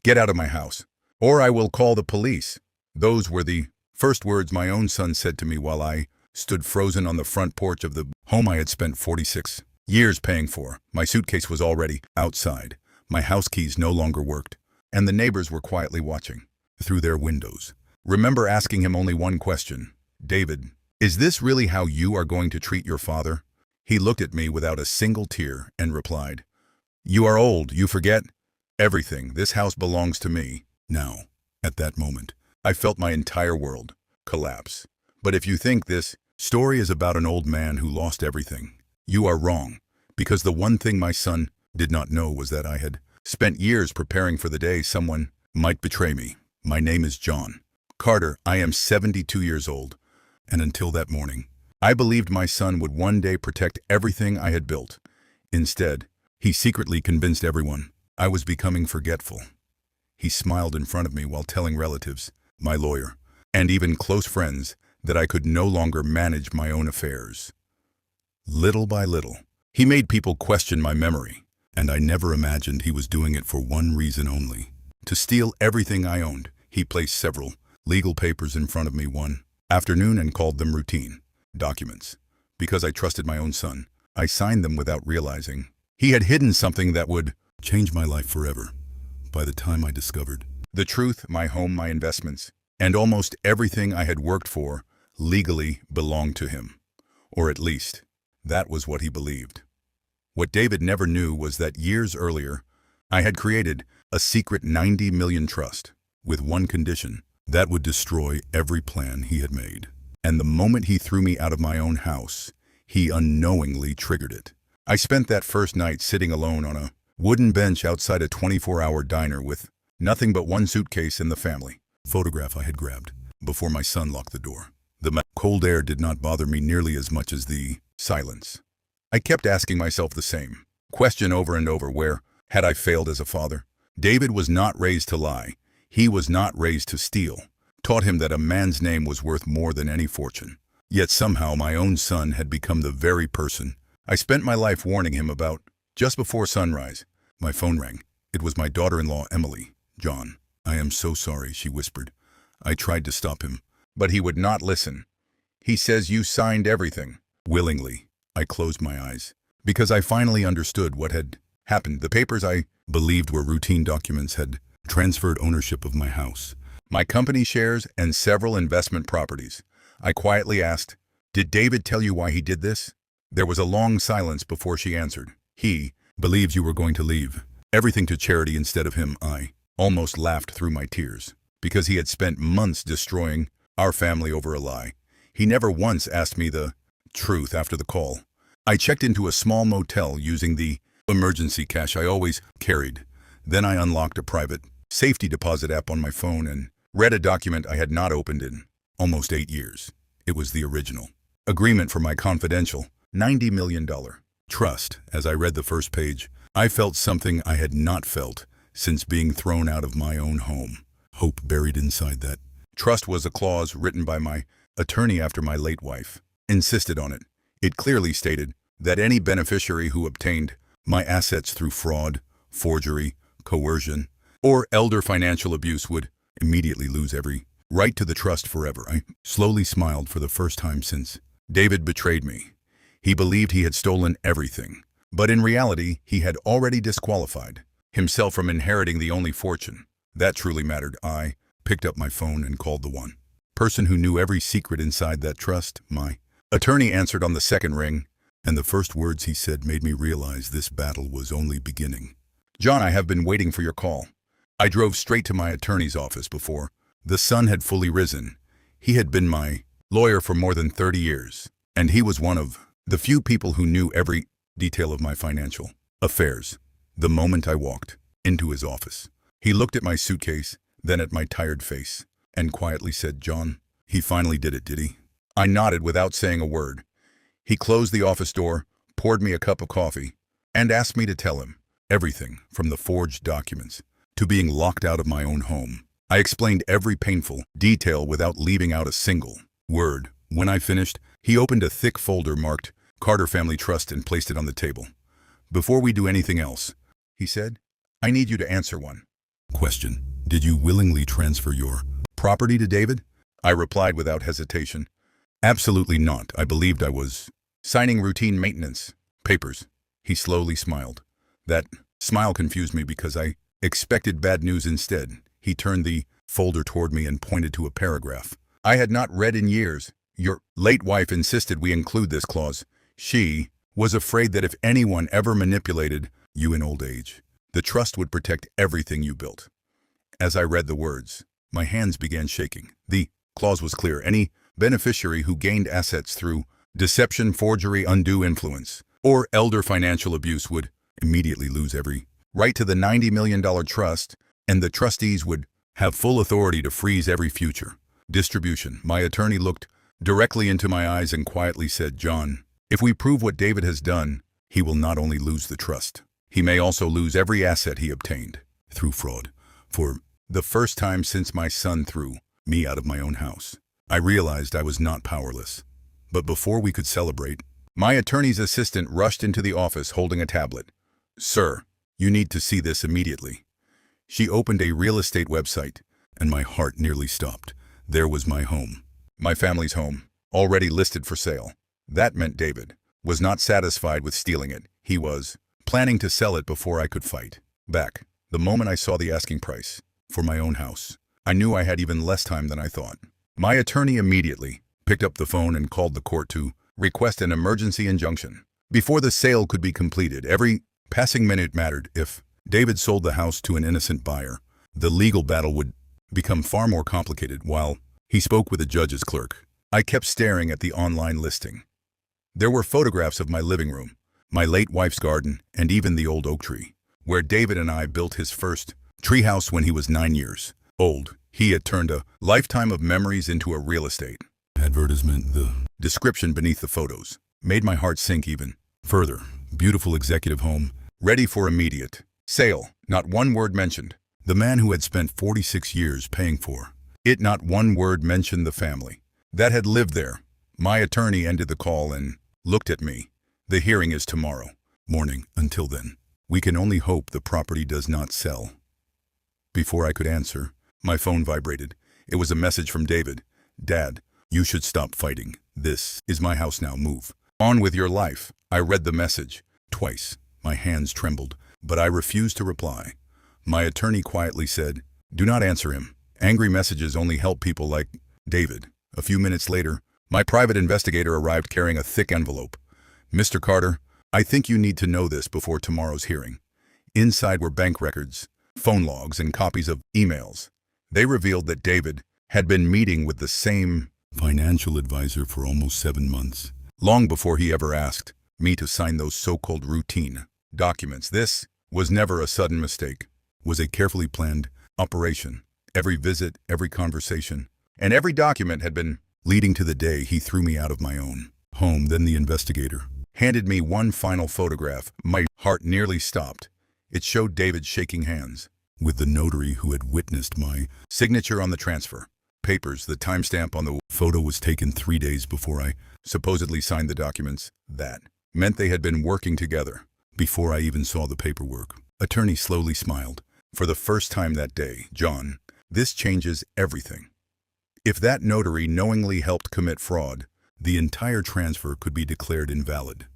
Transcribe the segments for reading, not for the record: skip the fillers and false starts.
Get out of my house, or I will call the police. Those were the first words my own son said to me while I stood frozen on the front porch of the home I had spent 46 years paying for. My suitcase was already outside. My house keys no longer worked, and the neighbors were quietly watching through their windows. Remember asking him only one question. David, is this really how you are going to treat your father? He looked at me without a single tear and replied, You are old, you forget everything. This house belongs to me. Now, at that moment, I felt my entire world collapse. But if you think this story is about an old man who lost everything, you are wrong, because the one thing my son did not know was that I had spent years preparing for the day someone might betray me. My name is John Carter. I am 72 years old, and until that morning, I believed my son would one day protect everything I had built. Instead, he secretly convinced everyone I was becoming forgetful. He smiled in front of me while telling relatives, my lawyer, and even close friends that I could no longer manage my own affairs. Little by little, he made people question my memory, and I never imagined he was doing it for one reason only: to steal everything I owned. He placed several legal papers in front of me one afternoon and called them routine documents. Because I trusted my own son, I signed them without realizing he had hidden something that would change my life forever. By the time I discovered the truth, my home, my investments, and almost everything I had worked for legally belonged to him. Or at least, that was what he believed. What David never knew was that years earlier, I had created a secret 90 million trust with one condition: that would destroy every plan he had made. And the moment he threw me out of my own house, he unknowingly triggered it. I spent that first night sitting alone on a wooden bench outside a 24-hour diner with nothing but one suitcase and the family photograph I had grabbed before my son locked the door. The cold air did not bother me nearly as much as the silence. I kept asking myself the same question over and over: where had I failed as a father? David was not raised to lie. He was not raised to steal. Taught him that a man's name was worth more than any fortune. Yet somehow my own son had become the very person I spent my life warning him about. Just before sunrise, my phone rang. It was my daughter-in-law, Emily. John, I am so sorry, she whispered. I tried to stop him, but he would not listen. He says you signed everything. Willingly, I closed my eyes, because I finally understood what had happened. The papers I believed were routine documents had transferred ownership of my house, my company shares, and several investment properties. I quietly asked, Did David tell you why he did this? There was a long silence before she answered. He believes you were going to leave everything to charity instead of him. I almost laughed through my tears, because he had spent months destroying our family over a lie. He never once asked me the truth after the call. I checked into a small motel using the emergency cash I always carried. Then I unlocked a private safety deposit app on my phone and read a document I had not opened in almost 8 years. It was the original agreement for my confidential $90 million trust. As I read the first page, I felt something I had not felt since being thrown out of my own home. Hope buried inside that trust was a clause written by my attorney after my late wife insisted on it. It clearly stated that any beneficiary who obtained my assets through fraud, forgery, coercion, or elder financial abuse would immediately lose every right to the trust forever. I slowly smiled for the first time since David betrayed me. He believed he had stolen everything, but in reality, he had already disqualified himself from inheriting the only fortune that truly mattered. I picked up my phone and called the one person who knew every secret inside that trust. My attorney answered on the second ring, and the first words he said made me realize this battle was only beginning. John, I have been waiting for your call. I drove straight to my attorney's office before the sun had fully risen. He had been my lawyer for more than 30 years, and he was one of the few people who knew every detail of my financial affairs. The moment I walked into his office, he looked at my suitcase, then at my tired face, and quietly said, John, he finally did it, did he? I nodded without saying a word. He closed the office door, poured me a cup of coffee, and asked me to tell him everything from the forged documents to being locked out of my own home. I explained every painful detail without leaving out a single word. When I finished, he opened a thick folder marked Carter Family Trust and placed it on the table. Before we do anything else, he said, I need you to answer one Question: Did you willingly transfer your property to David? I replied without hesitation. Absolutely not. I believed I was signing routine maintenance papers. He slowly smiled. That smile confused me because I expected bad news instead. He turned the folder toward me and pointed to a paragraph I had not read in years. Your late wife insisted we include this clause. She was afraid that if anyone ever manipulated you in old age, the trust would protect everything you built. As I read the words, my hands began shaking. The clause was clear. Any beneficiary who gained assets through deception, forgery, undue influence, or elder financial abuse would immediately lose every right to the $90 million trust, and the trustees would have full authority to freeze every future distribution. My attorney looked directly into my eyes and quietly said, John, if we prove what David has done, he will not only lose the trust, he may also lose every asset he obtained through fraud. For the first time since my son threw me out of my own house, I realized I was not powerless. But before we could celebrate, my attorney's assistant rushed into the office holding a tablet. Sir, you need to see this immediately. She opened a real estate website, and my heart nearly stopped. There was my home, my family's home, already listed for sale. That meant David was not satisfied with stealing it. He was planning to sell it before I could fight back. The moment I saw the asking price for my own house, I knew I had even less time than I thought. My attorney immediately picked up the phone and called the court to request an emergency injunction. Before the sale could be completed, every passing minute mattered. If David sold the house to an innocent buyer, the legal battle would become far more complicated. While he spoke with the judge's clerk, I kept staring at the online listing. There were photographs of my living room, my late wife's garden, and even the old oak tree, where David and I built his first treehouse when he was 9 years old. He had turned a lifetime of memories into a real estate advertisement. The description beneath the photos made my heart sink even further. Beautiful executive home, ready for immediate sale. Not one word mentioned the man who had spent 46 years paying for it. Not one word mentioned the family that had lived there. My attorney ended the call and looked at me. The hearing is tomorrow morning. Until then, we can only hope the property does not sell. Before I could answer, my phone vibrated. It was a message from David. Dad, you should stop fighting. This is my house now. Move on with your life. I read the message twice. My hands trembled, but I refused to reply. My attorney quietly said, do not answer him. Angry messages only help people like David. A few minutes later, my private investigator arrived carrying a thick envelope. Mr. Carter, I think you need to know this before tomorrow's hearing. Inside were bank records, phone logs, and copies of emails. They revealed that David had been meeting with the same financial advisor for almost 7 months, long before he ever asked me to sign those so-called routine documents. This was never a sudden mistake. It was a carefully planned operation. Every visit, every conversation, and every document had been leading to the day he threw me out of my own home. Then the investigator handed me one final photograph. My heart nearly stopped. It showed David shaking hands with the notary who had witnessed my signature on the transfer papers. The timestamp on the photo was taken 3 days before I supposedly signed the documents. That meant they had been working together before I even saw the paperwork. Attorney slowly smiled. For the first time that day, John, this changes everything. If that notary knowingly helped commit fraud, the entire transfer could be declared invalid.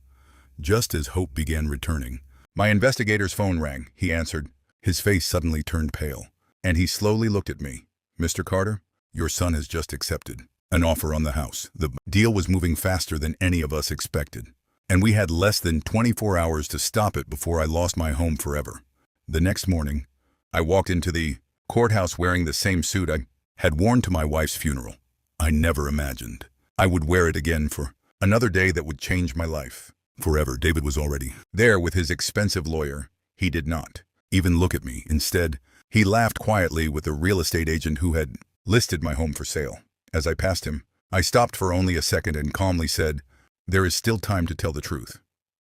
Just as hope began returning, my investigator's phone rang. He answered. His face suddenly turned pale, and he slowly looked at me. Mr. Carter, your son has just accepted an offer on the house. The deal was moving faster than any of us expected, and we had less than 24 hours to stop it before I lost my home forever. The next morning, I walked into the courthouse wearing the same suit I had worn to my wife's funeral. I never imagined I would wear it again for another day that would change my life forever. David was already there with his expensive lawyer. He did not even look at me. Instead, he laughed quietly with the real estate agent who had listed my home for sale. As I passed him, I stopped for only a second and calmly said, there is still time to tell the truth.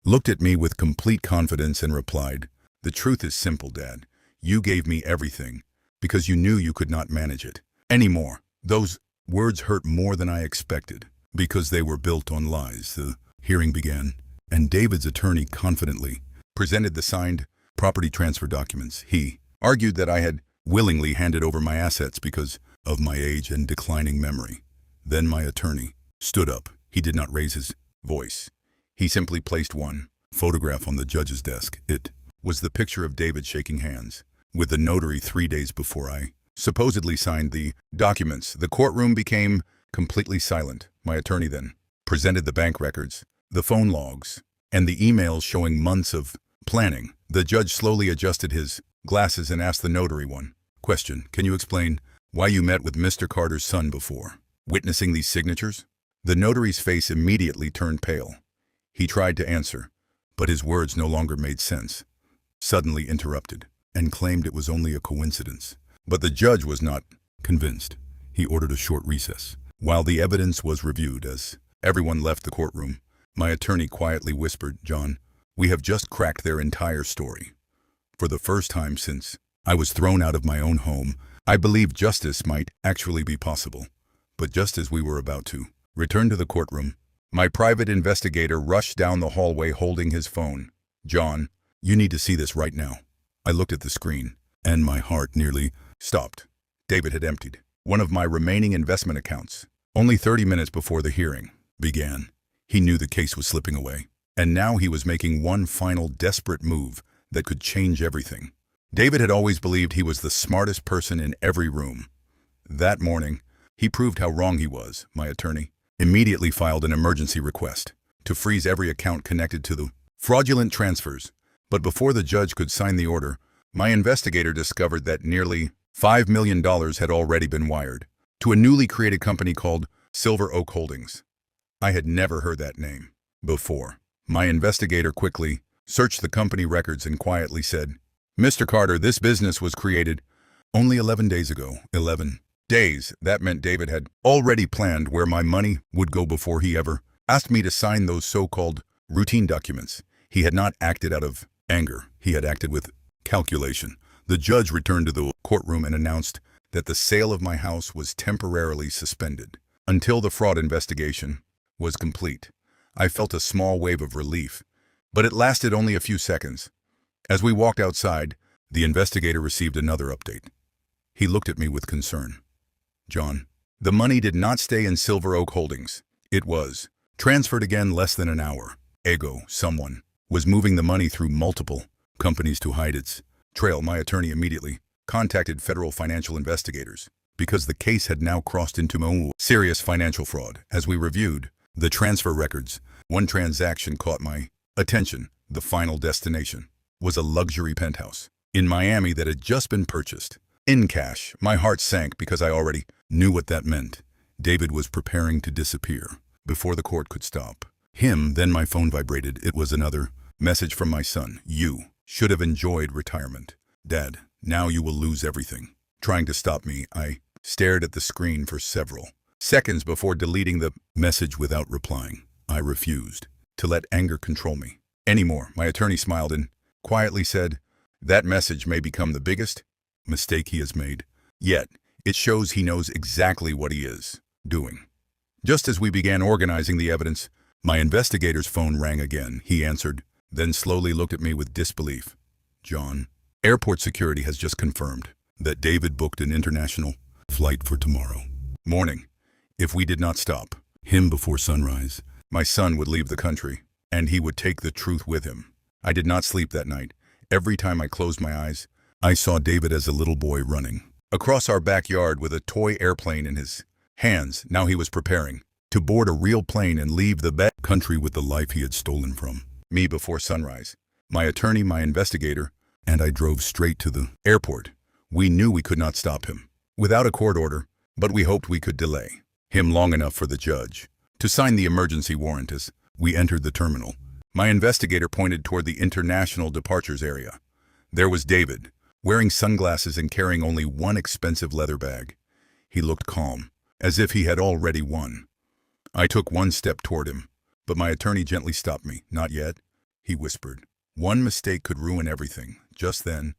Looked at me with complete confidence and replied, the truth is simple, Dad. You gave me everything because you knew you could not manage it anymore. Those words hurt more than I expected because they were built on lies. The hearing began, and David's attorney confidently presented the signed property transfer documents. He argued that I had willingly handed over my assets because of my age and declining memory. Then my attorney stood up. He did not raise his voice. He simply placed one photograph on the judge's desk. It was the picture of David shaking hands with the notary 3 days before I supposedly signed the documents. The courtroom became completely silent. My attorney then presented the bank records, the phone logs, and the emails showing months of planning. The judge slowly adjusted his glasses and asked the notary one question. Can you explain why you met with Mr. Carter's son before witnessing these signatures? The notary's face immediately turned pale. He tried to answer, but his words no longer made sense. Suddenly interrupted and claimed it was only a coincidence. But the judge was not convinced. He ordered a short recess. While the evidence was reviewed, as everyone left the courtroom, my attorney quietly whispered, "John, we have just cracked their entire story. For the first time since I was thrown out of my own home, I believe justice might actually be possible." But just as we were about to return to the courtroom, my private investigator rushed down the hallway holding his phone. "John, you need to see this right now." I looked at the screen, and my heart nearly stopped. David had emptied one of my remaining investment accounts only 30 minutes before the hearing began. He knew the case was slipping away, and now he was making one final desperate move that could change everything. David had always believed he was the smartest person in every room. That morning, he proved how wrong he was. My attorney immediately filed an emergency request to freeze every account connected to the fraudulent transfers. But before the judge could sign the order, my investigator discovered that nearly $5 million had already been wired to a newly created company called Silver Oak Holdings. I had never heard that name before. My investigator quickly searched the company records and quietly said, "Mr. Carter, this business was created only 11 days ago." 11 days. That meant David had already planned where my money would go before he ever asked me to sign those so-called routine documents. He had not acted out of anger. He had acted with calculation. The judge returned to the courtroom and announced that the sale of my house was temporarily suspended until the fraud investigation was complete. I felt a small wave of relief, but it lasted only a few seconds. As we walked outside, the investigator received another update. He looked at me with concern. "John, the money did not stay in Silver Oak Holdings. It was transferred again less than an hour ago. Someone was moving the money through multiple companies to hide its trail." My attorney immediately contacted federal financial investigators because the case had now crossed into serious financial fraud. As we reviewed the transfer records, one transaction caught my attention. The final destination was a luxury penthouse in Miami that had just been purchased in cash. My heart sank because I already knew what that meant. David was preparing to disappear before the court could stop him. Then my phone vibrated. It was another message from my son. "You should have enjoyed retirement. Dad, now you will lose everything." Trying to stop me, I stared at the screen for several seconds before deleting the message without replying. I refused to let anger control me anymore. My attorney smiled and quietly said, "That message may become the biggest mistake he has made. Yet, it shows he knows exactly what he is doing." Just as we began organizing the evidence, my investigator's phone rang again. He answered, then slowly looked at me with disbelief. "John, airport security has just confirmed that David booked an international flight for tomorrow morning. If we did not stop him before sunrise, my son would leave the country, and he would take the truth with him." I did not sleep that night. Every time I closed my eyes, I saw David as a little boy running across our backyard with a toy airplane in his hands. Now he was preparing to board a real plane and leave the country with the life he had stolen from me before sunrise. My attorney, my investigator, and I drove straight to the airport. We knew we could not stop him without a court order, but we hoped we could delay him long enough for the judge to sign the emergency warrant. As we entered the terminal, my investigator pointed toward the international departures area. There was David, wearing sunglasses and carrying only one expensive leather bag. He looked calm, as if he had already won. I took one step toward him, but my attorney gently stopped me. "Not yet," he whispered. "One mistake could ruin everything." Just then,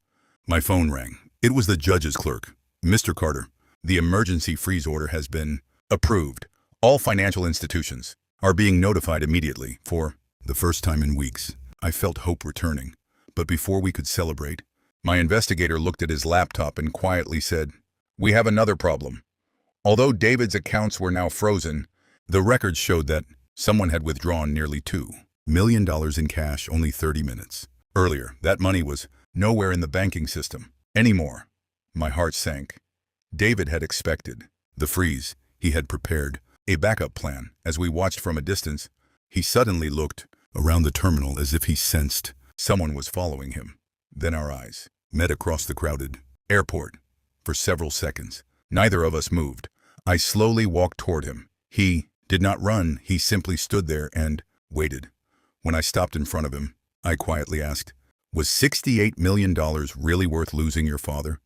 my phone rang. It was the judge's clerk. "Mr. Carter, the emergency freeze order has been approved. All financial institutions are being notified immediately." For the first time in weeks, I felt hope returning. But before we could celebrate, My investigator looked at his laptop and quietly said, "We have another problem." Although David's accounts were now frozen, the records showed that someone had withdrawn nearly $2 million in cash only 30 minutes earlier. That money was nowhere in the banking system anymore. My heart sank. David had expected the freeze. He had prepared a backup plan. As we watched from a distance, he suddenly looked around the terminal as if he sensed someone was following him. Then our eyes met across the crowded airport. For several seconds, neither of us moved. I slowly walked toward him. He did not run. He simply stood there and waited. When I stopped in front of him, I quietly asked, "Was $68 million really worth losing your father?"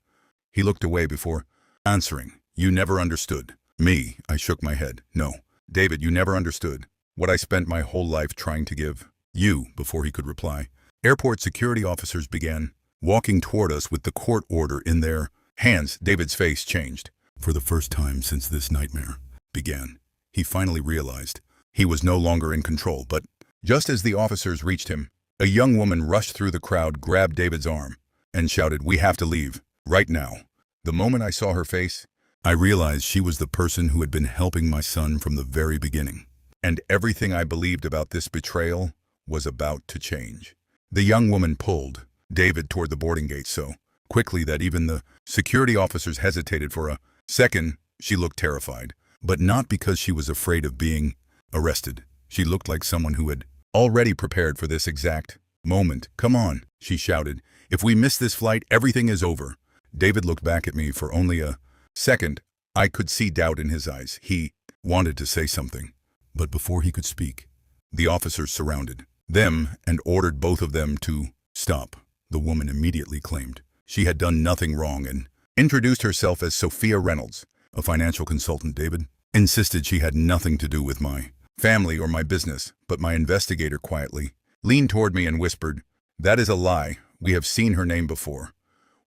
He looked away before answering. "You never understood me." I shook my head. "No, David, you never understood what I spent my whole life trying to give you." Before he could reply, airport security officers began walking toward us with the court order in their hands. David's face changed. For the first time since this nightmare began, he finally realized he was no longer in control. But just as the officers reached him, a young woman rushed through the crowd, grabbed David's arm, and shouted, "We have to leave, right now." The moment I saw her face, I realized she was the person who had been helping my son from the very beginning. And everything I believed about this betrayal was about to change. The young woman pulled David toward the boarding gate so quickly that even the security officers hesitated for a second. She looked terrified, but not because she was afraid of being arrested. She looked like someone who had already prepared for this exact moment. "Come on," she shouted. "If we miss this flight, everything is over." David looked back at me for only a second. I could see doubt in his eyes. He wanted to say something, but before he could speak, the officers surrounded them and ordered both of them to stop. The woman immediately claimed she had done nothing wrong and introduced herself as Sophia Reynolds, a financial consultant. David insisted she had nothing to do with my family or my business, but my investigator quietly leaned toward me and whispered, "That is a lie. We have seen her name before."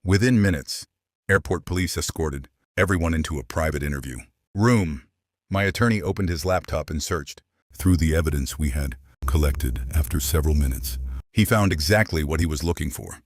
Within minutes, airport police escorted everyone into a private interview room. My attorney opened his laptop and searched through the evidence we had collected. After several minutes, he found exactly what he was looking for.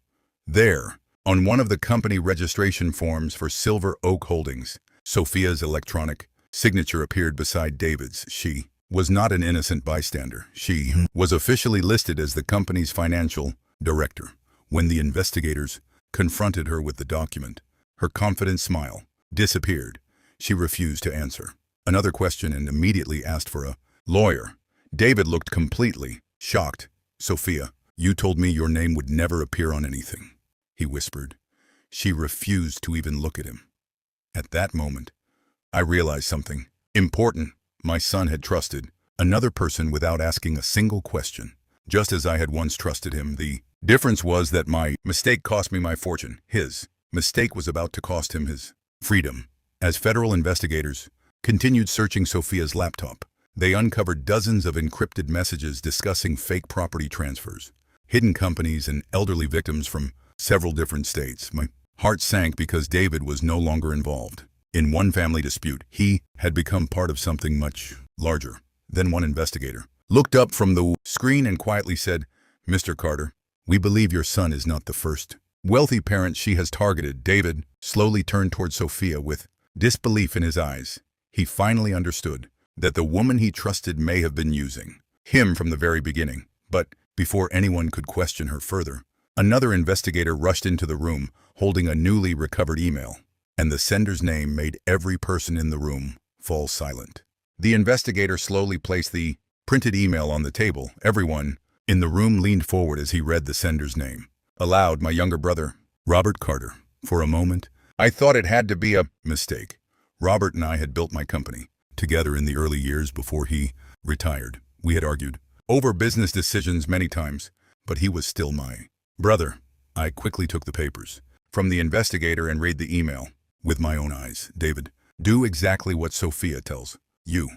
There, on one of the company registration forms for Silver Oak Holdings, Sophia's electronic signature appeared beside David's. She was not an innocent bystander. She was officially listed as the company's financial director. When the investigators confronted her with the document, her confident smile disappeared. She refused to answer another question and immediately asked for a lawyer. David looked completely shocked. "Sophia, you told me your name would never appear on anything," he whispered. She refused to even look at him. At that moment, I realized something important. My son had trusted another person without asking a single question, just as I had once trusted him. The difference was that my mistake cost me my fortune. His mistake was about to cost him his freedom. As federal investigators continued searching Sophia's laptop, they uncovered dozens of encrypted messages discussing fake property transfers, hidden companies, and elderly victims from several different states. My heart sank because David was no longer involved in one family dispute. He had become part of something much larger. Then one investigator looked up from the screen and quietly said, "Mr. Carter, we believe your son is not the first wealthy parent she has targeted." David slowly turned toward Sophia with disbelief in his eyes. He finally understood that the woman he trusted may have been using him from the very beginning. But before anyone could question her further, another investigator rushed into the room holding a newly recovered email, and the sender's name made every person in the room fall silent. The investigator slowly placed the printed email on the table. Everyone in the room leaned forward as he read the sender's name. Aloud, my younger brother, Robert Carter. For a moment, I thought it had to be a mistake. Robert and I had built my company together in the early years before he retired. We had argued over business decisions many times, but he was still my brother. I quickly took the papers from the investigator and read the email with my own eyes. "David, do exactly what Sophia tells you.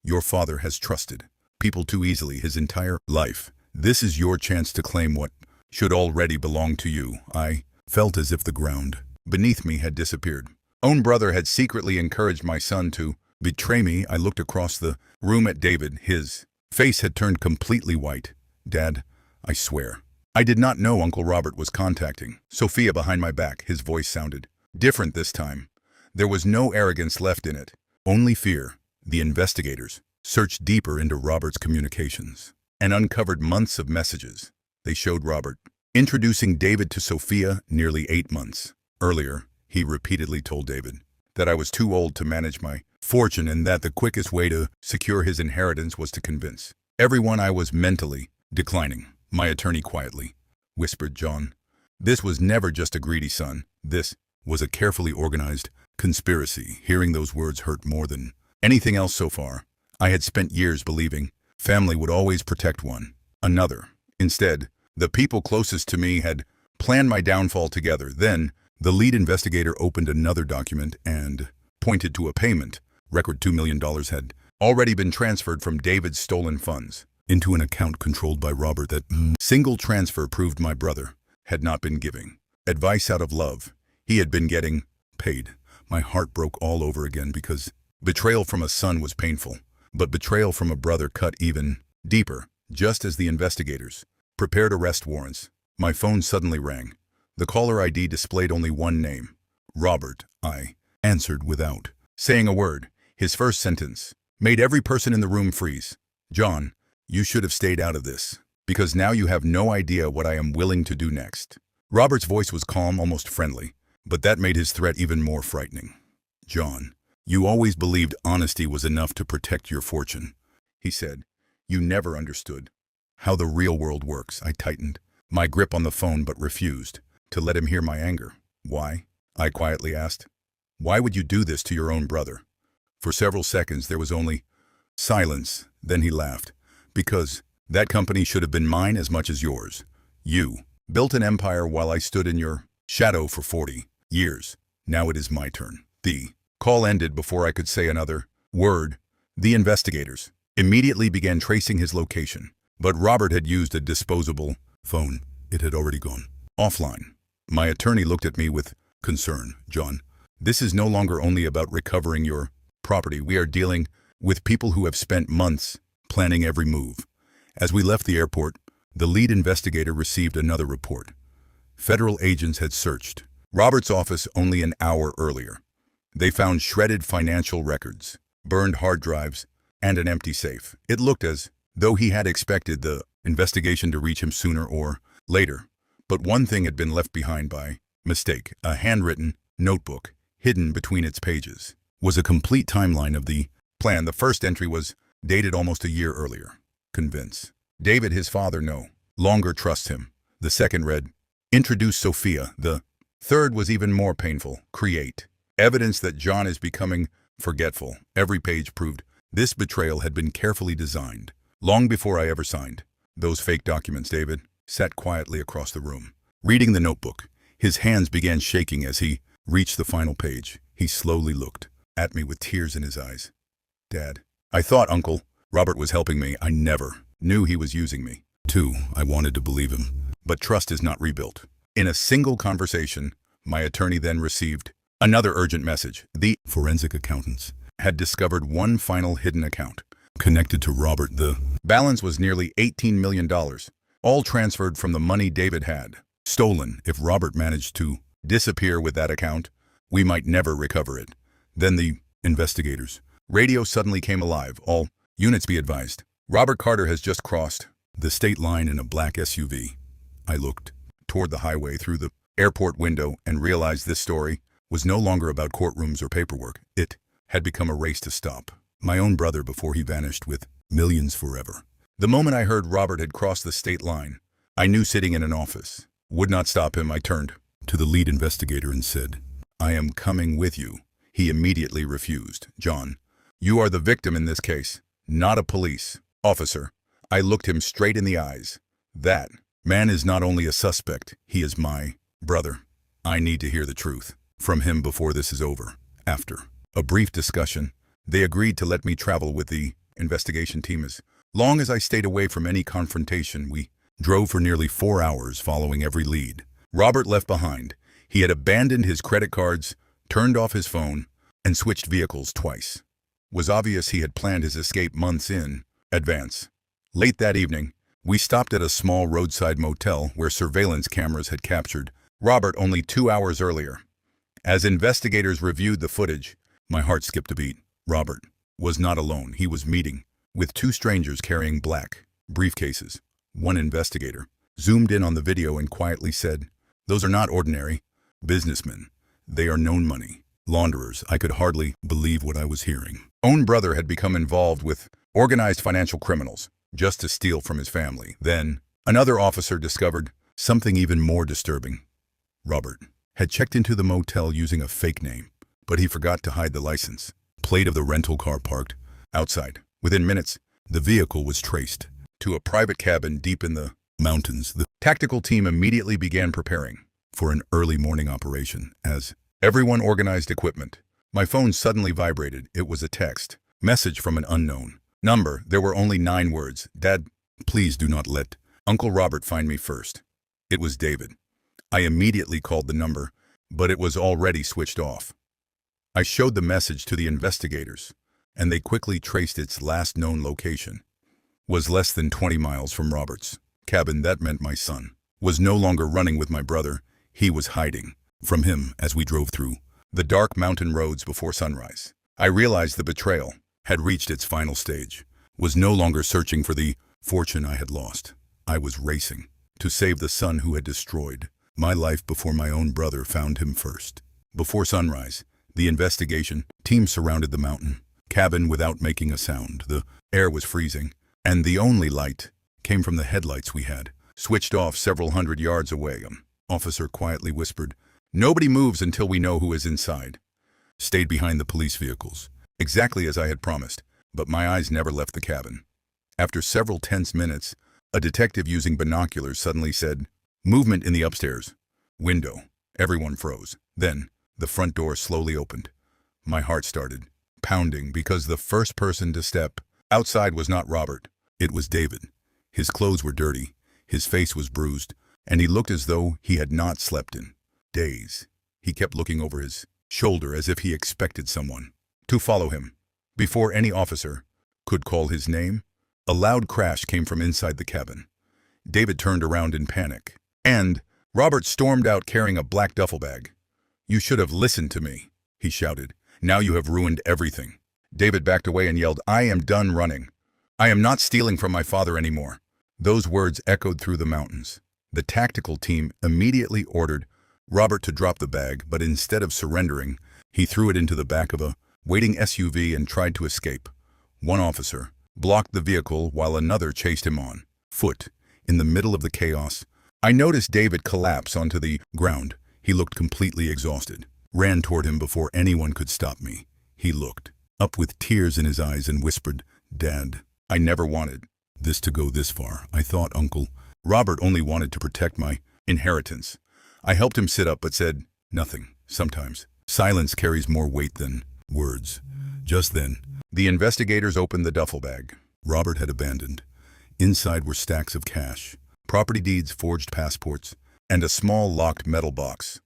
Your father has trusted people too easily his entire life. This is your chance to claim what should already belong to you." I felt as if the ground beneath me had disappeared. Own brother had secretly encouraged my son to betray me. I looked across the room at David. His face had turned completely white. "Dad, I swear, I did not know Uncle Robert was contacting Sophia behind my back. His voice sounded different this time. There was no arrogance left in it, only fear. The investigators searched deeper into Robert's communications and uncovered months of messages. They showed Robert introducing David to Sophia nearly 8 months earlier. He repeatedly told David that I was too old to manage my fortune and that the quickest way to secure his inheritance was to convince everyone I was mentally declining. My attorney quietly whispered, "John, this was never just a greedy son. This was a carefully organized conspiracy." Hearing those words hurt more than anything else so far. I had spent years believing family would always protect one another. Instead, the people closest to me had planned my downfall together. Then, the lead investigator opened another document and pointed to a payment. Record $2 million had already been transferred from David's stolen funds into an account controlled by Robert. That single transfer proved my brother had not been giving advice out of love. He had been getting paid. My heart broke all over again because betrayal from a son was painful, but betrayal from a brother cut even deeper. Just as the investigators prepared arrest warrants, my phone suddenly rang. The caller ID displayed only one name, Robert. I answered without saying a word. His first sentence made every person in the room freeze. "John, you should have stayed out of this, because now you have no idea what I am willing to do next." Robert's voice was calm, almost friendly, but that made his threat even more frightening. "John, you always believed honesty was enough to protect your fortune," he said. "You never understood how the real world works." I tightened my grip on the phone but refused to let him hear my anger. "Why?" I quietly asked. "Why would you do this to your own brother?" For several seconds there was only silence. Then he laughed. "Because that company should have been mine as much as yours. You built an empire while I stood in your shadow for 40 years. Now it is my turn." The call ended before I could say another word. The investigators immediately began tracing his location, but Robert had used a disposable phone. It had already gone offline. My attorney looked at me with concern. "John, this is no longer only about recovering your property. We are dealing with people who have spent months planning every move." As we left the airport, the lead investigator received another report. Federal agents had searched Robert's office only an hour earlier. They found shredded financial records, burned hard drives, and an empty safe. It looked as though he had expected the investigation to reach him sooner or later. But one thing had been left behind by mistake. A handwritten notebook hidden between its pages was a complete timeline of the plan. The first entry was dated almost a year earlier. "Convince David his father no longer trusts him." The second read, "Introduce Sophia." The third was even more painful. "Create evidence that John is becoming forgetful." Every page proved this betrayal had been carefully designed, long before I ever signed those fake documents. David sat quietly across the room, reading the notebook. His hands began shaking as he reached the final page. He slowly looked at me with tears in his eyes. "Dad, I thought Uncle Robert was helping me. I never knew he was using me." Too, I wanted to believe him, but trust is not rebuilt in a single conversation. My attorney then received another urgent message. The forensic accountants had discovered one final hidden account connected to Robert. The balance was nearly $18 million, all transferred from the money David had stolen. If Robert managed to disappear with that account, we might never recover it. Then the investigators' radio suddenly came alive. "All units be advised. Robert Carter has just crossed the state line in a black SUV." I looked toward the highway through the airport window and realized this story was no longer about courtrooms or paperwork. It had become a race to stop my own brother before he vanished with millions forever. The moment I heard Robert had crossed the state line, I knew sitting in an office would not stop him. I turned to the lead investigator and said, "I am coming with you." He immediately refused. "John, you are the victim in this case, not a police officer." I looked him straight in the eyes. "That man is not only a suspect, he is my brother. I need to hear the truth from him before this is over." After a brief discussion, they agreed to let me travel with the investigation team as long as I stayed away from any confrontation. We drove for nearly 4 hours, following every lead Robert left behind. He had abandoned his credit cards, turned off his phone, and switched vehicles twice. It was obvious he had planned his escape months in advance. Late that evening, We stopped at a small roadside motel where surveillance cameras had captured Robert only 2 hours earlier. As investigators reviewed the footage, my heart skipped a beat. Robert was not alone. He was meeting with two strangers carrying black briefcases. One investigator zoomed in on the video and quietly said, "Those are not ordinary businessmen. They are known money launderers." I could hardly believe what I was hearing. Own brother had become involved with organized financial criminals just to steal from his family. Then, another officer discovered something even more disturbing. Robert had checked into the motel using a fake name, but he forgot to hide the license plate of the rental car parked outside. Within minutes, the vehicle was traced to a private cabin deep in the mountains. The tactical team immediately began preparing for an early morning operation. As everyone organized equipment, my phone suddenly vibrated. It was a text message from an unknown number. There were only 9 words. "Dad, please do not let Uncle Robert find me first." It was David. I immediately called the number, but it was already switched off. I showed the message to the investigators, and they quickly traced its last known location. Was less than 20 miles from Robert's cabin. That meant my son was no longer running with my brother. He was hiding from him. As we drove through the dark mountain roads before sunrise, I realized the betrayal had reached its final stage. Was no longer searching for the fortune I had lost. I was racing to save the son who had destroyed my life before my own brother found him first. Before sunrise, the investigation team surrounded the mountain cabin without making a sound. The air was freezing, and the only light came from the headlights we had switched off several hundred yards away. An officer quietly whispered, "Nobody moves until we know who is inside." Stayed behind the police vehicles, exactly as I had promised, but my eyes never left the cabin. After several tense minutes, a detective using binoculars suddenly said, "Movement in the upstairs window." Everyone froze. Then, the front door slowly opened. My heart started pounding because the first person to step outside was not Robert. It was David. His clothes were dirty, his face was bruised, and he looked as though he had not slept in days. He kept looking over his shoulder as if he expected someone to follow him. Before any officer could call his name, a loud crash came from inside the cabin. David turned around in panic, and Robert stormed out carrying a black duffel bag. "You should have listened to me," he shouted. "Now you have ruined everything." David backed away and yelled, "I am done running. I am not stealing from my father anymore." Those words echoed through the mountains. The tactical team immediately ordered Robert to drop the bag, but instead of surrendering, he threw it into the back of a waiting SUV and tried to escape. One officer blocked the vehicle while another chased him on foot. In the middle of the chaos, I noticed David collapse onto the ground. He looked completely exhausted. Ran toward him before anyone could stop me. He looked up with tears in his eyes and whispered, "Dad, I never wanted this to go this far. I thought Uncle Robert only wanted to protect my inheritance." I helped him sit up but said nothing. Sometimes silence carries more weight than words. Just then, the investigators opened the duffel bag Robert had abandoned. Inside were stacks of cash, property deeds, forged passports, and a small locked metal box.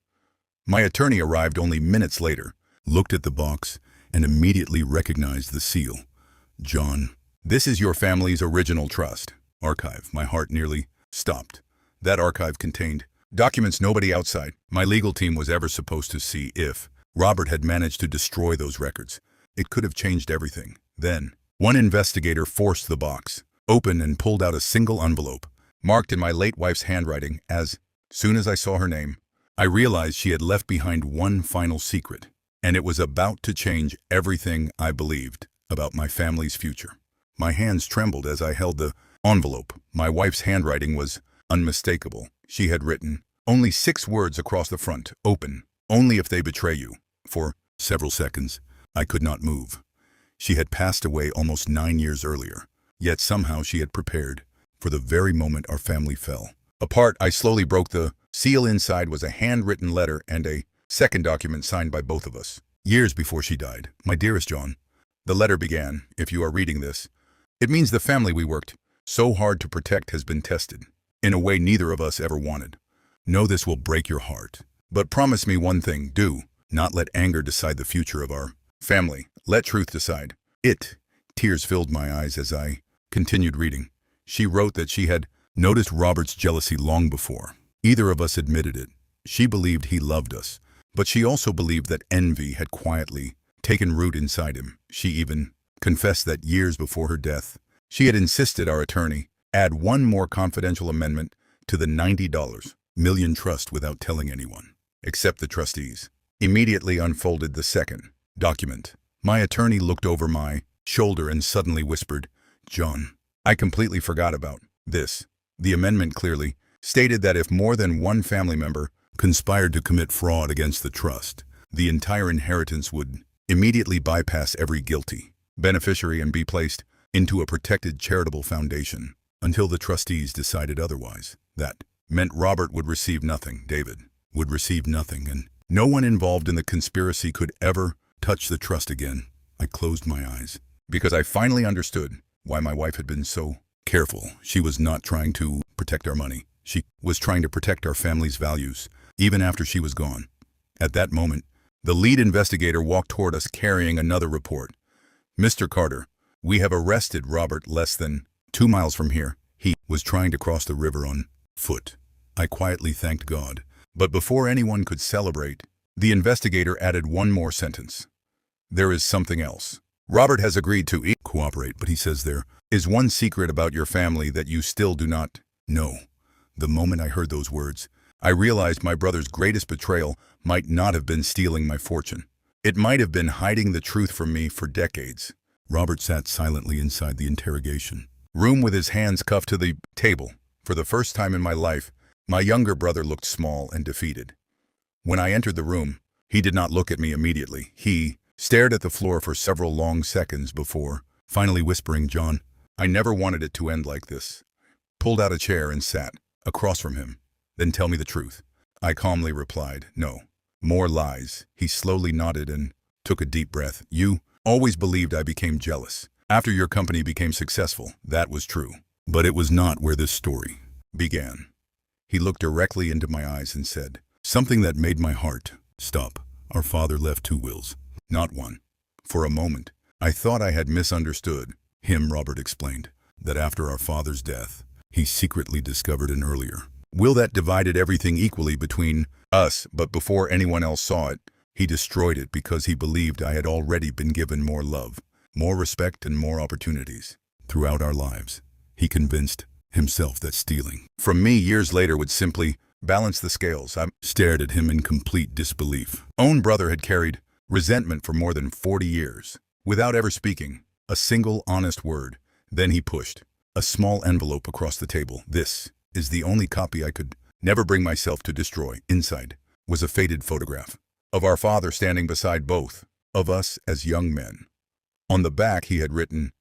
My attorney arrived only minutes later, looked at the box, and immediately recognized the seal. "John, this is your family's original trust archive." My heart nearly stopped. That archive contained documents nobody outside my legal team was ever supposed to see. If Robert had managed to destroy those records, it could have changed everything. Then, one investigator forced the box open and pulled out a single envelope, marked in my late wife's handwriting. As soon as I saw her name, I realized she had left behind one final secret, and it was about to change everything I believed about my family's future. My hands trembled as I held the envelope. My wife's handwriting was unmistakable. She had written only 6 words across the front: "Open only if they betray you." For several seconds, I could not move. She had passed away almost 9 years earlier, yet somehow she had prepared for the very moment our family fell apart. I slowly broke the seal. Inside was a handwritten letter and a second document signed by both of us. Years before she died. "My dearest John," the letter began, "if you are reading this, it means the family we worked so hard to protect has been tested in a way neither of us ever wanted. Know this will break your heart, but promise me one thing: do not let anger decide the future of our family. Let truth decide it." Tears filled my eyes as I continued reading. She wrote that she had noticed Robert's jealousy long before. Either of us admitted it. She believed he loved us, but she also believed that envy had quietly taken root inside him. She even confessed that years before her death, she had insisted our attorney add one more confidential amendment to the $90 million trust without telling anyone, except the trustees. Immediately unfolded the second document. My attorney looked over my shoulder and suddenly whispered, "John, I completely forgot about this." The amendment clearly stated that if more than one family member conspired to commit fraud against the trust, the entire inheritance would immediately bypass every guilty beneficiary and be placed into a protected charitable foundation until the trustees decided otherwise. That meant Robert would receive nothing, David would receive nothing, and no one involved in the conspiracy could ever touch the trust again. I closed my eyes because I finally understood why my wife had been so careful. She was not trying to protect our money. She was trying to protect our family's values, even after she was gone. At that moment, the lead investigator walked toward us carrying another report. "Mr. Carter, we have arrested Robert less than 2 miles from here. He was trying to cross the river on foot." I quietly thanked God. But before anyone could celebrate, the investigator added one more sentence. "There is something else. Robert has agreed to cooperate, but he says there is one secret about your family that you still do not know." The moment I heard those words, I realized my brother's greatest betrayal might not have been stealing my fortune. It might have been hiding the truth from me for decades. Robert sat silently inside the interrogation room with his hands cuffed to the table. For the first time in my life, my younger brother looked small and defeated. When I entered the room, he did not look at me immediately. He stared at the floor for several long seconds before finally whispering, "John, I never wanted it to end like this." Pulled out a chair and sat across from him. "Then tell me the truth." I calmly replied, "No. More lies." He slowly nodded and took a deep breath. "You always believed I became jealous after your company became successful." That was true. But it was not where this story began. He looked directly into my eyes and said something that made my heart stop. "Our father left 2 wills, not one." For a moment, I thought I had misunderstood him. Robert explained that after our father's death, he secretly discovered an earlier will that divided everything equally between us, but before anyone else saw it, he destroyed it because he believed I had already been given more love, more respect, and more opportunities throughout our lives. He convinced himself that stealing from me years later would simply balance the scales. I stared at him in complete disbelief. Own brother had carried resentment for more than 40 years, without ever speaking a single honest word. Then he pushed a small envelope across the table. "This is the only copy I could never bring myself to destroy." Inside was a faded photograph of our father standing beside both of us as young men. On the back he had written,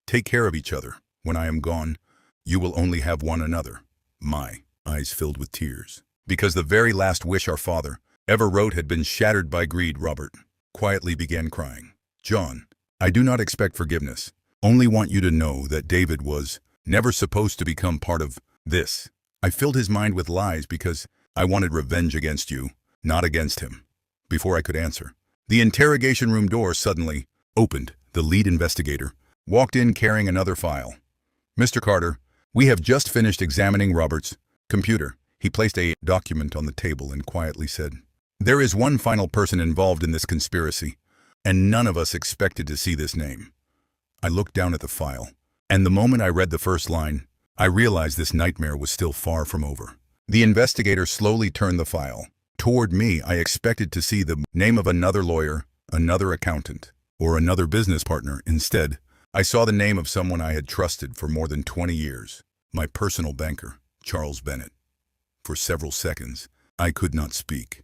"Take care of each other. When I am gone, you will only have one another." My eyes filled with tears, because the very last wish our father ever wrote had been shattered by greed. Robert quietly began crying. "John, I do not expect forgiveness. Only want you to know that David was never supposed to become part of this." I filled his mind with lies because I wanted revenge against you, not against him. Before I could answer, the interrogation room door suddenly opened. The lead investigator walked in carrying another file. "Mr. Carter, we have just finished examining Robert's computer." He placed a document on the table and quietly said, "There is one final person involved in this conspiracy, and none of us expected to see this name." I looked down at the file, and the moment I read the first line, I realized this nightmare was still far from over. The investigator slowly turned the file toward me. I expected to see the name of another lawyer, another accountant, or another business partner. Instead, I saw the name of someone I had trusted for more than 20 years, my personal banker, Charles Bennett. For several seconds, I could not speak.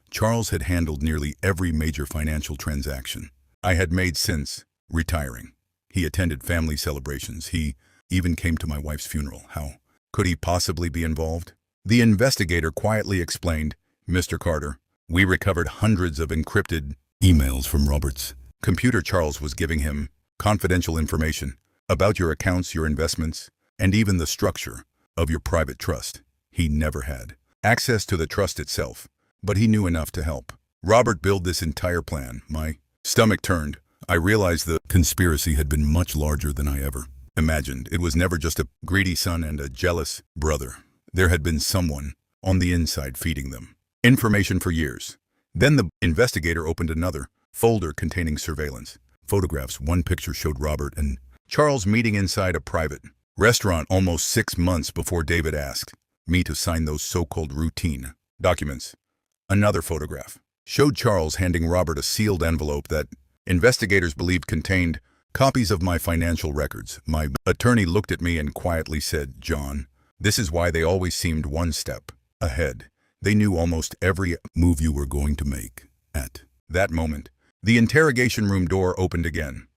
Charles had handled nearly every major financial transaction I had made since retiring. He attended family celebrations. He even came to my wife's funeral. How could he possibly be involved? The investigator quietly explained, "Mr. Carter, we recovered hundreds of encrypted emails from Robert's computer. Charles was giving him confidential information about your accounts, your investments, and even the structure of your private trust. He never had access to the trust itself, but he knew enough to help Robert build this entire plan." My stomach turned. I realized the conspiracy had been much larger than I ever imagined. It was never just a greedy son and a jealous brother. There had been someone on the inside feeding them information for years. Then the investigator opened another folder containing surveillance photographs. One picture showed Robert and Charles meeting inside a private restaurant almost 6 months before David asked me to sign those so-called routine documents. Another photograph showed Charles handing Robert a sealed envelope that investigators believed contained copies of my financial records. My attorney looked at me and quietly said, "John, this is why they always seemed one step ahead. They knew almost every move you were going to make." At that moment, the interrogation room door opened again.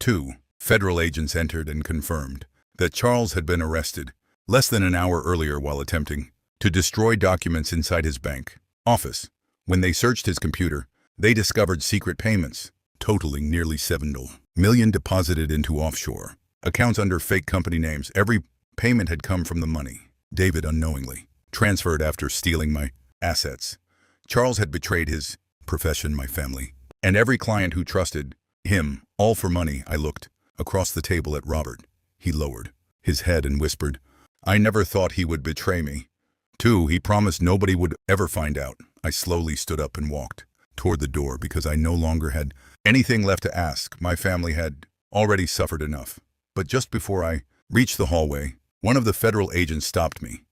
2 federal agents entered and confirmed that Charles had been arrested less than an hour earlier while attempting to destroy documents inside his bank office. When they searched his computer, they discovered secret payments totaling nearly $7 million deposited into offshore accounts under fake company names. Every payment had come from the money David unknowingly transferred after stealing my assets. Charles had betrayed his profession, my family, and every client who trusted him, all for money. I looked across the table at Robert. He lowered his head and whispered, "I never thought he would betray me." 2, he promised nobody would ever find out. I slowly stood up and walked toward the door because I no longer had anything left to ask. My family had already suffered enough. But just before I reached the hallway, one of the federal agents stopped me.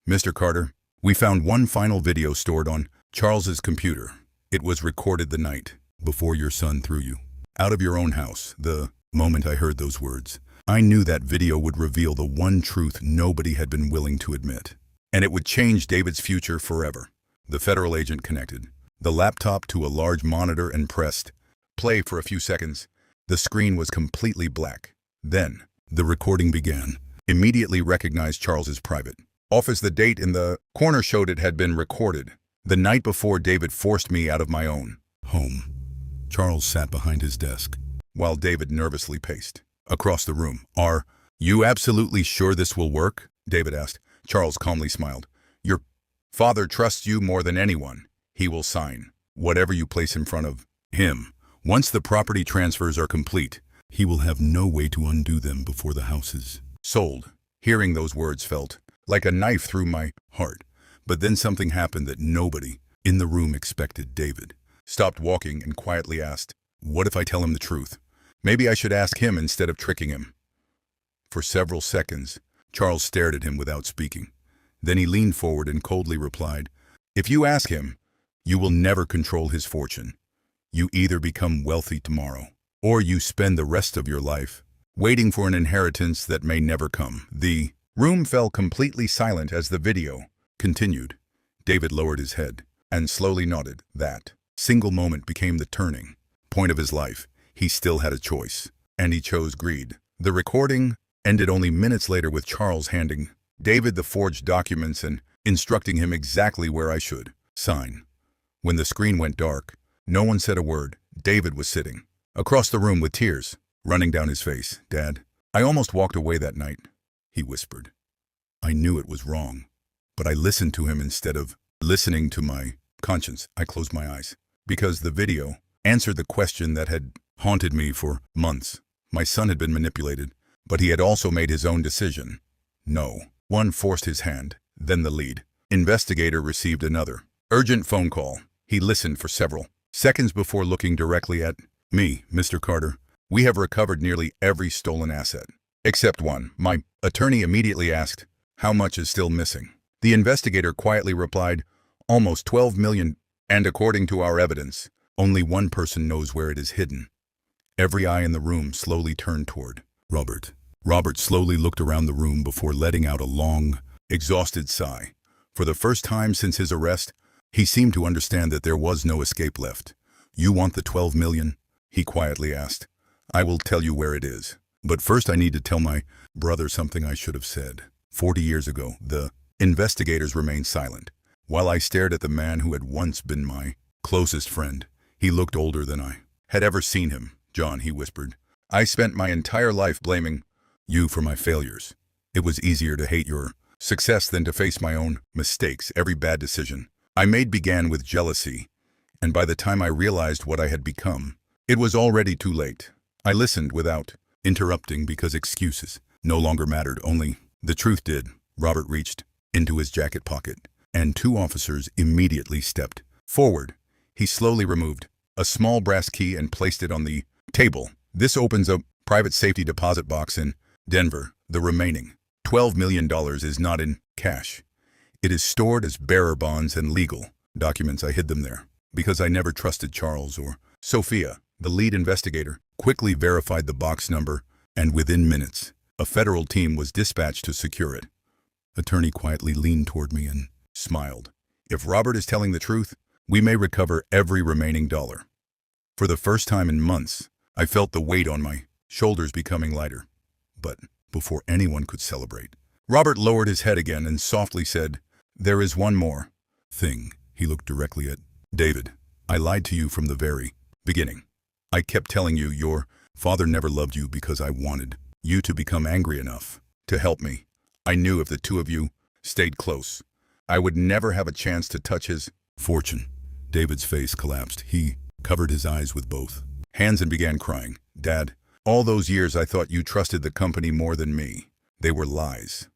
"Mr. Carter, we found one final video stored on Charles's computer. It was recorded the night before your son threw you out of your own house." The moment I heard those words, I knew that video would reveal the one truth nobody had been willing to admit. And it would change David's future forever. The federal agent connected the laptop to a large monitor and pressed play for a few seconds. The screen was completely black. Then, the recording began. Immediately recognized Charles's private office. The date in the corner showed it had been recorded the night before David forced me out of my own home. Charles sat behind his desk, while David nervously paced across the room. "Are you absolutely sure this will work?" David asked. Charles calmly smiled. "Your father trusts you more than anyone. He will sign whatever you place in front of him. Once the property transfers are complete, he will have no way to undo them before the house is sold." Hearing those words felt like a knife through my heart. But then something happened that nobody in the room expected. David stopped walking and quietly asked, "What if I tell him the truth? Maybe I should ask him instead of tricking him." For several seconds, Charles stared at him without speaking. Then he leaned forward and coldly replied, "If you ask him, you will never control his fortune. You either become wealthy tomorrow, or you spend the rest of your life waiting for an inheritance that may never come." The room fell completely silent as the video continued. David lowered his head and slowly nodded. That single moment became the turning point of his life. He still had a choice, and he chose greed. The recording ended only minutes later with Charles handing David the forged documents and instructing him exactly where I should sign. When the screen went dark, no one said a word. David was sitting across the room with tears running down his face. "Dad, I almost walked away that night," he whispered. "I knew it was wrong, but I listened to him instead of listening to my conscience." I closed my eyes because the video answered the question that had haunted me for months. My son had been manipulated, but he had also made his own decision. No one forced his hand. Then the lead investigator received another urgent phone call. He listened for several seconds before looking directly at me. "Mr. Carter, we have recovered nearly every stolen asset, except one." My attorney immediately asked, "How much is still missing?" The investigator quietly replied, "Almost $12 million, and according to our evidence, only one person knows where it is hidden." Every eye in the room slowly turned toward Robert. Robert slowly looked around the room before letting out a long, exhausted sigh. For the first time since his arrest, he seemed to understand that there was no escape left. "You want the $12 million?" he quietly asked. "I will tell you where it is. But first I need to tell my brother something I should have said. 40 years ago." The investigators remained silent, while I stared at the man who had once been my closest friend. He looked older than I had ever seen him. "John," he whispered, "I spent my entire life blaming you for my failures. It was easier to hate your success than to face my own mistakes. Every bad decision I made began with jealousy, and by the time I realized what I had become, it was already too late." I listened without interrupting because excuses no longer mattered, only the truth did. Robert reached into his jacket pocket, and two officers immediately stepped forward. He slowly removed a small brass key and placed it on the table. This opens a private safety deposit box in Denver. The remaining $12 million is not in cash. It is stored as bearer bonds and legal documents. I hid them there because I never trusted Charles or Sophia. The lead investigator quickly verified the box number, and within minutes, a federal team was dispatched to secure it. Attorney quietly leaned toward me and smiled. If Robert is telling the truth, we may recover every remaining dollar. For the first time in months, I felt the weight on my shoulders becoming lighter. But before anyone could celebrate, Robert lowered his head again and softly said, "There is one more thing." He looked directly at David. "I lied to you from the very beginning. I kept telling you your father never loved you because I wanted you to become angry enough to help me. I knew if the two of you stayed close, I would never have a chance to touch his fortune." David's face collapsed. He covered his eyes with both hands and began crying. "Dad, all those years I thought you trusted the company more than me. They were lies."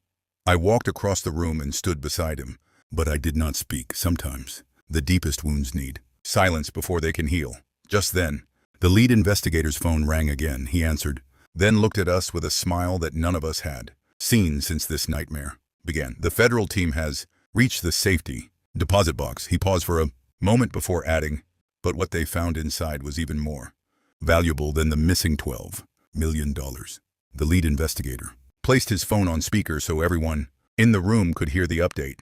I walked across the room and stood beside him, but I did not speak. Sometimes the deepest wounds need silence before they can heal. Just then, the lead investigator's phone rang again. He answered, then looked at us with a smile that none of us had seen since this nightmare began. "The federal team has reached the safety deposit box." He paused for a moment before adding, "But what they found inside was even more valuable than the missing $12 million. The lead investigator placed his phone on speaker so everyone in the room could hear the update.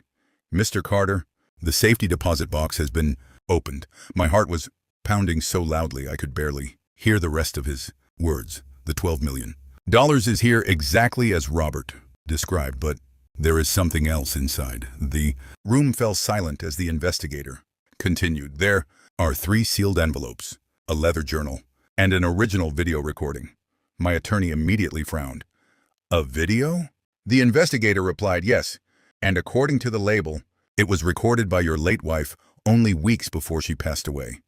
"Mr. Carter, the safety deposit box has been opened." My heart was pounding so loudly I could barely hear the rest of his words. "The $12 million is here exactly as Robert described, but there is something else inside." The room fell silent as the investigator continued. "There are 3 sealed envelopes, a leather journal, and an original video recording." My attorney immediately frowned. "A video?" The investigator replied, "Yes, and according to the label, it was recorded by your late wife only weeks before she passed away."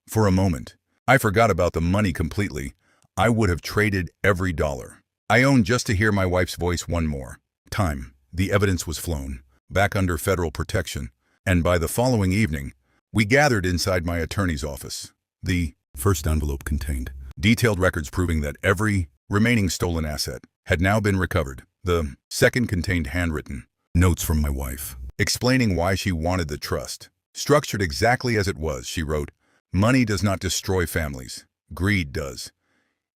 For a moment, I forgot about the money completely. I would have traded every dollar I owned just to hear my wife's voice one more time. The evidence was flown back under federal protection, and by the following evening, we gathered inside my attorney's office. The first envelope contained detailed records proving that every remaining stolen asset had now been recovered. The second contained handwritten notes from my wife, explaining why she wanted the trust. Structured exactly as it was, she wrote, "Money does not destroy families. Greed does.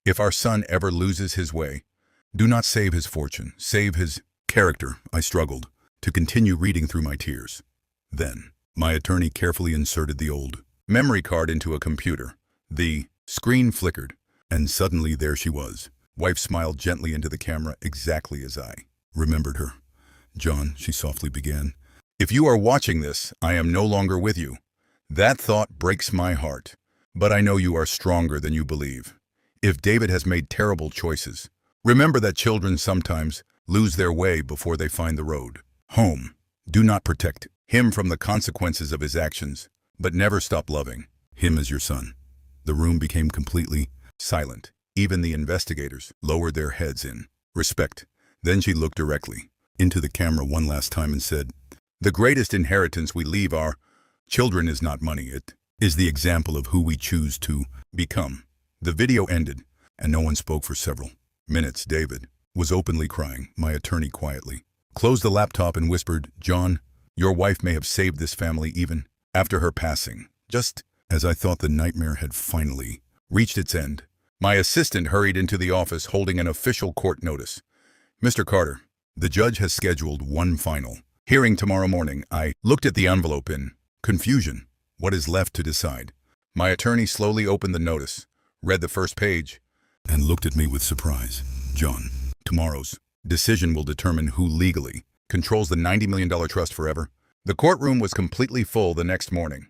If our son ever loses his way, do not save his fortune, save his character." I struggled to continue reading through my tears. Then, my attorney carefully inserted the old memory card into a computer. The screen flickered, and suddenly there she was. Wife smiled gently into the camera exactly as I remembered her. "John," she softly began, "if you are watching this, I am no longer with you. That thought breaks my heart, but I know you are stronger than you believe. If David has made terrible choices, remember that children sometimes lose their way before they find the road home. Do not protect him from the consequences of his actions, but never stop loving him as your son." The room became completely silent. Even the investigators lowered their heads in respect. Then she looked directly into the camera one last time and said, "The greatest inheritance we leave our children is not money. It is the example of who we choose to become." The video ended, and no one spoke for several minutes. David was openly crying. My attorney quietly closed the laptop and whispered, "John, your wife may have saved this family even after her passing." Just as I thought the nightmare had finally reached its end, my assistant hurried into the office holding an official court notice. "Mr. Carter, the judge has scheduled one final hearing tomorrow morning." I looked at the envelope in confusion. What is left to decide? My attorney slowly opened the notice, read the first page, and looked at me with surprise. "John, tomorrow's decision will determine who legally controls the $90 million trust forever." The courtroom was completely full the next morning.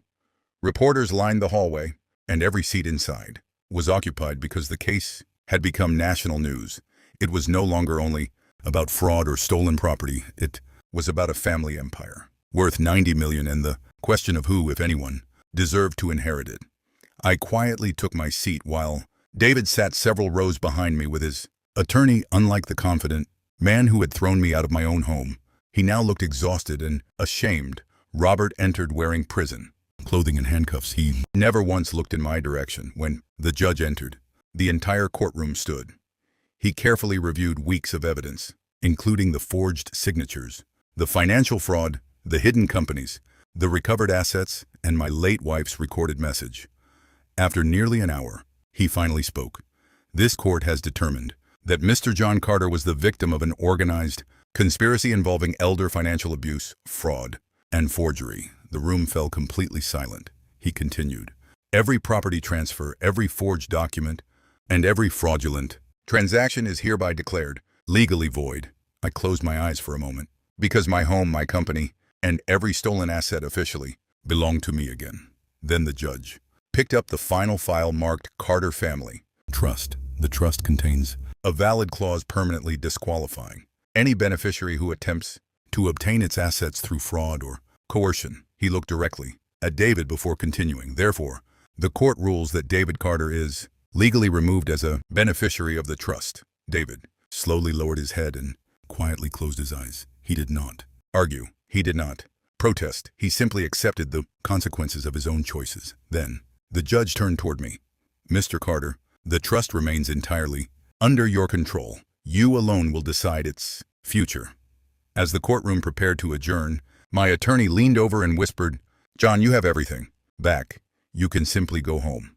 Reporters lined the hallway, and every seat inside was occupied because the case had become national news. It was no longer only about fraud or stolen property. It was about a family empire worth $90 million and the question of who, if anyone, deserved to inherit it. I quietly took my seat while David sat several rows behind me with his attorney. Unlike the confident man who had thrown me out of my own home. He now looked exhausted and ashamed. Robert entered wearing prison clothing and handcuffs. He never once looked in my direction. When the judge entered, the entire courtroom stood. He carefully reviewed weeks of evidence, including the forged signatures, the financial fraud, the hidden companies, the recovered assets, and my late wife's recorded message. After nearly an hour, he finally spoke. This court has determined that Mr. John Carter was the victim of an organized conspiracy involving elder financial abuse, fraud, and forgery. The room fell completely silent. He continued. Every property transfer, every forged document, and every fraudulent transaction is hereby declared legally void. I closed my eyes for a moment, because my home, my company, and every stolen asset officially belonged to me again. Then the judge picked up the final file marked Carter Family Trust. The trust contains a valid clause permanently disqualifying any beneficiary who attempts to obtain its assets through fraud or coercion. He looked directly at David before continuing. Therefore, the court rules that David Carter is legally removed as a beneficiary of the trust. David slowly lowered his head and quietly closed his eyes. He did not argue. He did not protest. He simply accepted the consequences of his own choices. Then, the judge turned toward me. Mr. Carter, the trust remains entirely under your control. You alone will decide its future. As the courtroom prepared to adjourn, my attorney leaned over and whispered, "John, you have everything back. You can simply go home."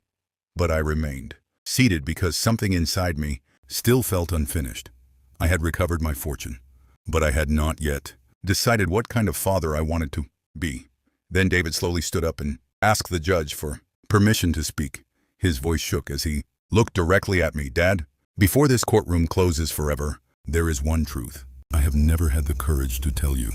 But I remained seated because something inside me still felt unfinished. I had recovered my fortune, but I had not yet decided what kind of father I wanted to be. Then David slowly stood up and asked the judge for permission to speak. His voice shook as he looked directly at me. "Dad, before this courtroom closes forever, there is one truth I have never had the courage to tell you."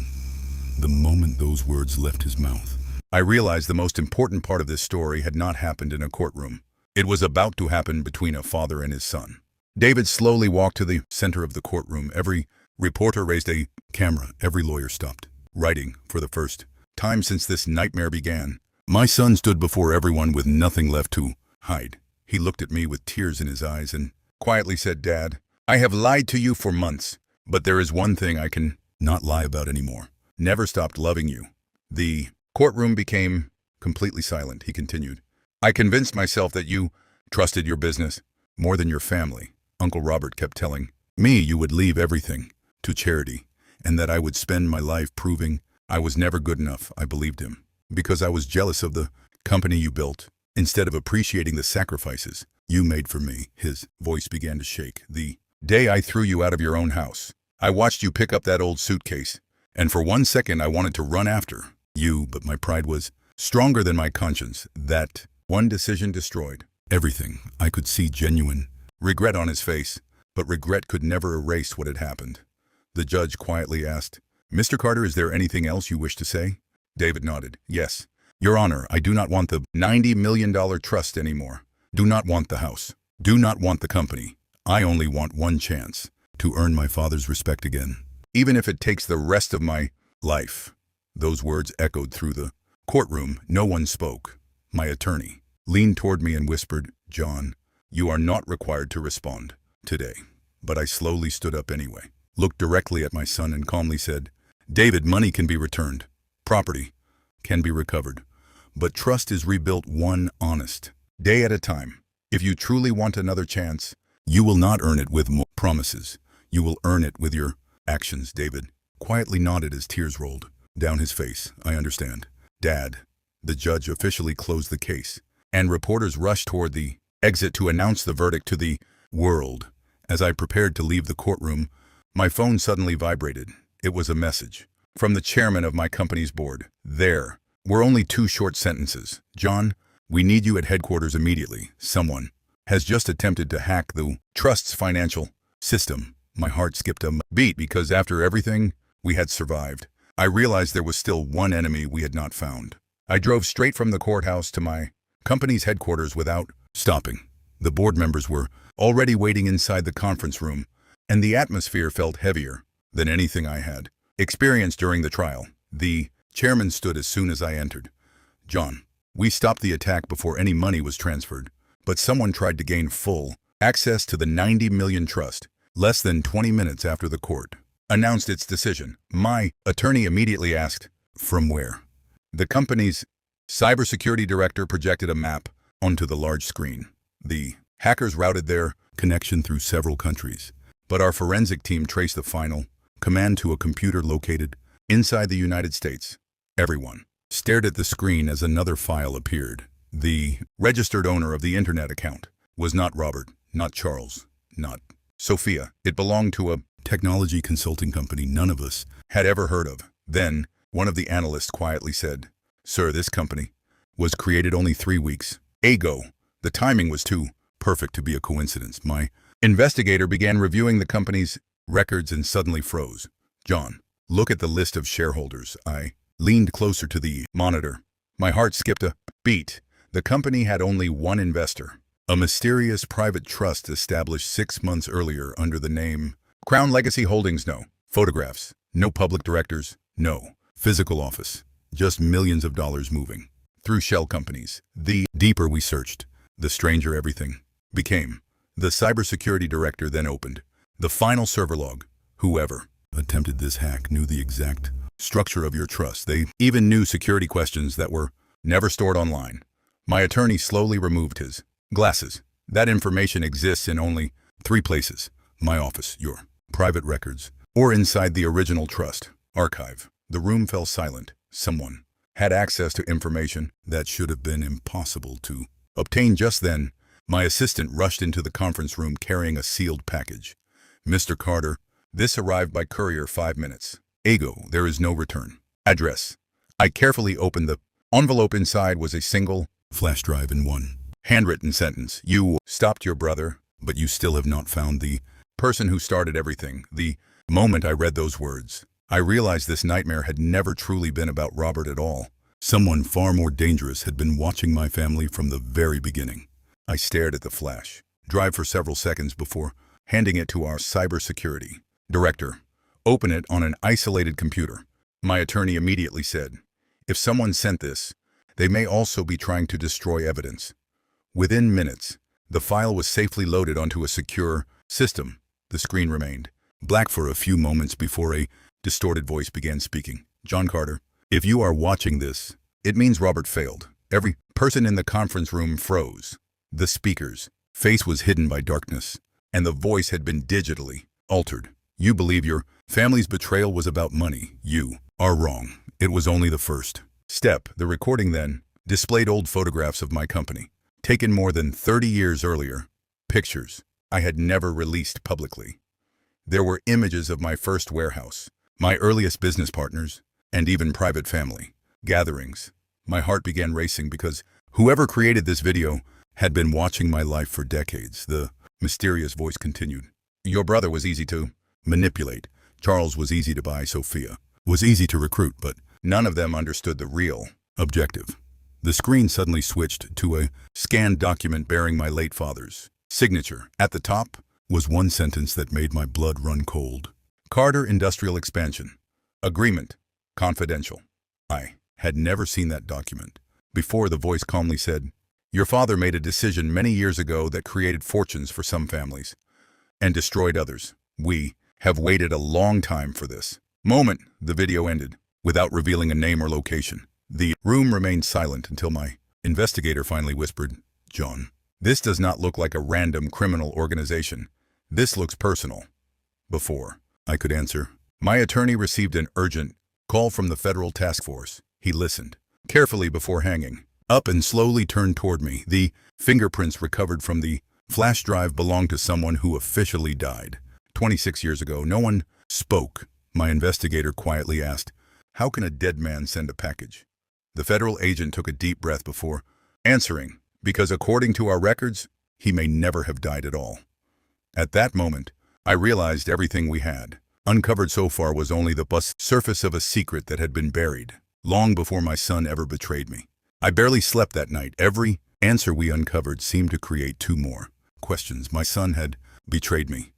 The moment those words left his mouth, I realized the most important part of this story had not happened in a courtroom. It was about to happen between a father and his son. David slowly walked to the center of the courtroom. Every reporter raised a camera. Every lawyer stopped writing. For the first time since this nightmare began, my son stood before everyone with nothing left to hide. He looked at me with tears in his eyes and quietly said, "Dad, I have lied to you for months, but there is one thing I can not lie about anymore. Never stopped loving you." The courtroom became completely silent. He continued, "I convinced myself that you trusted your business more than your family. Uncle Robert kept telling me you would leave everything to charity, and that I would spend my life proving I was never good enough." I believed him, because I was jealous of the company you built, instead of appreciating the sacrifices you made for me. His voice began to shake. "The day I threw you out of your own house, I watched you pick up that old suitcase, and for 1 second I wanted to run after you, but my pride was stronger than my conscience. That one decision destroyed everything." I could see genuine regret on his face, but regret could never erase what had happened. The judge quietly asked, "Mr. Carter, is there anything else you wish to say?" David nodded. "Yes, Your Honor, I do not want the $90 million trust anymore. Do not want the house. Do not want the company. I only want one chance to earn my father's respect again, even if it takes the rest of my life." Those words echoed through the courtroom. No one spoke. My attorney leaned toward me and whispered, "John, you are not required to respond today." But I slowly stood up anyway, looked directly at my son and calmly said, "David, money can be returned. Property can be recovered. But trust is rebuilt one honest day at a time. If you truly want another chance, you will not earn it with more promises. You will earn it with your actions." David quietly nodded as tears rolled down his face. "I understand, Dad." The judge officially closed the case, and reporters rushed toward the exit to announce the verdict to the world. As I prepared to leave the courtroom, my phone suddenly vibrated. It was a message from the chairman of my company's board. There were only 2 short sentences. "John, we need you at headquarters immediately. Someone has just attempted to hack the trust's financial system." My heart skipped a beat because after everything we had survived, I realized there was still one enemy we had not found. I drove straight from the courthouse to my company's headquarters without stopping. The board members were already waiting inside the conference room, and the atmosphere felt heavier than anything I had experienced during the trial. The chairman stood as soon as I entered. "John, we stopped the attack before any money was transferred, but someone tried to gain full access to the $90 million trust. Less than 20 minutes after the court announced its decision, my attorney immediately asked, "From where?" The company's cybersecurity director projected a map onto the large screen. The hackers routed their connection through several countries, but our forensic team traced the final command to a computer located inside the United States. Everyone stared at the screen as another file appeared. The registered owner of the internet account was not Robert, not Charles, not Sophia. It belonged to a technology consulting company none of us had ever heard of. Then, one of the analysts quietly said, "Sir, this company was created only 3 weeks ago. The timing was too perfect to be a coincidence." My investigator began reviewing the company's records and suddenly froze. "John, look at the list of shareholders." I leaned closer to the monitor. My heart skipped a beat. The company had only one investor, a mysterious private trust established 6 months earlier under the name Crown Legacy Holdings. No photographs, no public directors, no physical office, just millions of dollars moving through shell companies. The deeper we searched, the stranger everything became. The cybersecurity director then opened the final server log. "Whoever attempted this hack knew the exact structure of your trust. They even knew security questions that were never stored online." My attorney slowly removed his glasses. "That information exists in only 3 places: my office, your private records, or inside the original trust archive." The room fell silent. Someone had access to information that should have been impossible to obtain. Just then, my assistant rushed into the conference room carrying a sealed package. "Mr. Carter, this arrived by courier 5 minutes ago. There is no return address." I carefully opened the envelope. Inside was a single flash drive and one handwritten sentence. "You stopped your brother, but you still have not found the person who started everything." The moment I read those words, I realized this nightmare had never truly been about Robert at all. Someone far more dangerous had been watching my family from the very beginning. I stared at the flash drive for several seconds before handing it to our cybersecurity director. "Open it on an isolated computer." My attorney immediately said, "If someone sent this, they may also be trying to destroy evidence." Within minutes, the file was safely loaded onto a secure system. The screen remained black for a few moments before a distorted voice began speaking. "John Carter, if you are watching this, it means Robert failed." Every person in the conference room froze. The speaker's face was hidden by darkness, and the voice had been digitally altered. "You believe your family's betrayal was about money. You are wrong. It was only the first step." The recording then displayed old photographs of my company, taken more than 30 years earlier, pictures I had never released publicly. There were images of my first warehouse, my earliest business partners, and even private family gatherings. My heart began racing because whoever created this video had been watching my life for decades. The mysterious voice continued. "Your brother was easy to manipulate. Charles was easy to buy. Sophia was easy to recruit, but none of them understood the real objective." The screen suddenly switched to a scanned document bearing my late father's signature. At the top was one sentence that made my blood run cold. "Carter Industrial Expansion Agreement, Confidential." I had never seen that document before. The voice calmly said, "Your father made a decision many years ago that created fortunes for some families and destroyed others. We have waited a long time for this moment." The video ended without revealing a name or location. The room remained silent until my investigator finally whispered, "John, this does not look like a random criminal organization. This looks personal." Before I could answer, my attorney received an urgent call from the federal task force. He listened carefully before hanging up and slowly turned toward me. The fingerprints recovered from the flash drive belonged to someone who officially died 26 years ago. No one spoke. My investigator quietly asked, "How can a dead man send a package?" The federal agent took a deep breath before answering, "Because according to our records, he may never have died at all." At that moment, I realized everything we had uncovered so far was only the surface of a secret that had been buried long before my son ever betrayed me. I barely slept that night. Every answer we uncovered seemed to create 2 more questions. My son had betrayed me.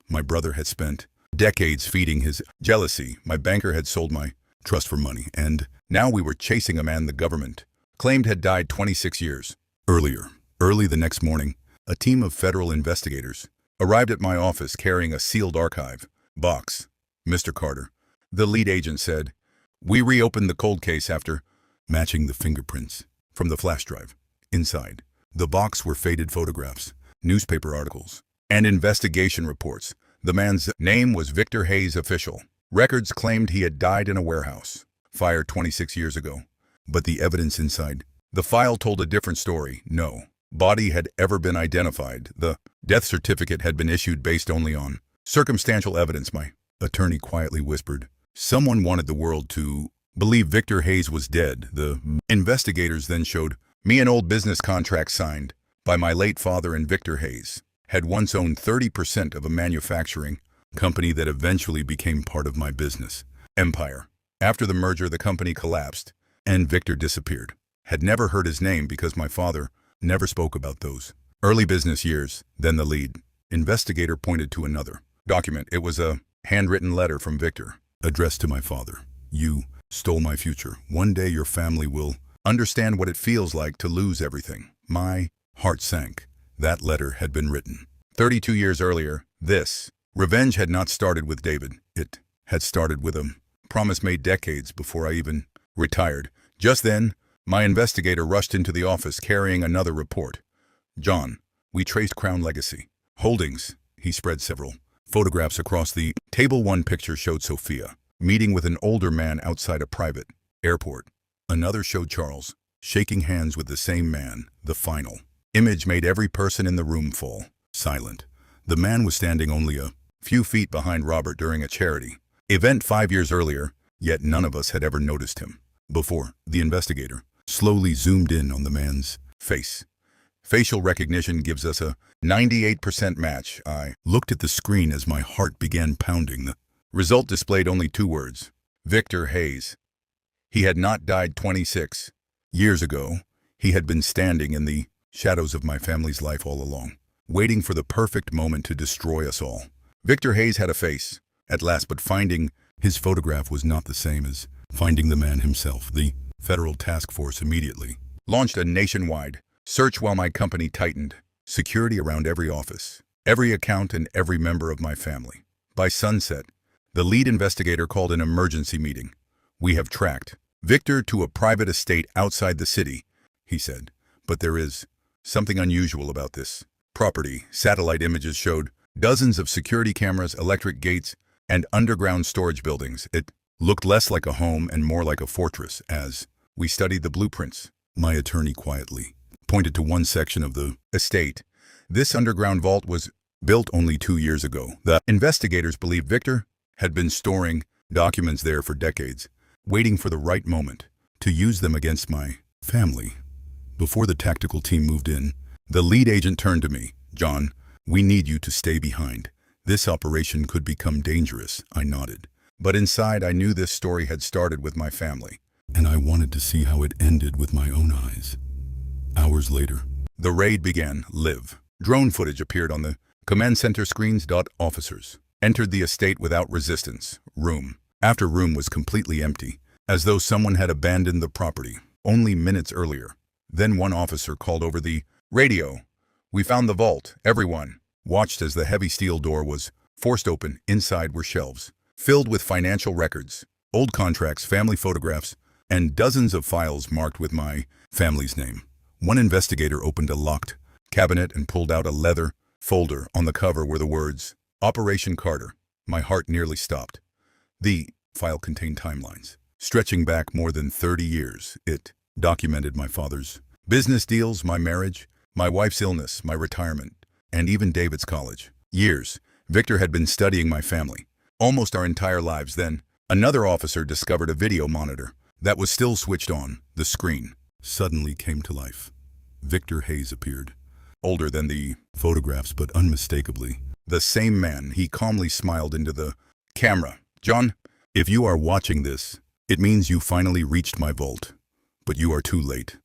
My brother had spent decades feeding his jealousy. My banker had sold my trust for money. And now we were chasing a man the government claimed had died 26 years earlier. Early the next morning, a team of federal investigators arrived at my office carrying a sealed archive box. "Mr. Carter," the lead agent said, "we reopened the cold case after matching the fingerprints from the flash drive. Inside the box were faded photographs, newspaper articles, and investigation reports. The man's name was Victor Hayes. Official records claimed he had died in a warehouse fire 26 years ago. But the evidence inside the file told a different story. No body had ever been identified. The death certificate had been issued based only on circumstantial evidence." My attorney quietly whispered, "Someone wanted the world to believe Victor Hayes was dead." The investigators then showed me an old business contract signed by my late father, and Victor Hayes had once owned 30% of a manufacturing company that eventually became part of my business empire. After the merger, the company collapsed, and Victor disappeared. Had never heard his name because my father never spoke about those early business years. Then the lead investigator pointed to another document. It was a handwritten letter from Victor, addressed to my father. "You stole my future. One day your family will understand what it feels like to lose everything." My heart sank. That letter had been written 32 years earlier. This revenge had not started with David. It had started with a promise made decades before I even retired. Just then, my investigator rushed into the office carrying another report. "John, we traced Crown Legacy Holdings." He spread several photographs across the table. One picture showed Sophia meeting with an older man outside a private airport. Another showed Charles shaking hands with the same man. The final image made every person in the room fall silent. The man was standing only a few feet behind Robert during a charity event 5 years earlier, yet none of us had ever noticed him before. The investigator slowly zoomed in on the man's face. Facial recognition gives us a 98% match. I looked at the screen as my heart began pounding. The result displayed only 2 words: Victor Hayes. He had not died 26 years ago. He had been standing in the shadows of my family's life all along, waiting for the perfect moment to destroy us all. Victor Hayes had a face, at last, but finding his photograph was not the same as finding the man himself. The federal task force immediately launched a nationwide search while my company tightened security around every office, every account, and every member of my family. By sunset, the lead investigator called an emergency meeting. "We have tracked Victor to a private estate outside the city," he said. "But there is something unusual about this property." Satellite images showed dozens of security cameras, electric gates, and underground storage buildings. It looked less like a home and more like a fortress. As we studied the blueprints, my attorney quietly pointed to one section of the estate. This underground vault was built only 2 years ago. The investigators believed Victor had been storing documents there for decades, waiting for the right moment to use them against my family. Before the tactical team moved in, the lead agent turned to me. "John, we need you to stay behind. This operation could become dangerous." I nodded. But inside, I knew this story had started with my family, and I wanted to see how it ended with my own eyes. Hours later, the raid began. Live drone footage appeared on the command center screens. Officers entered the estate without resistance. Room after room was completely empty, as though someone had abandoned the property only minutes earlier. Then one officer called over the radio, "We found the vault." Everyone watched as the heavy steel door was forced open. Inside were shelves filled with financial records, old contracts, family photographs, and dozens of files marked with my family's name. One investigator opened a locked cabinet and pulled out a leather folder. On the cover were the words, "Operation Carter." My heart nearly stopped. The file contained timelines stretching back more than 30 years. It documented my father's business deals, my marriage, my wife's illness, my retirement, and even David's college years. Victor had been studying my family almost our entire lives. Then another officer discovered a video monitor that was still switched on. The screen suddenly came to life. Victor Hayes appeared, older than the photographs, but unmistakably the same man. He calmly smiled into the camera. "John, if you are watching this, it means you finally reached my vault. But you are too late.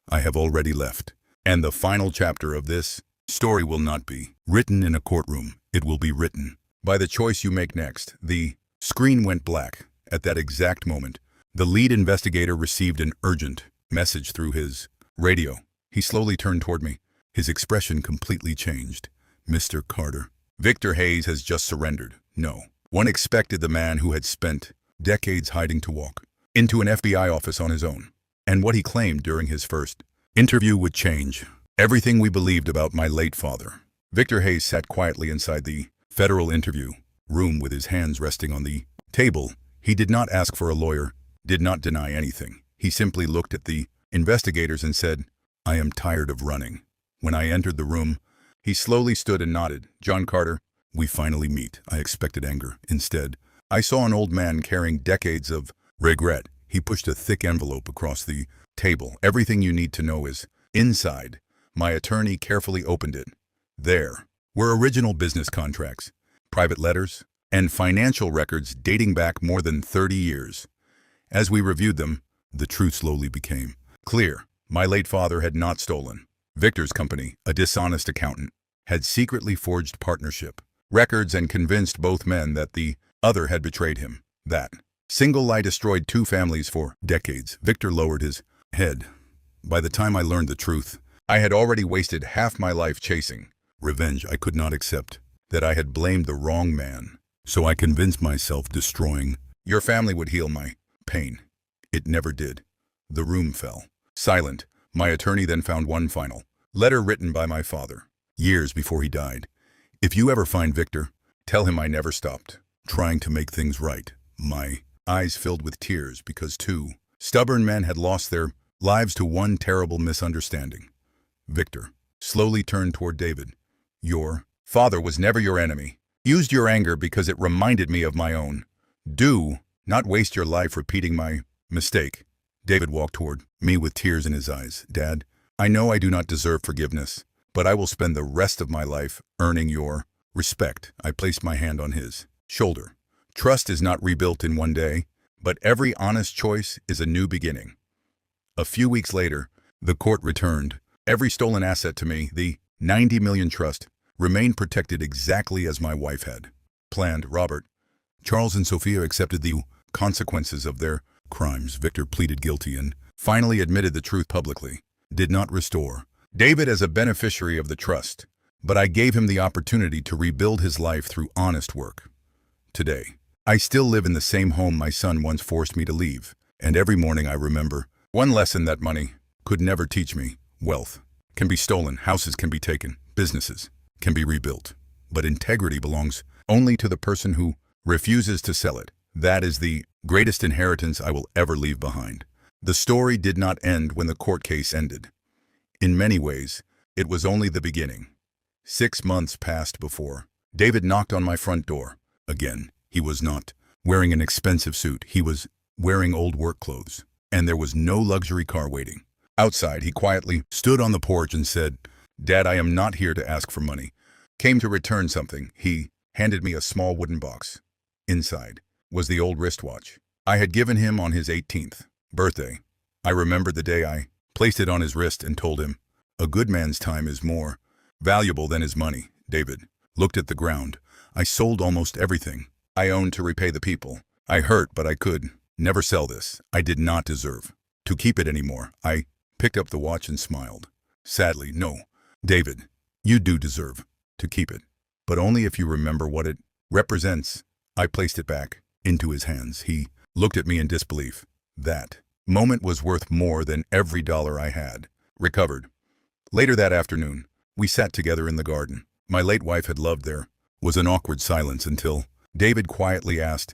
I have already left. And the final chapter of this story will not be written in a courtroom. It will be written by the choice you make next." The screen went black. At that exact moment, the lead investigator received an urgent message through his radio. He slowly turned toward me. His expression completely changed. "Mr. Carter, Victor Hayes has just surrendered. No. One expected the man who had spent decades hiding to walk into an FBI office on his own. And what he claimed during his first interview would change everything we believed about my late father. Victor Hayes sat quietly inside the federal interview room with his hands resting on the table. He did not ask for a lawyer, did not deny anything. He simply looked at the investigators and said, "I am tired of running." When I entered the room, he slowly stood and nodded. "John Carter, we finally meet." I expected anger. Instead, I saw an old man carrying decades of regret. He pushed a thick envelope across the table. "Everything you need to know is inside." My attorney carefully opened it. There were original business contracts, private letters, and financial records dating back more than 30 years. As we reviewed them, the truth slowly became clear. My late father had not stolen. Victor's company, a dishonest accountant, had secretly forged partnership records and convinced both men that the other had betrayed him. That single lie destroyed two families for decades. Victor lowered his head. By the time I learned the truth, I had already wasted half my life chasing revenge. I could not accept that I had blamed the wrong man. So I convinced myself destroying your family would heal my pain. It never did. The room fell silent. My attorney then found one final letter written by my father, years before he died. "If you ever find Victor, tell him I never stopped trying to make things right." My eyes filled with tears because two stubborn men had lost their lives to one terrible misunderstanding. Victor slowly turned toward David. "Your father was never your enemy. Used your anger because it reminded me of my own. Do not waste your life repeating my mistake." David walked toward me with tears in his eyes. "Dad, I know I do not deserve forgiveness, but I will spend the rest of my life earning your respect." I placed my hand on his shoulder. "Trust is not rebuilt in one day, but every honest choice is a new beginning." A few weeks later, the court returned every stolen asset to me. The 90 million trust remained protected exactly as my wife had planned. Robert, Charles, and Sophia accepted the consequences of their crimes. Victor pleaded guilty and finally admitted the truth publicly. Did not restore David as a beneficiary of the trust, but I gave him the opportunity to rebuild his life through honest work. Today, I still live in the same home my son once forced me to leave, and every morning I remember one lesson that money could never teach me. Wealth can be stolen, houses can be taken, businesses can be rebuilt, but integrity belongs only to the person who refuses to sell it. That is the greatest inheritance I will ever leave behind. The story did not end when the court case ended. In many ways, it was only the beginning. 6 months passed before David knocked on my front door. Again, he was not wearing an expensive suit. He was wearing old work clothes, and there was no luxury car waiting. Outside, he quietly stood on the porch and said, "Dad, I am not here to ask for money. Came to return something." He handed me a small wooden box. Inside was the old wristwatch I had given him on his 18th birthday. I remembered the day I placed it on his wrist and told him, "A good man's time is more valuable than his money." David looked at the ground. "I sold almost everything I owned to repay the people I hurt, but I could never sell this. I did not deserve to keep it anymore." I picked up the watch and smiled. Sadly, "No, David, you do deserve to keep it, but only if you remember what it represents." I placed it back into his hands. He looked at me in disbelief. That moment was worth more than every dollar I had recovered. Later that afternoon, we sat together in the garden. My late wife had loved. There was an awkward silence until David quietly asked,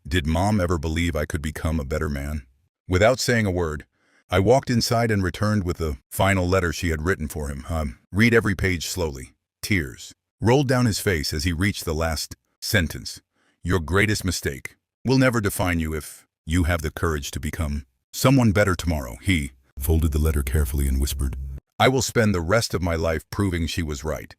"Did Mom ever believe I could become a better man?" Without saying a word, I walked inside and returned with the final letter she had written for him. Read every page slowly. Tears rolled down his face as he reached the last sentence. "Your greatest mistake will never define you if you have the courage to become someone better tomorrow." He folded the letter carefully and whispered, "I will spend the rest of my life proving she was right."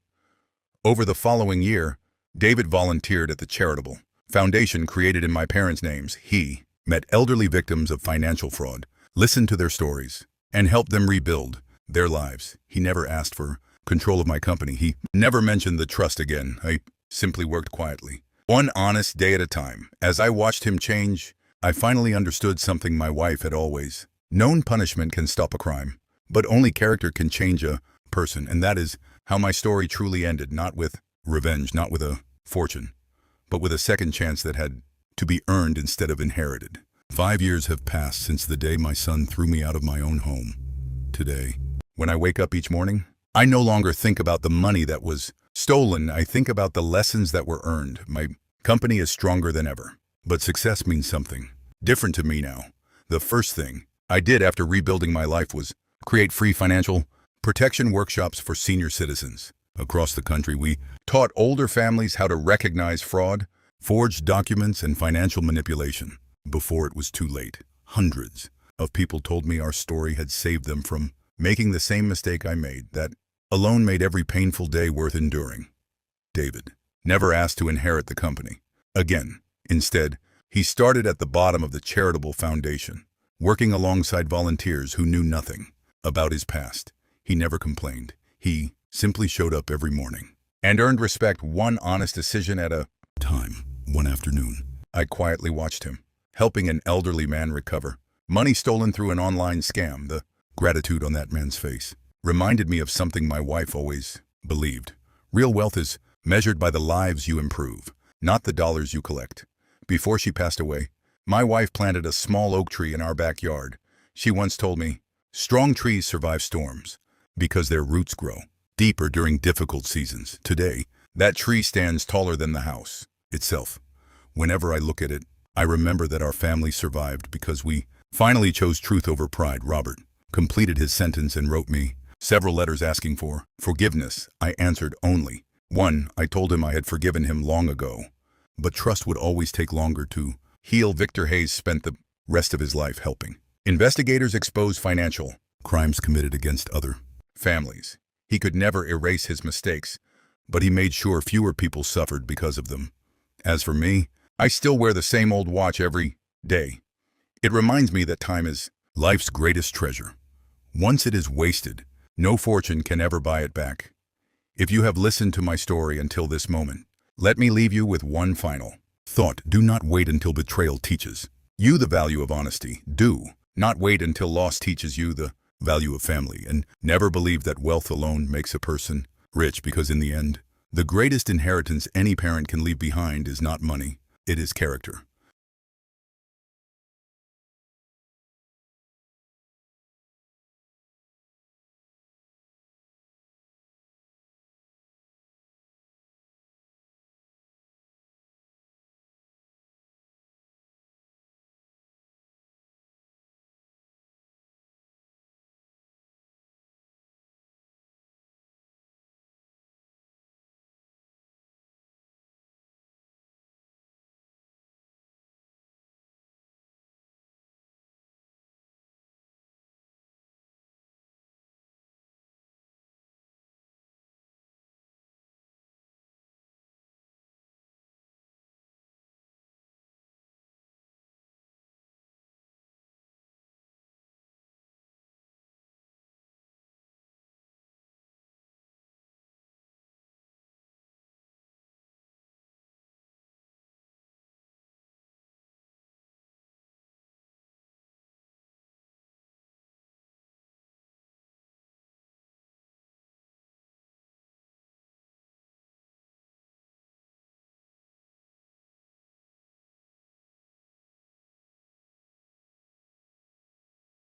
Over the following year, David volunteered at the charitable foundation created in my parents' names. He met elderly victims of financial fraud, listened to their stories, and helped them rebuild their lives. He never asked for control of my company. He never mentioned the trust again. I simply worked quietly, one honest day at a time. As I watched him change, I finally understood something my wife had always known: punishment can stop a crime, but only character can change a person. And that is how my story truly ended, not with Revenge, not with a fortune, but with a second chance that had to be earned instead of inherited. 5 years have passed since the day my son threw me out of my own home. Today, when I wake up each morning, I no longer think about the money that was stolen. I think about the lessons that were earned. My company is stronger than ever, but success means something different to me now. The first thing I did after rebuilding my life was create free financial protection workshops for senior citizens. Across the country, we taught older families how to recognize fraud, forged documents, and financial manipulation before it was too late. Hundreds of people told me our story had saved them from making the same mistake I made. That alone made every painful day worth enduring. David never asked to inherit the company again. Instead, he started at the bottom of the charitable foundation, working alongside volunteers who knew nothing about his past. He never complained. He simply showed up every morning and earned respect, one honest decision at a time. One afternoon, I quietly watched him, helping an elderly man recover money stolen through an online scam. The gratitude on that man's face reminded me of something my wife always believed. Real wealth is measured by the lives you improve, not the dollars you collect. Before she passed away, my wife planted a small oak tree in our backyard. She once told me, "Strong trees survive storms because their roots grow deeper during difficult seasons." Today, that tree stands taller than the house itself. Whenever I look at it, I remember that our family survived because we finally chose truth over pride. Robert completed his sentence and wrote me several letters asking for forgiveness. I answered only one. I told him I had forgiven him long ago, but trust would always take longer to heal. Victor Hayes spent the rest of his life helping investigators expose financial crimes committed against other families. He could never erase his mistakes, but he made sure fewer people suffered because of them. As for me, I still wear the same old watch every day. It reminds me that time is life's greatest treasure. Once it is wasted, no fortune can ever buy it back. If you have listened to my story until this moment, let me leave you with one final thought. Do not wait until betrayal teaches you the value of honesty. Do not wait until loss teaches you the value of family. And never believe that wealth alone makes a person rich, because in the end, the greatest inheritance any parent can leave behind is not money, it is character.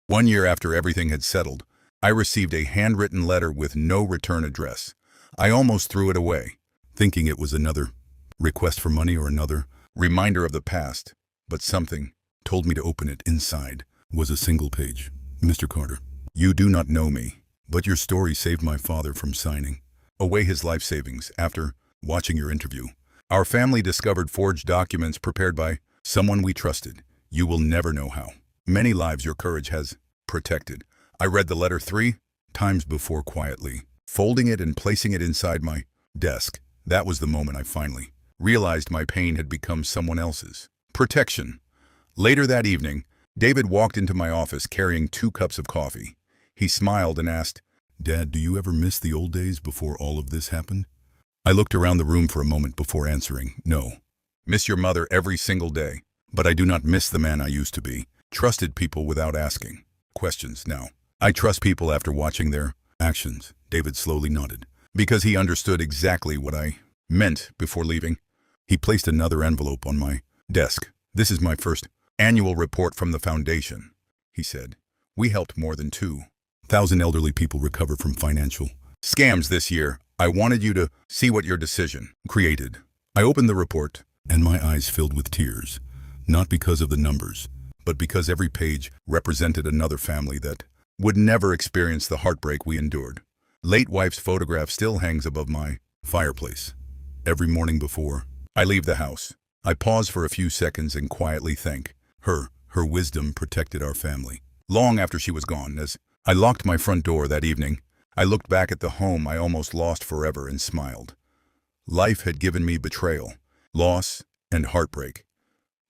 One year after everything had settled, I received a handwritten letter with no return address. I almost threw it away, thinking it was another request for money or another reminder of the past. But something told me to open it. Inside was a single page. "Mr. Carter, you do not know me, but your story saved my father from signing away his life savings. After watching your interview, our family discovered forged documents prepared by someone we trusted. You will never know how many lives your courage has protected." I read the letter 3 times before quietly, folding it and placing it inside my desk. That was the moment I finally realized my pain had become someone else's protection. Later that evening, David walked into my office carrying 2 cups of coffee. He smiled and asked, "Dad, do you ever miss the old days before all of this happened?" I looked around the room for a moment before answering, "No. Miss your mother every single day, but I do not miss the man I used to be. Trusted people without asking questions. Now, I trust people after watching their actions." David slowly nodded, because he understood exactly what I meant before leaving. He placed another envelope on my desk. "This is my first annual report from the foundation," he said. "We helped more than 2,000 elderly people recover from financial scams this year. I wanted you to see what your decision created." I opened the report, and my eyes filled with tears, not because of the numbers, but because every page represented another family that would never experience the heartbreak we endured. Late wife's photograph still hangs above my fireplace. Every morning before I leave the house, I pause for a few seconds and quietly thank her. Her wisdom protected our family. Long after she was gone, as I locked my front door that evening, I looked back at the home I almost lost forever and smiled. Life had given me betrayal, loss, and heartbreak,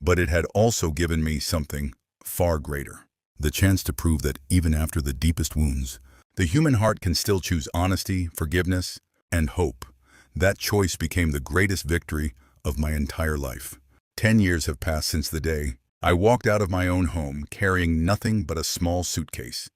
but it had also given me something far greater. The chance to prove that even after the deepest wounds, the human heart can still choose honesty, forgiveness, and hope. That choice became the greatest victory of my entire life. 10 years have passed since the day I walked out of my own home carrying nothing but a small suitcase.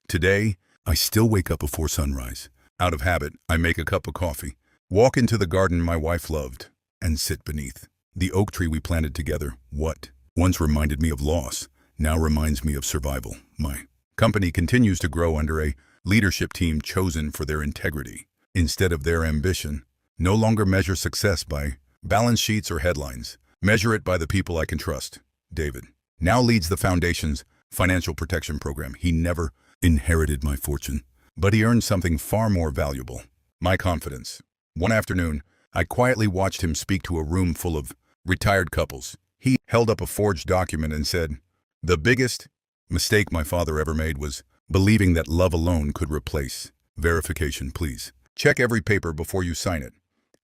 Today, I still wake up before sunrise. Out of habit, I make a cup of coffee, walk into the garden my wife loved, and sit beneath the oak tree we planted together. What once reminded me of loss now reminds me of survival. My company continues to grow under a leadership team chosen for their integrity. Instead of their ambition, no longer measure success by balance sheets or headlines. Measure it by the people I can trust. David now leads the foundation's financial protection program. He never inherited my fortune, but he earned something far more valuable: my confidence. One afternoon, I quietly watched him speak to a room full of retired couples. He held up a forged document and said, "The biggest mistake my father ever made was believing that love alone could replace verification. Please check every paper before you sign it."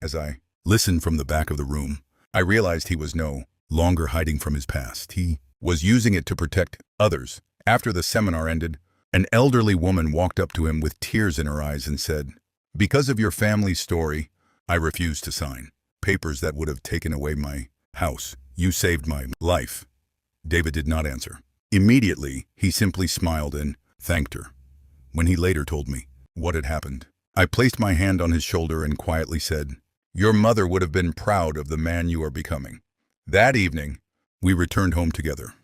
As I listened from the back of the room, I realized he was no longer hiding from his past. He was using it to protect others. After the seminar ended, an elderly woman walked up to him with tears in her eyes and said, "Because of your family's story, I refuse to sign papers that would have taken away my house. You saved my life." David did not answer. Immediately, he simply smiled and thanked her. When he later told me what had happened, I placed my hand on his shoulder and quietly said, "Your mother would have been proud of the man you are becoming." That evening, we returned home together.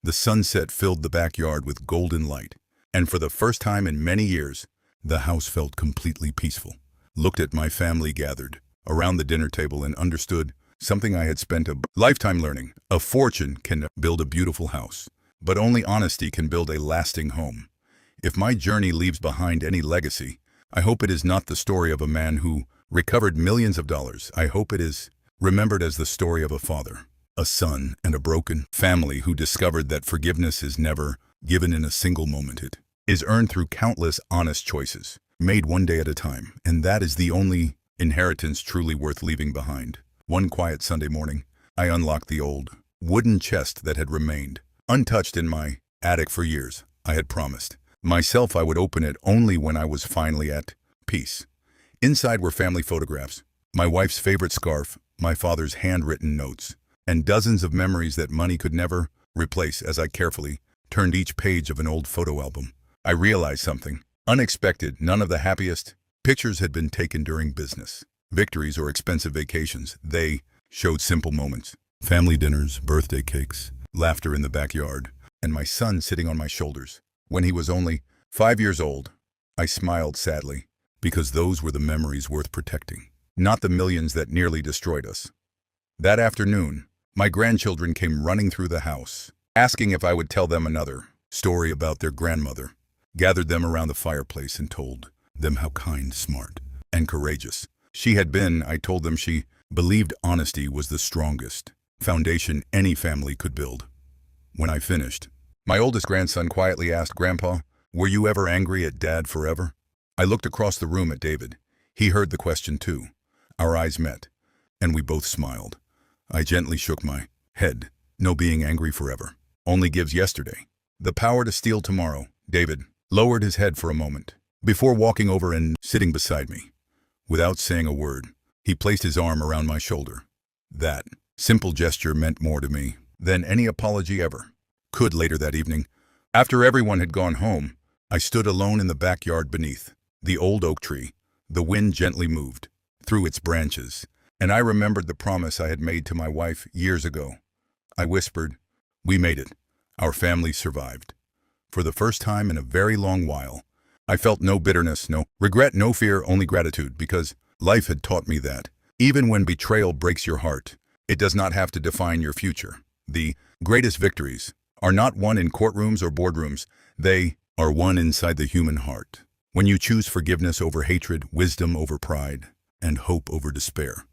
The sunset filled the backyard with golden light, and for the first time in many years, the house felt completely peaceful. Looked at my family gathered around the dinner table and understood something I had spent a lifetime learning. A fortune can build a beautiful house, but only honesty can build a lasting home. If my journey leaves behind any legacy, I hope it is not the story of a man who recovered millions of dollars. I hope it is remembered as the story of a father, a son, and a broken family who discovered that forgiveness is never given in a single moment. It is earned through countless honest choices, made one day at a time, and that is the only inheritance truly worth leaving behind. One quiet Sunday morning, I unlocked the old wooden chest that had remained untouched in my attic for years. I had promised myself I would open it only when I was finally at peace. Inside were family photographs, my wife's favorite scarf, my father's handwritten notes, and dozens of memories that money could never replace. As I carefully turned each page of an old photo album, I realized something unexpected. None of the happiest pictures had been taken during business, victories, or expensive vacations. They showed simple moments: family dinners, birthday cakes, laughter in the backyard, and my son sitting on my shoulders. When he was only 5 years old, I smiled sadly, because those were the memories worth protecting, not the millions that nearly destroyed us. That afternoon, my grandchildren came running through the house, asking if I would tell them another story about their grandmother. Gathered them around the fireplace and told them how kind, smart, and courageous she had been. I told them she believed honesty was the strongest foundation any family could build. When I finished, my oldest grandson quietly asked, "Grandpa, were you ever angry at Dad forever?" I looked across the room at David. He heard the question too. Our eyes met, and we both smiled. I gently shook my head. "No, being angry forever only gives yesterday the power to steal tomorrow." David lowered his head for a moment before walking over and sitting beside me. Without saying a word, he placed his arm around my shoulder. That simple gesture meant more to me than any apology ever could. Later that evening, after everyone had gone home, I stood alone in the backyard beneath the old oak tree. The wind gently moved through its branches, And I remembered the promise I had made to my wife years ago. I whispered, "We made it. Our family survived." For the first time in a very long while, I felt no bitterness, no regret, no fear, only gratitude, because life had taught me that even when betrayal breaks your heart, it does not have to define your future. The greatest victories are not won in courtrooms or boardrooms. They are won inside the human heart. When you choose forgiveness over hatred, wisdom over pride, and hope over despair.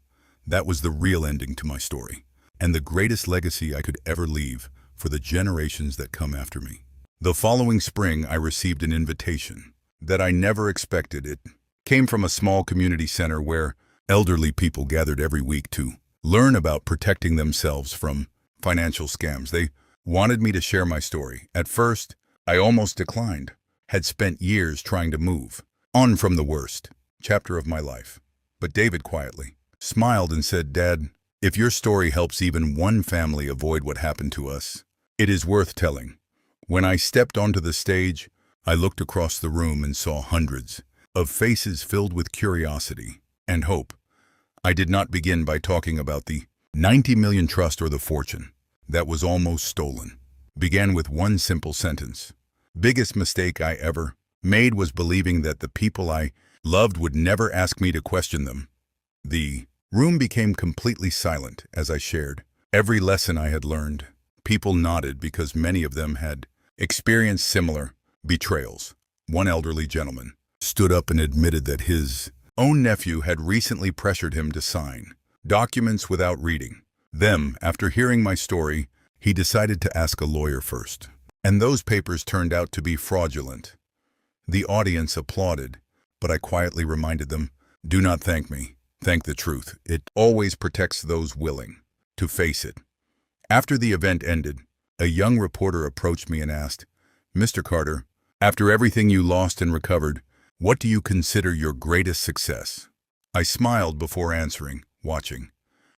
That was the real ending to my story, and the greatest legacy I could ever leave for the generations that come after me. The following spring, I received an invitation that I never expected. It came from a small community center where elderly people gathered every week to learn about protecting themselves from financial scams. They wanted me to share my story. At first, I almost declined. Had spent years trying to move on from the worst chapter of my life. But David quietly smiled and said, "Dad, if your story helps even one family avoid what happened to us, it is worth telling." When I stepped onto the stage, I looked across the room and saw hundreds of faces filled with curiosity and hope. I did not begin by talking about the 90 million trust or the fortune that was almost stolen. Began with one simple sentence. Biggest mistake I ever made was believing that the people I loved would never ask me to question them. The room became completely silent as I shared every lesson I had learned. People nodded because many of them had experienced similar betrayals. One elderly gentleman stood up and admitted that his own nephew had recently pressured him to sign documents without reading them. After hearing my story, he decided to ask a lawyer first, and those papers turned out to be fraudulent. The audience applauded, but I quietly reminded them, "Do not thank me. Thank the truth. It always protects those willing to face it." After the event ended, a young reporter approached me and asked, "Mr. Carter, after everything you lost and recovered, what do you consider your greatest success?" I smiled before answering, watching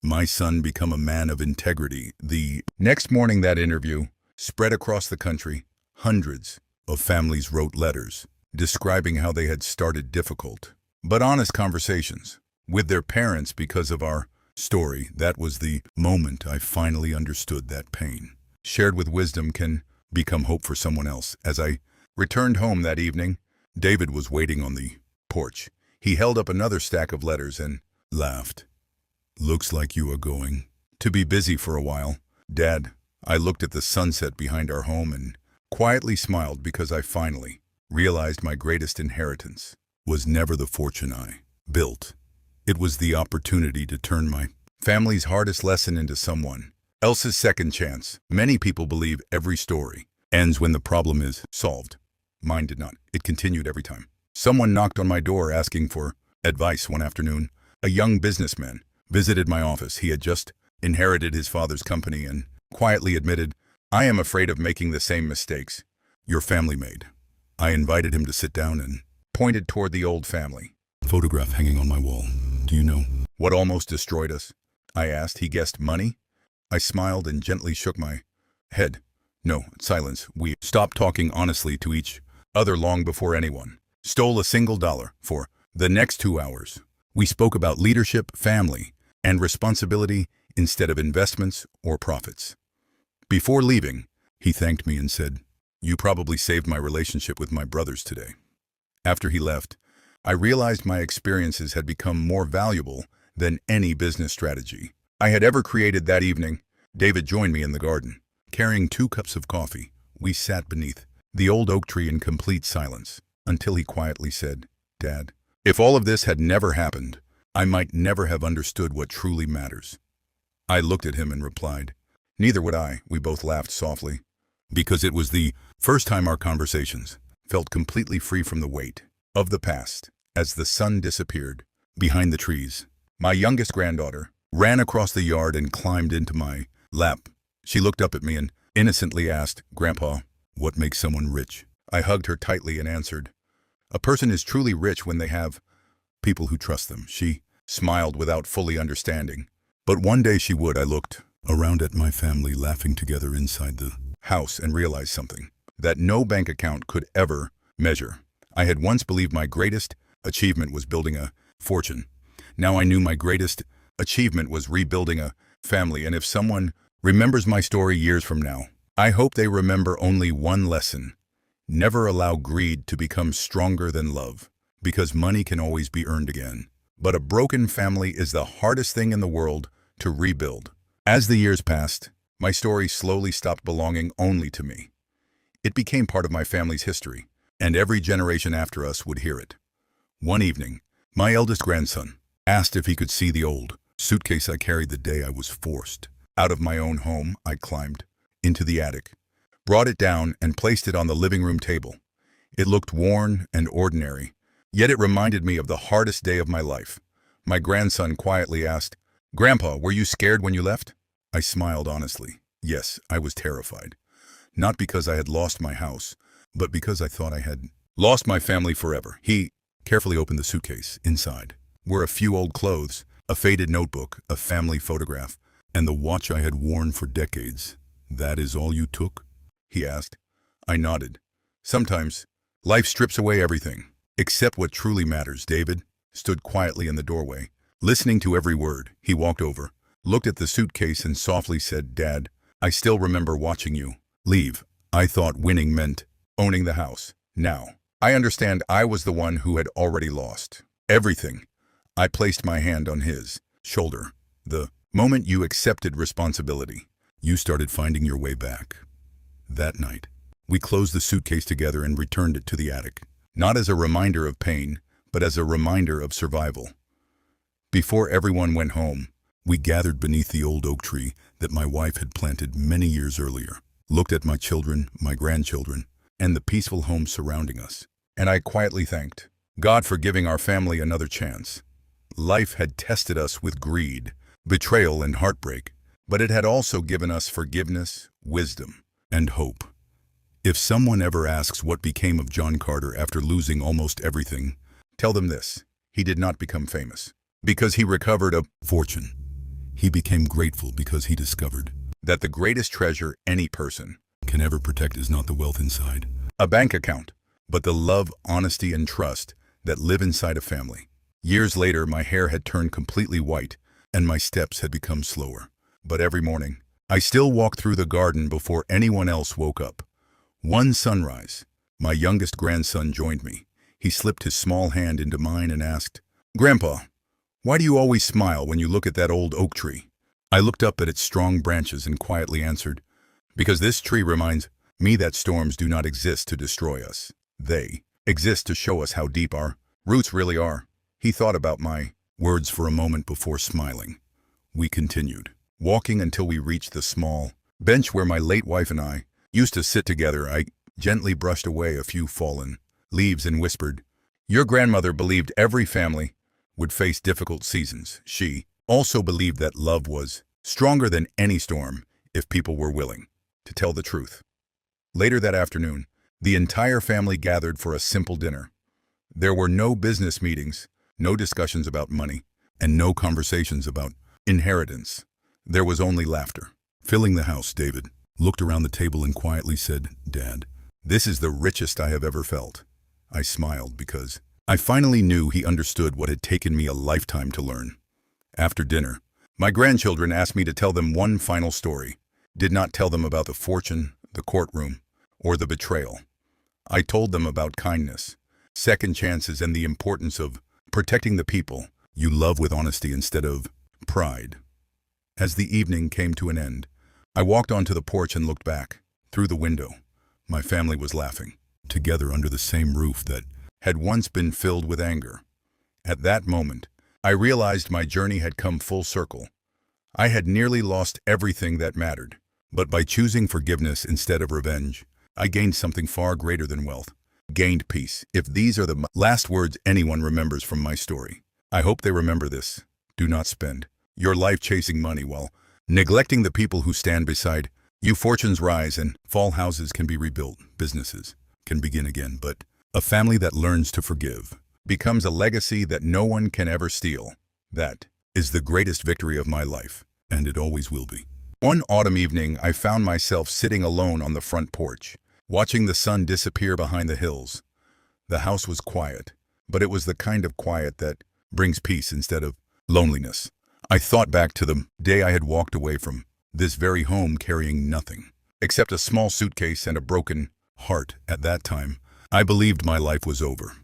my son become a man of integrity. The next morning, that interview spread across the country. Hundreds of families wrote letters describing how they had started difficult but honest conversations with their parents because of our story. That was the moment I finally understood that pain shared with wisdom can become hope for someone else. As I returned home that evening, David was waiting on the porch. He held up another stack of letters and laughed. "Looks like you are going to be busy for a while, Dad." I looked at the sunset behind our home and quietly smiled because I finally realized my greatest inheritance was never the fortune I built. It was the opportunity to turn my family's hardest lesson into someone else's second chance. Many people believe every story ends when the problem is solved. Mine did not. It continued every time. Someone knocked on my door asking for advice one afternoon. A young businessman visited my office. He had just inherited his father's company and quietly admitted, "I am afraid of making the same mistakes your family made." I invited him to sit down and pointed toward the old family photograph hanging on my wall. "Do you know what almost destroyed us?" I asked. He guessed money. I smiled and gently shook my head. "No." Silence. We stopped talking honestly to each other long before anyone stole a single dollar. For the next 2 hours, we spoke about leadership, family, and responsibility instead of investments or profits. Before leaving, he thanked me and said, "You probably saved my relationship with my brothers today." After he left, I realized my experiences had become more valuable than any business strategy I had ever created. That evening, David joined me in the garden. Carrying 2 cups of coffee, we sat beneath the old oak tree in complete silence until he quietly said, "Dad, if all of this had never happened, I might never have understood what truly matters." I looked at him and replied, "Neither would I." We both laughed softly because it was the first time our conversations felt completely free from the weight of the past. As the sun disappeared behind the trees, my youngest granddaughter ran across the yard and climbed into my lap. She looked up at me and innocently asked, "Grandpa, what makes someone rich?" I hugged her tightly and answered, "A person is truly rich when they have people who trust them." She smiled without fully understanding, but one day she would. I looked around at my family laughing together inside the house and realized something that no bank account could ever measure. I had once believed my greatest achievement was building a fortune. Now I knew my greatest achievement was rebuilding a family, and if someone remembers my story years from now, I hope they remember only one lesson. Never allow greed to become stronger than love, because money can always be earned again. But a broken family is the hardest thing in the world to rebuild. As the years passed, my story slowly stopped belonging only to me. It became part of my family's history, and every generation after us would hear it. One evening, my eldest grandson asked if he could see the old suitcase I carried the day I was forced out of my own home. I climbed into the attic, brought it down, and placed it on the living room table. It looked worn and ordinary, yet it reminded me of the hardest day of my life. My grandson quietly asked, "Grandpa, were you scared when you left?" I smiled honestly. Yes, I was terrified. Not because I had lost my house, but because I thought I had lost my family forever. He carefully opened the suitcase. Inside were a few old clothes, a faded notebook, a family photograph, and the watch I had worn for decades. "That is all you took?" he asked. I nodded. Sometimes life strips away everything, except what truly matters. David stood quietly in the doorway, listening to every word. He walked over, looked at the suitcase, and softly said, "Dad, I still remember watching you leave. I thought winning meant owning the house. Now, I understand I was the one who had already lost everything." I placed my hand on his shoulder. "The moment you accepted responsibility, you started finding your way back." That night, we closed the suitcase together and returned it to the attic, not as a reminder of pain, but as a reminder of survival. Before everyone went home, we gathered beneath the old oak tree that my wife had planted many years earlier, looked at my children, my grandchildren, and the peaceful home surrounding us. And I quietly thanked God for giving our family another chance. Life had tested us with greed, betrayal, and heartbreak, but it had also given us forgiveness, wisdom, and hope. If someone ever asks what became of John Carter after losing almost everything, tell them this: he did not become famous because he recovered a fortune. He became grateful because he discovered that the greatest treasure any person can ever protect is not the wealth inside a bank account, but the love, honesty, and trust that live inside a family. Years later, my hair had turned completely white, and my steps had become slower. But every morning, I still walked through the garden before anyone else woke up. One sunrise, my youngest grandson joined me. He slipped his small hand into mine and asked, "Grandpa, why do you always smile when you look at that old oak tree?" I looked up at its strong branches and quietly answered, "Because this tree reminds me that storms do not exist to destroy us. They exist to show us how deep our roots really are." He thought about my words for a moment before smiling. We continued, walking until we reached the small bench where my late wife and I used to sit together. I gently brushed away a few fallen leaves and whispered, "Your grandmother believed every family would face difficult seasons. She also believed that love was stronger than any storm if people were willing to tell the truth." Later that afternoon, the entire family gathered for a simple dinner. There were no business meetings, no discussions about money, and no conversations about inheritance. There was only laughter filling the house. David looked around the table and quietly said, "Dad, this is the richest I have ever felt." I smiled because I finally knew he understood what had taken me a lifetime to learn. After dinner, my grandchildren asked me to tell them one final story. Did not tell them about the fortune, the courtroom, or the betrayal. I told them about kindness, second chances, and the importance of protecting the people you love with honesty instead of pride. As the evening came to an end, I walked onto the porch and looked back. Through the window, my family was laughing, together under the same roof that had once been filled with anger. At that moment, I realized my journey had come full circle. I had nearly lost everything that mattered, but by choosing forgiveness instead of revenge, I gained something far greater than wealth. Gained peace. If these are the last words anyone remembers from my story, I hope they remember this: do not spend your life chasing money while neglecting the people who stand beside you. Fortunes rise and fall, houses can be rebuilt, businesses can begin again, but a family that learns to forgive becomes a legacy that no one can ever steal. That is the greatest victory of my life, and it always will be. One autumn evening, I found myself sitting alone on the front porch, watching the sun disappear behind the hills. The house was quiet, but it was the kind of quiet that brings peace instead of loneliness. I thought back to the day I had walked away from this very home carrying nothing except a small suitcase and a broken heart. At that time, I believed my life was over.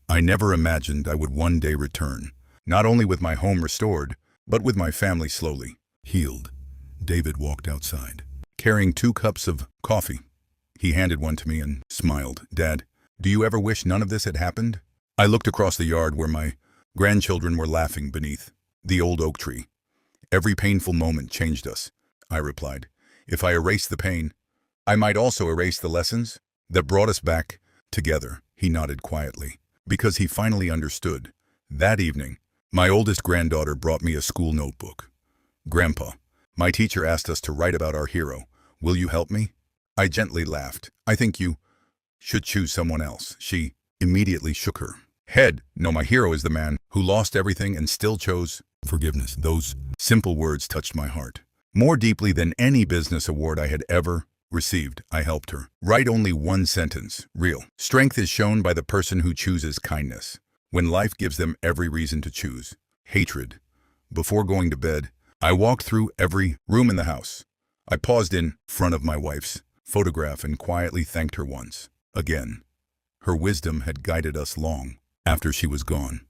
I never imagined I would one day return, not only with my home restored, but with my family slowly healed. David walked outside, carrying 2 cups of coffee. He handed one to me and smiled. "Dad, do you ever wish none of this had happened?" I looked across the yard where my grandchildren were laughing beneath the old oak tree. "Every painful moment changed us," I replied. "If I erase the pain, I might also erase the lessons that brought us back together." He nodded quietly, because he finally understood. That evening, my oldest granddaughter brought me a school notebook. "Grandpa, my teacher asked us to write about our hero. Will you help me?" I gently laughed. "I think you should choose someone else." She immediately shook her head. "No, my hero is the man who lost everything and still chose forgiveness." Those simple words touched my heart more deeply than any business award I had ever received. I helped her write only one sentence. "Real strength is shown by the person who chooses kindness, when life gives them every reason to choose hatred." Before going to bed, I walked through every room in the house. I paused in front of my wife's photograph and quietly thanked her once again. Her wisdom had guided us long after she was gone.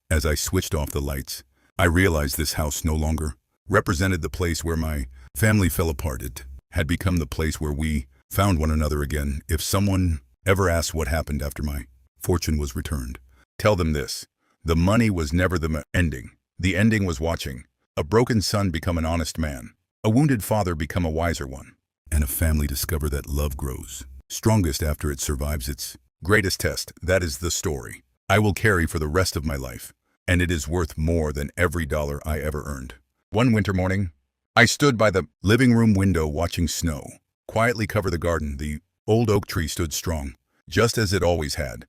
As I switched off the lights, I realized this house no longer represented the place where my family fell apart. It had become the place where we found one another again. If someone ever asks what happened after my fortune was returned, tell them this: the money was never the ending. The ending was watching a broken son become an honest man, a wounded father become a wiser one, and a family discover that love grows strongest after it survives its greatest test. That is the story I will carry for the rest of my life, and it is worth more than every dollar I ever earned. One winter morning, I stood by the living room window watching snow quietly cover the garden. The old oak tree stood strong, just as it always had.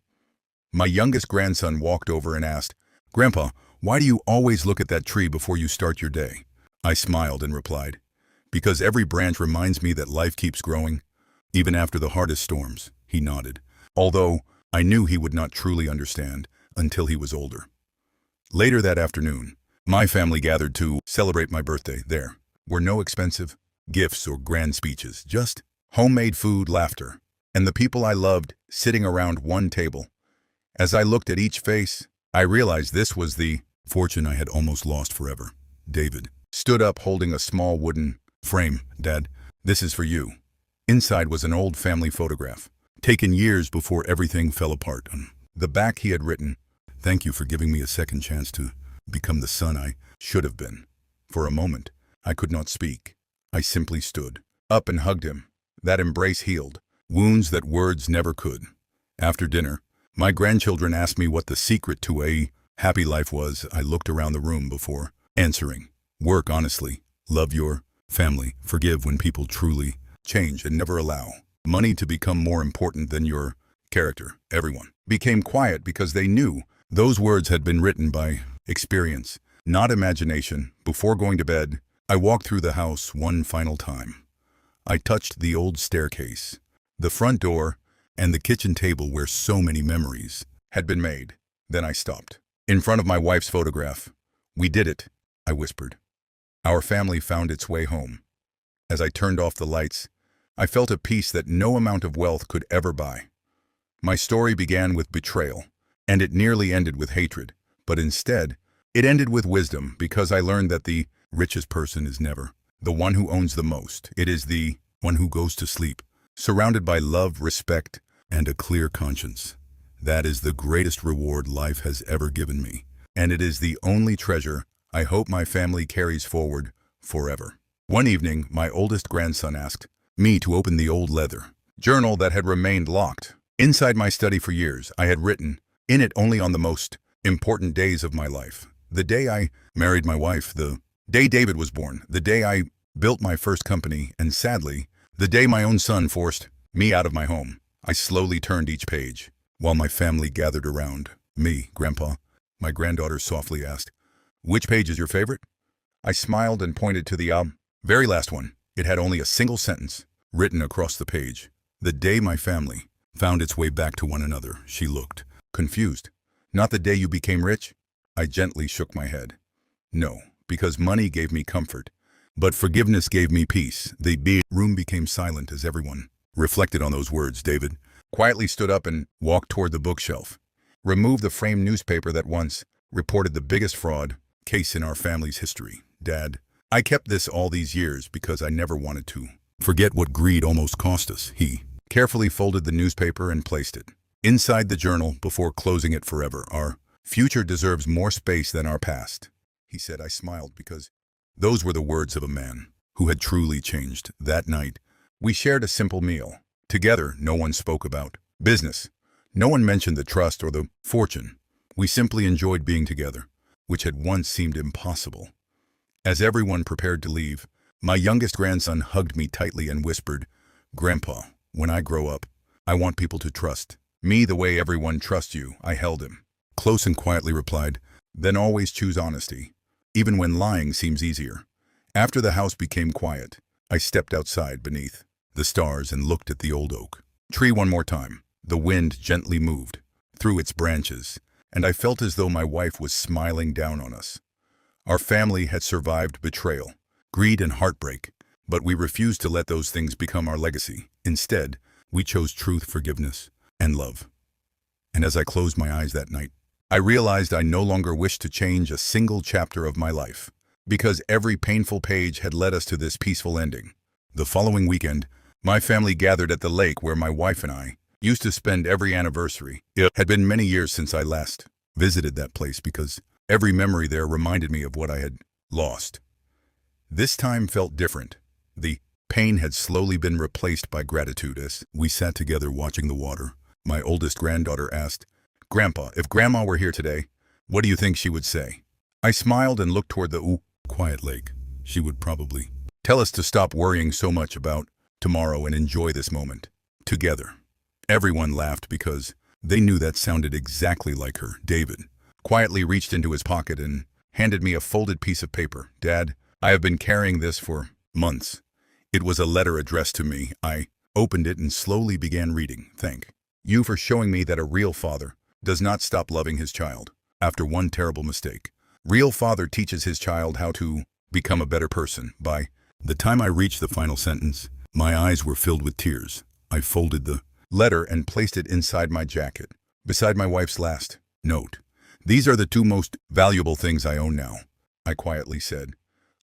My youngest grandson walked over and asked, "Grandpa, why do you always look at that tree before you start your day?" I smiled and replied, "Because every branch reminds me that life keeps growing, even after the hardest storms." He nodded, although I knew he would not truly understand until he was older. Later that afternoon, my family gathered to celebrate my birthday. There were no expensive gifts or grand speeches, just homemade food, laughter, and the people I loved sitting around one table. As I looked at each face, I realized this was the fortune I had almost lost forever. David stood up holding a small wooden frame. "Dad, this is for you." Inside was an old family photograph, taken years before everything fell apart. On the back he had written, "Thank you for giving me a second chance to become the son I should have been." For a moment, I could not speak. I simply stood up and hugged him. That embrace healed wounds that words never could. After dinner, my grandchildren asked me what the secret to a happy life was. I looked around the room before answering. "Work honestly, love your family, forgive when people truly change, and never allow money to become more important than your character." Everyone became quiet because they knew those words had been written by experience, not imagination. Before going to bed, I walked through the house one final time. I touched the old staircase, the front door, and the kitchen table where so many memories had been made. Then I stopped in front of my wife's photograph. "We did it," I whispered. "Our family found its way home." As I turned off the lights, I felt a peace that no amount of wealth could ever buy. My story began with betrayal, and it nearly ended with hatred. But instead, it ended with wisdom, because I learned that the richest person is never the one who owns the most. It is the one who goes to sleep surrounded by love, respect, and a clear conscience. That is the greatest reward life has ever given me, and it is the only treasure I hope my family carries forward forever. One evening, my oldest grandson asked me to open the old leather journal that had remained locked inside my study for years. I had written in it only on the most important days of my life: the day I married my wife, the day David was born, the day I built my first company, and sadly, the day my own son forced me out of my home. I slowly turned each page while my family gathered around me. "Grandpa," my granddaughter softly asked, "which page is your favorite?" I smiled and pointed to the very last one. It had only a single sentence written across the page: "The day my family found its way back to one another." She looked confused. "Not the day you became rich?" I gently shook my head. "No, because money gave me comfort, but forgiveness gave me peace. The room became silent as everyone reflected on those words. David quietly stood up and walked toward the bookshelf, removed the framed newspaper that once reported the biggest fraud case in our family's history. Dad, I kept this all these years because I never wanted to forget what greed almost cost us. He carefully folded the newspaper and placed it inside the journal before closing it forever. Our future deserves more space than our past, he said. I smiled because those were the words of a man who had truly changed. That night, we shared a simple meal. Together, no one spoke about business. No one mentioned the trust or the fortune. We simply enjoyed being together, which had once seemed impossible. As everyone prepared to leave, my youngest grandson hugged me tightly and whispered, "Grandpa, when I grow up, I want people to trust me the way everyone trusts you." I held him close and quietly replied, "Then always choose honesty, even when lying seems easier." After the house became quiet, I stepped outside beneath the stars and looked at the old oak tree one more time. The wind gently moved through its branches, and I felt as though my wife was smiling down on us. Our family had survived betrayal, greed, and heartbreak, but we refused to let those things become our legacy. Instead, we chose truth, forgiveness, and love. And as I closed my eyes that night, I realized I no longer wished to change a single chapter of my life, because every painful page had led us to this peaceful ending. The following weekend, my family gathered at the lake where my wife and I used to spend every anniversary. It had been many years since I last visited that place because every memory there reminded me of what I had lost. This time felt different. The pain had slowly been replaced by gratitude. As we sat together watching the water, my oldest granddaughter asked, "Grandpa, if Grandma were here today, what do you think she would say?" I smiled and looked toward the quiet lake. She would probably tell us to stop worrying so much about tomorrow and enjoy this moment together. Everyone laughed because they knew that sounded exactly like her. David quietly reached into his pocket and handed me a folded piece of paper. "Dad, I have been carrying this for months." It was a letter addressed to me. I opened it and slowly began reading. "Thank you for showing me that a real father does not stop loving his child after one terrible mistake. Real father teaches his child how to become a better person." By the time I reached the final sentence, my eyes were filled with tears. I folded the letter and placed it inside my jacket, beside my wife's last note. "These are the two most valuable things I own now," I quietly said.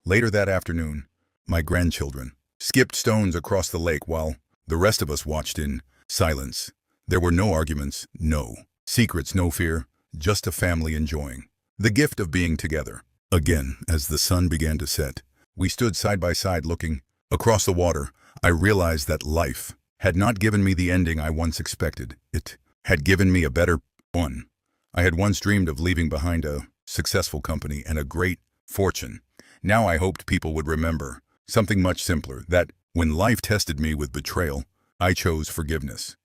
Later that afternoon, my grandchildren skipped stones across the lake while the rest of us watched in silence. There were no arguments, no secrets, no fear, just a family enjoying the gift of being together. Again, as the sun began to set, we stood side by side looking across the water. I realized that life had not given me the ending I once expected. It had given me a better one. I had once dreamed of leaving behind a successful company and a great fortune. Now I hoped people would remember something much simpler, that when life tested me with betrayal, I chose forgiveness.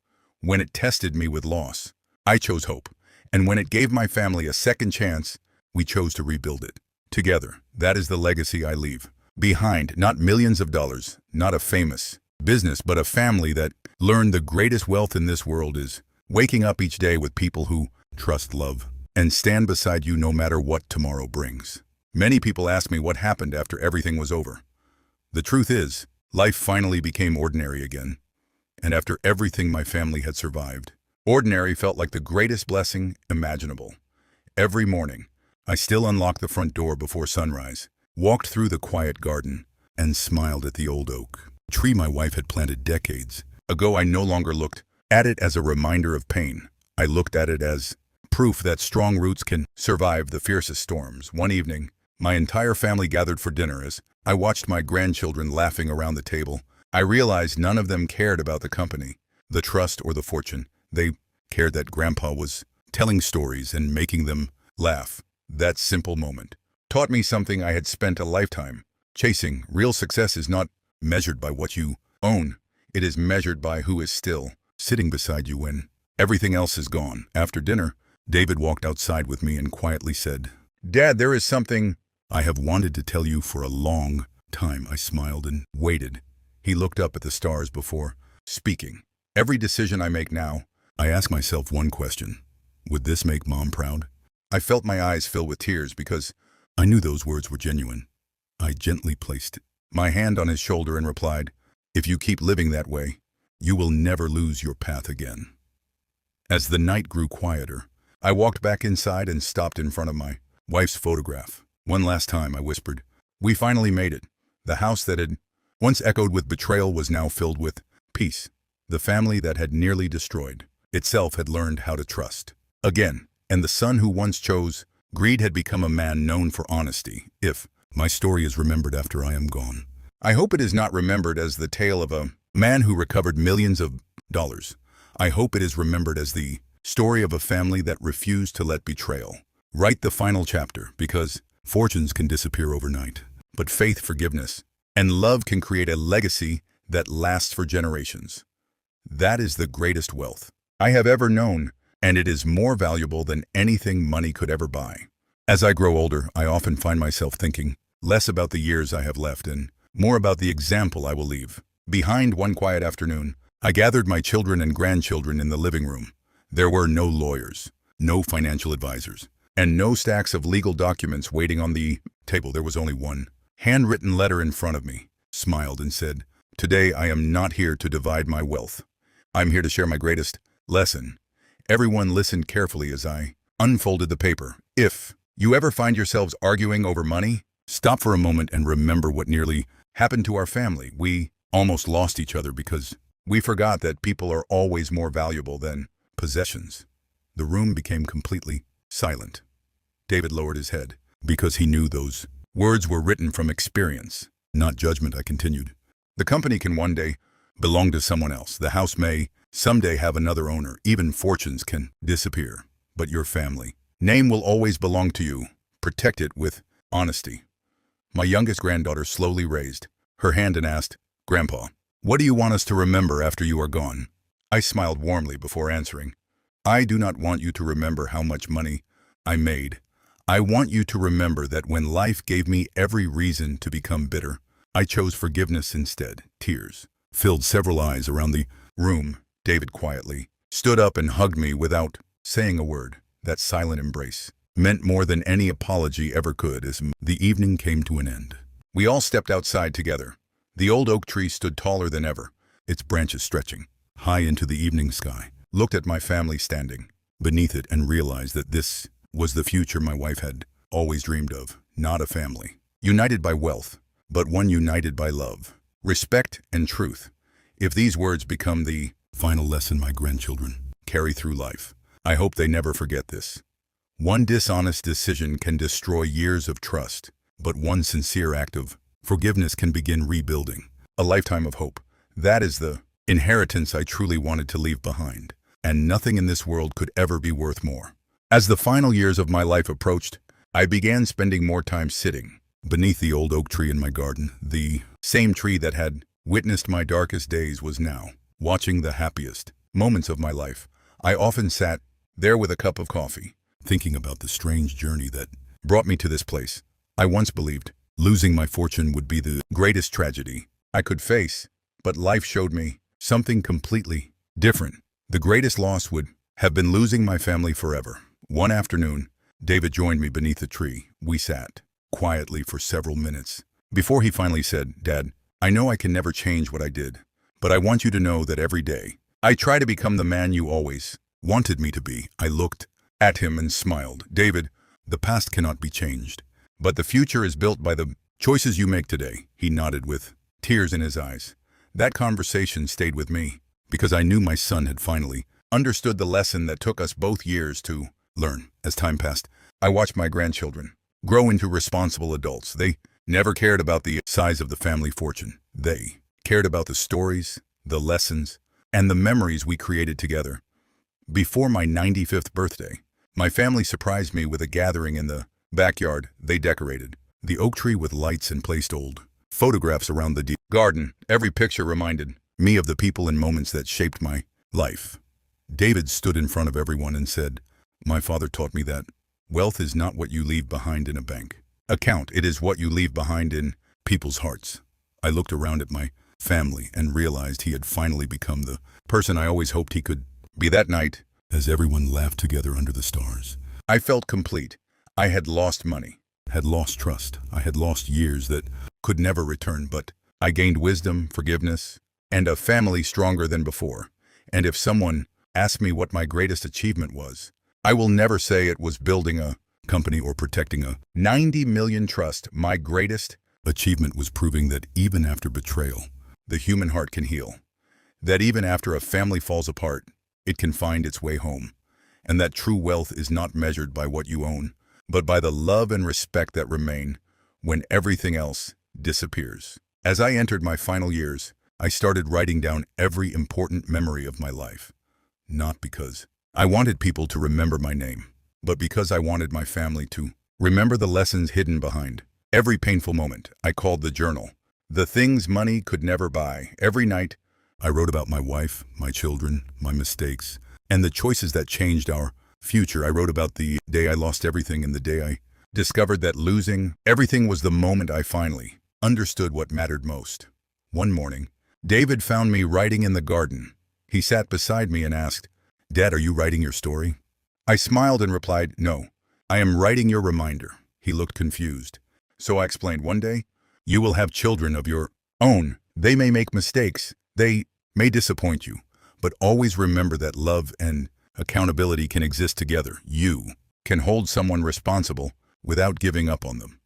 When it tested me with loss, I chose hope. And when it gave my family a second chance, we chose to rebuild it together. That is the legacy I leave behind. Not millions of dollars, not a famous business, but a family that learned the greatest wealth in this world is waking up each day with people who trust, love, and stand beside you no matter what tomorrow brings. Many people ask me what happened after everything was over. The truth is, life finally became ordinary again. And after everything my family had survived, ordinary felt like the greatest blessing imaginable. Every morning, I still unlocked the front door before sunrise, walked through the quiet garden, and smiled at the old oak tree my wife had planted decades ago. I no longer looked at it as a reminder of pain. I looked at it as proof that strong roots can survive the fiercest storms. One evening, my entire family gathered for dinner. As I watched my grandchildren laughing around the table, I realized none of them cared about the company, the trust, or the fortune. They cared that Grandpa was telling stories and making them laugh. That simple moment taught me something I had spent a lifetime chasing. Real success is not measured by what you own. It is measured by who is still sitting beside you when everything else is gone. After dinner, David walked outside with me and quietly said, "Dad, there is something I have wanted to tell you for a long time." I smiled and waited. He looked up at the stars before speaking. "Every decision I make now, I ask myself one question. Would this make Mom proud?" I felt my eyes fill with tears because I knew those words were genuine. I gently placed my hand on his shoulder and replied, "If you keep living that way, you will never lose your path again." As the night grew quieter, I walked back inside and stopped in front of my wife's photograph. One last time, I whispered, "We finally made it." The house that had once echoed with betrayal was now filled with peace. The family that had nearly destroyed itself had learned how to trust again, and the son who once chose greed had become a man known for honesty. If my story is remembered after I am gone, I hope it is not remembered as the tale of a man who recovered millions of dollars. I hope it is remembered as the story of a family that refused to let betrayal write the final chapter, because fortunes can disappear overnight, but faith, forgiveness, and love can create a legacy that lasts for generations. That is the greatest wealth I have ever known, and it is more valuable than anything money could ever buy. As I grow older, I often find myself thinking less about the years I have left and more about the example I will leave behind. One quiet afternoon, I gathered my children and grandchildren in the living room. There were no lawyers, no financial advisors, and no stacks of legal documents waiting on the table. There was only one handwritten letter in front of me, smiled and said, "Today I am not here to divide my wealth. I'm here to share my greatest lesson." Everyone listened carefully as I unfolded the paper. If you ever find yourselves arguing over money, stop for a moment and remember what nearly happened to our family. We almost lost each other because we forgot that people are always more valuable than possessions. The room became completely silent. David lowered his head because he knew those words were written from experience, not judgment. I continued, "The company can one day belong to someone else. The house may someday have another owner. Even fortunes can disappear. But your family name will always belong to you. Protect it with honesty." My youngest granddaughter slowly raised her hand and asked, "Grandpa, what do you want us to remember after you are gone?" I smiled warmly before answering, "I do not want you to remember how much money I made. I want you to remember that when life gave me every reason to become bitter, I chose forgiveness instead." Tears filled several eyes around the room. David quietly stood up and hugged me without saying a word. That silent embrace meant more than any apology ever could. As the evening came to an end, we all stepped outside together. The old oak tree stood taller than ever, its branches stretching high into the evening sky. Looked at my family standing beneath it and realized that this was the future my wife had always dreamed of. Not a family united by wealth, but one united by love, respect, and truth. If these words become the final lesson my grandchildren carry through life, I hope they never forget this. One dishonest decision can destroy years of trust, but one sincere act of forgiveness can begin rebuilding a lifetime of hope. That is the inheritance I truly wanted to leave behind, and nothing in this world could ever be worth more. As the final years of my life approached, I began spending more time sitting beneath the old oak tree in my garden. The same tree that had witnessed my darkest days was now watching the happiest moments of my life. I often sat there with a cup of coffee, thinking about the strange journey that brought me to this place. I once believed losing my fortune would be the greatest tragedy I could face, but life showed me something completely different. The greatest loss would have been losing my family forever. One afternoon, David joined me beneath the tree. We sat quietly for several minutes before he finally said, "Dad, I know I can never change what I did, but I want you to know that every day I try to become the man you always wanted me to be." I looked at him and smiled. "David, the past cannot be changed, but the future is built by the choices you make today." He nodded with tears in his eyes. That conversation stayed with me because I knew my son had finally understood the lesson that took us both years to learn. As time passed, I watched my grandchildren grow into responsible adults. They never cared about the size of the family fortune. They cared about the stories, the lessons, and the memories we created together. Before my 95th birthday, my family surprised me with a gathering in the backyard. They decorated the oak tree with lights and placed old photographs around the deep garden. Every picture reminded me of the people and moments that shaped my life. David stood in front of everyone and said, "My father taught me that wealth is not what you leave behind in a bank account. It is what you leave behind in people's hearts." I looked around at my family and realized he had finally become the person I always hoped he could be. That night, as everyone laughed together under the stars, I felt complete. I had lost money, had lost trust. I had lost years that could never return, but I gained wisdom, forgiveness, and a family stronger than before. And if someone asked me what my greatest achievement was, I will never say it was building a company or protecting a 90 million trust. My greatest achievement was proving that even after betrayal, the human heart can heal. That even after a family falls apart, it can find its way home. And that true wealth is not measured by what you own, but by the love and respect that remain when everything else disappears. As I entered my final years, I started writing down every important memory of my life. Not because I wanted people to remember my name, but because I wanted my family to remember the lessons hidden behind every painful moment. I called the journal the things money could never buy. Every night, I wrote about my wife, my children, my mistakes, and the choices that changed our future. I wrote about the day I lost everything and the day I discovered that losing everything was the moment I finally understood what mattered most. One morning, David found me writing in the garden. He sat beside me and asked, "Dad, are you writing your story?" I smiled and replied, "No, I am writing your reminder." He looked confused. So I explained, "One day, you will have children of your own. They may make mistakes. They may disappoint you. But always remember that love and accountability can exist together. You can hold someone responsible without giving up on them."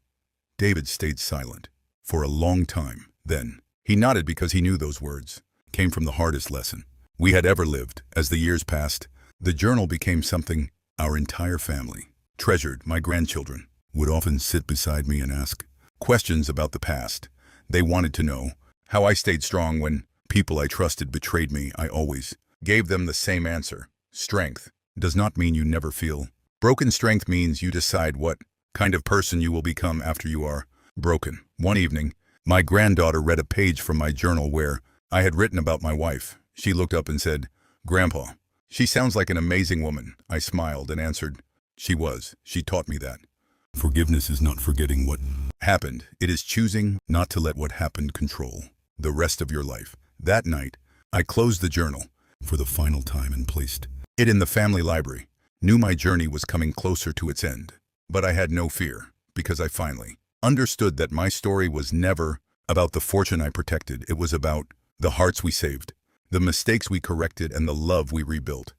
David stayed silent for a long time. Then he nodded because he knew those words came from the hardest lesson we had ever lived. As the years passed, the journal became something our entire family treasured. My grandchildren would often sit beside me and ask questions about the past. They wanted to know how I stayed strong when people I trusted betrayed me. I always gave them the same answer. Strength does not mean you never feel broken. Strength means you decide what kind of person you will become after you are broken. One evening, my granddaughter read a page from my journal where I had written about my wife. She looked up and said, "Grandpa, she sounds like an amazing woman." I smiled and answered, "She was. She taught me that forgiveness is not forgetting what happened. It is choosing not to let what happened control the rest of your life." That night, I closed the journal for the final time and placed it in the family library. Knew my journey was coming closer to its end, but I had no fear because I finally understood that my story was never about the fortune I protected. It was about the hearts we saved, the mistakes we corrected, and the love we rebuilt.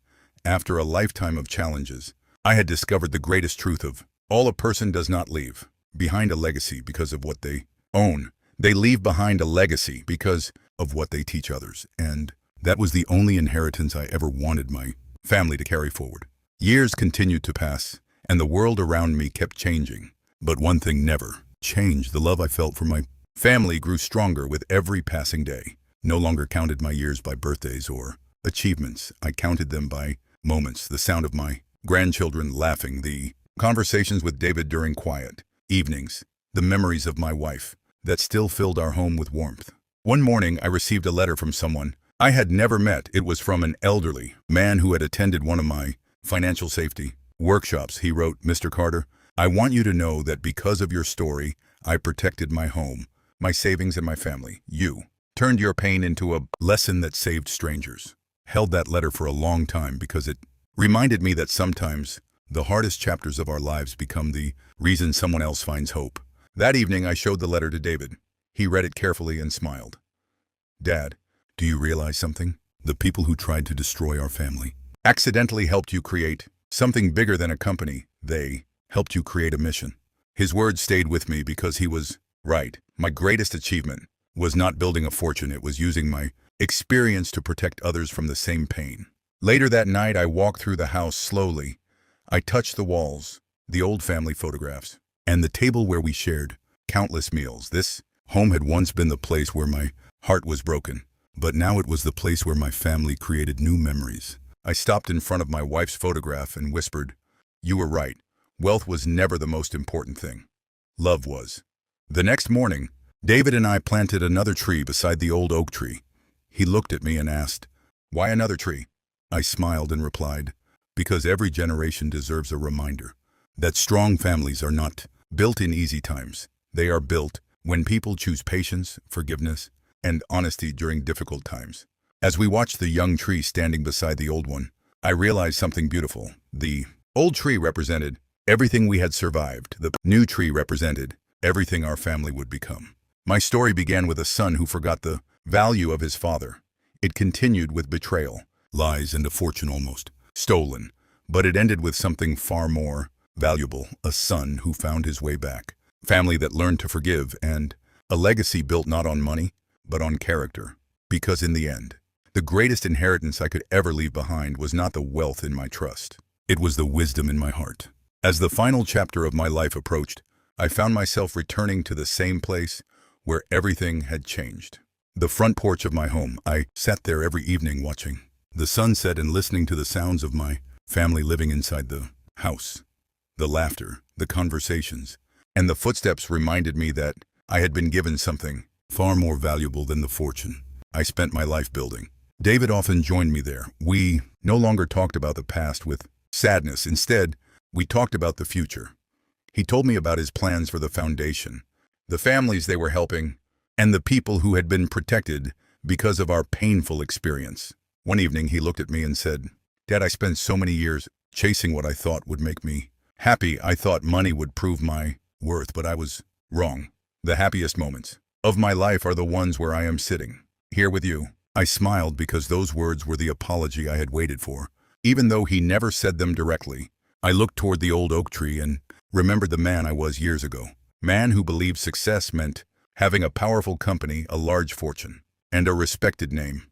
After a lifetime of challenges, I had discovered the greatest truth of all: a person does not leave behind a legacy because of what they own. They leave behind a legacy because of what they teach others. And that was the only inheritance I ever wanted my family to carry forward. Years continued to pass, and the world around me kept changing. But one thing never changed. The love I felt for my family grew stronger with every passing day. No longer counted my years by birthdays or achievements. I counted them by moments. The sound of my grandchildren laughing, the conversations with David during quiet evenings, the memories of my wife that still filled our home with warmth. One morning, I received a letter from someone I had never met. It was from an elderly man who had attended one of my financial safety workshops. He wrote, "Mr. Carter, I want you to know that because of your story, I protected my home, my savings, and my family. You turned your pain into a lesson that saved strangers." Held that letter for a long time because it reminded me that sometimes the hardest chapters of our lives become the reason someone else finds hope. That evening, I showed the letter to David. He read it carefully and smiled. "Dad, do you realize something? The people who tried to destroy our family accidentally helped you create something bigger than a company. They helped you create a mission." His words stayed with me because he was right. My greatest achievement was not building a fortune. It was using my experience to protect others from the same pain. Later that night, I walked through the house slowly. I touched the walls, the old family photographs, and the table where we shared countless meals. This home had once been the place where my heart was broken, but now it was the place where my family created new memories. I stopped in front of my wife's photograph and whispered, "You were right. Wealth was never the most important thing. Love was." The next morning, David and I planted another tree beside the old oak tree. He looked at me and asked, "Why another tree?" I smiled and replied, "Because every generation deserves a reminder that strong families are not built in easy times. They are built when people choose patience, forgiveness, and honesty during difficult times." As we watched the young tree standing beside the old one, I realized something beautiful. The old tree represented Everything we had survived, the new tree represented everything our family would become. My story began with a son who forgot the value of his father. It continued with betrayal, lies, and a fortune almost stolen. But it ended with something far more valuable, a son who found his way back, family that learned to forgive, and a legacy built not on money, but on character. Because in the end, the greatest inheritance I could ever leave behind was not the wealth in my trust. It was the wisdom in my heart. As the final chapter of my life approached, I found myself returning to the same place where everything had changed. The front porch of my home. I sat there every evening watching the sunset and listening to the sounds of my family living inside the house. The laughter, the conversations, and the footsteps reminded me that I had been given something far more valuable than the fortune I spent my life building. David often joined me there. We no longer talked about the past with sadness. Instead, we talked about the future. He told me about his plans for the foundation, the families they were helping, and the people who had been protected because of our painful experience. One evening, he looked at me and said, "Dad, I spent so many years chasing what I thought would make me happy. I thought money would prove my worth, but I was wrong. The happiest moments of my life are the ones where I am sitting here with you." I smiled because those words were the apology I had waited for. Even though he never said them directly, I looked toward the old oak tree and remembered the man I was years ago. Man who believed success meant having a powerful company, a large fortune, and a respected name.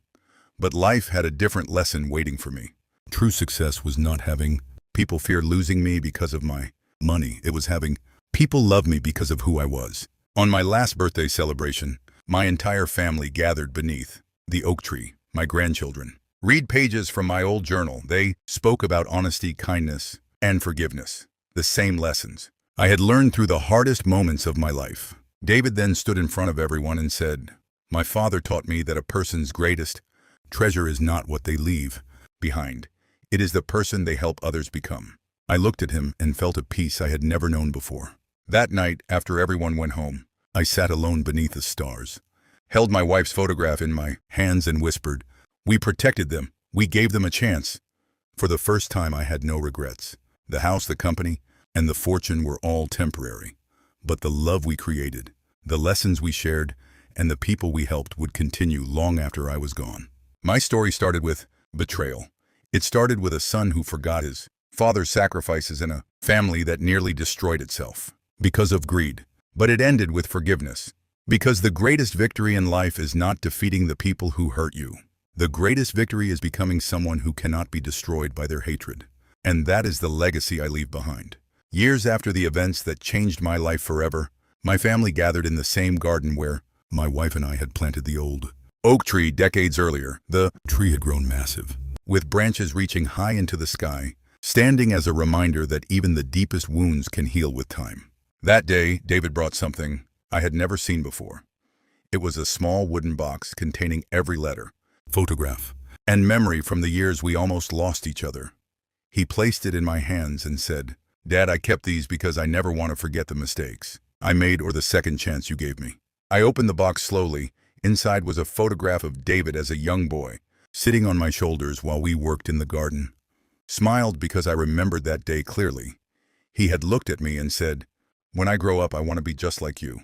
But life had a different lesson waiting for me. True success was not having people fear losing me because of my money. It was having people love me because of who I was. On my last birthday celebration, my entire family gathered beneath the oak tree, my grandchildren. Read pages from my old journal. They spoke about honesty, kindness, and forgiveness. The same lessons I had learned through the hardest moments of my life. David then stood in front of everyone and said, "My father taught me that a person's greatest treasure is not what they leave behind. It is the person they help others become." I looked at him and felt a peace I had never known before. That night, after everyone went home, I sat alone beneath the stars, held my wife's photograph in my hands and whispered, "We protected them. We gave them a chance." For the first time, I had no regrets. The house, the company, and the fortune were all temporary. But the love we created, the lessons we shared, and the people we helped would continue long after I was gone. My story started with betrayal. It started with a son who forgot his father's sacrifices in a family that nearly destroyed itself because of greed. But it ended with forgiveness. Because the greatest victory in life is not defeating the people who hurt you. The greatest victory is becoming someone who cannot be destroyed by their hatred. And that is the legacy I leave behind. Years after the events that changed my life forever, my family gathered in the same garden where my wife and I had planted the old oak tree decades earlier. The tree had grown massive, with branches reaching high into the sky, standing as a reminder that even the deepest wounds can heal with time. That day, David brought something I had never seen before. It was a small wooden box containing every letter, photograph, and memory from the years we almost lost each other. He placed it in my hands and said, "Dad, I kept these because I never want to forget the mistakes I made or the second chance you gave me." I opened the box slowly. Inside was a photograph of David as a young boy, sitting on my shoulders while we worked in the garden. Smiled because I remembered that day clearly. He had looked at me and said, "When I grow up, I want to be just like you."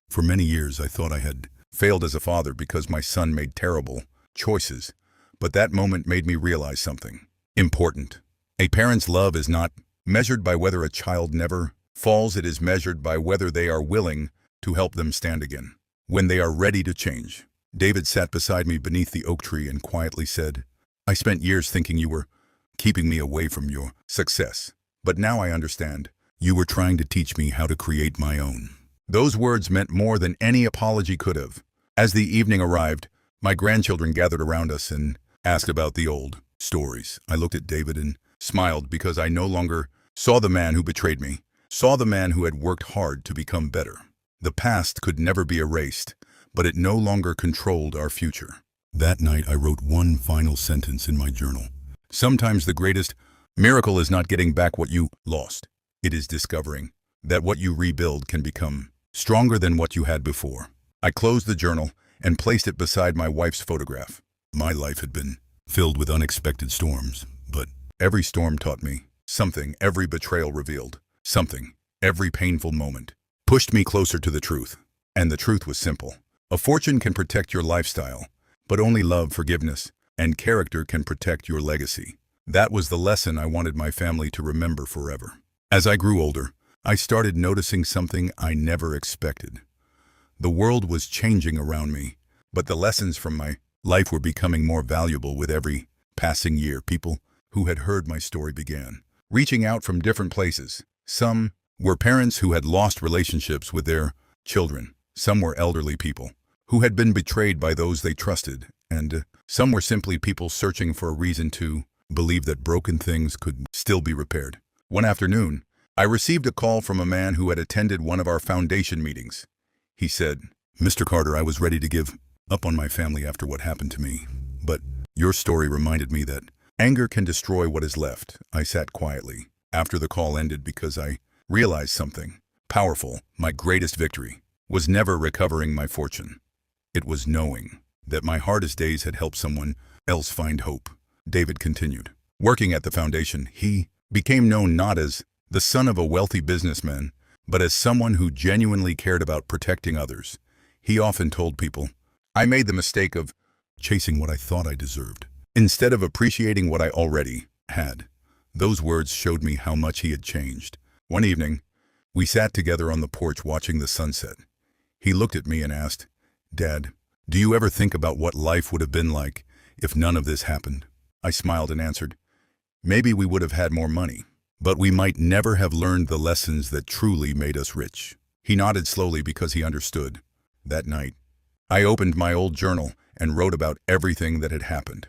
For many years, I thought I had failed as a father because my son made terrible choices. But that moment made me realize something important. A parent's love is not measured by whether a child never falls. It is measured by whether they are willing to help them stand again when they are ready to change. David sat beside me beneath the oak tree and quietly said, "I spent years thinking you were keeping me away from your success. But now I understand. You were trying to teach me how to create my own." Those words meant more than any apology could have. As the evening arrived, my grandchildren gathered around us and asked about the old stories. I looked at David and smiled because I no longer saw the man who betrayed me, saw the man who had worked hard to become better. The past could never be erased, but it no longer controlled our future. That night, I wrote one final sentence in my journal. Sometimes the greatest miracle is not getting back what you lost. It is discovering that what you rebuild can become stronger than what you had before. I closed the journal and placed it beside my wife's photograph. My life had been filled with unexpected storms, but every storm taught me something. Every betrayal revealed something, every painful moment, pushed me closer to the truth. And the truth was simple. A fortune can protect your lifestyle, but only love, forgiveness, and character can protect your legacy. That was the lesson I wanted my family to remember forever. As I grew older, I started noticing something I never expected. The world was changing around me, but the lessons from my life were becoming more valuable with every passing year. People who had heard my story began reaching out from different places. Some were parents who had lost relationships with their children. Some were elderly people who had been betrayed by those they trusted, and some were simply people searching for a reason to believe that broken things could still be repaired. One afternoon, I received a call from a man who had attended one of our foundation meetings. He said, "Mr. Carter, I was ready to give up on my family after what happened to me, but your story reminded me that anger can destroy what is left." I sat quietly after the call ended because I realized something powerful. My greatest victory was never recovering my fortune. It was knowing that my hardest days had helped someone else find hope. David continued. Working at the foundation, he became known not as the son of a wealthy businessman, but as someone who genuinely cared about protecting others. He often told people, "I made the mistake of chasing what I thought I deserved, instead of appreciating what I already had." Those words showed me how much he had changed. One evening, we sat together on the porch watching the sunset. He looked at me and asked, "Dad, do you ever think about what life would have been like if none of this happened?" I smiled and answered, "Maybe we would have had more money, but we might never have learned the lessons that truly made us rich." He nodded slowly because he understood. That night, I opened my old journal and wrote about everything that had happened.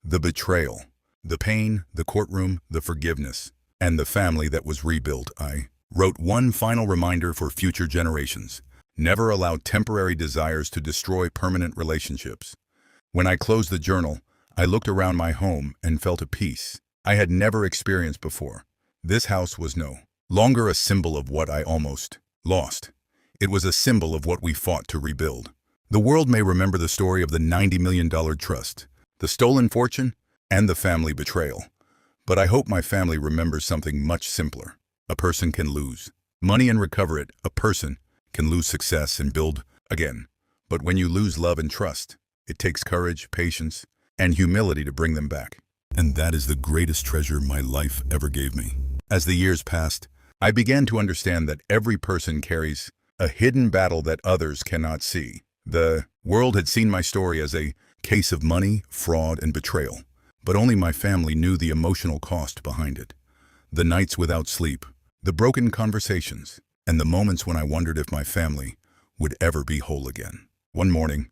The betrayal, the pain, the courtroom, the forgiveness, and the family that was rebuilt. I wrote one final reminder for future generations. Never allow temporary desires to destroy permanent relationships. When I closed the journal, I looked around my home and felt a peace I had never experienced before. This house was no longer a symbol of what I almost lost. It was a symbol of what we fought to rebuild. The world may remember the story of the $90 million trust, the stolen fortune, and the family betrayal. But I hope my family remembers something much simpler. A person can lose money and recover it. A person can lose success and build again. But when you lose love and trust, it takes courage, patience, and humility to bring them back. And that is the greatest treasure my life ever gave me. As the years passed, I began to understand that every person carries a hidden battle that others cannot see. The world had seen my story as a case of money, fraud, and betrayal, but only my family knew the emotional cost behind it. The nights without sleep, the broken conversations, and the moments when I wondered if my family would ever be whole again. One morning,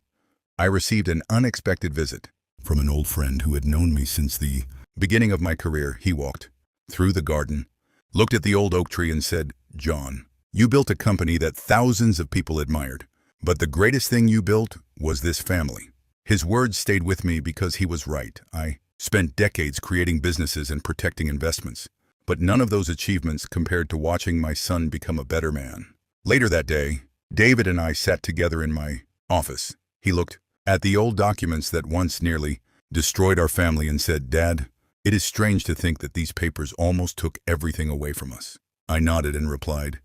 I received an unexpected visit from an old friend who had known me since the beginning of my career. He walked through the garden, looked at the old oak tree and said, "John, you built a company that thousands of people admired, but the greatest thing you built was this family." His words stayed with me because he was right. I spent decades creating businesses and protecting investments, but none of those achievements compared to watching my son become a better man. Later that day, David and I sat together in my office. He looked at the old documents that once nearly destroyed our family and said, "Dad, it is strange to think that these papers almost took everything away from us." I nodded and replied,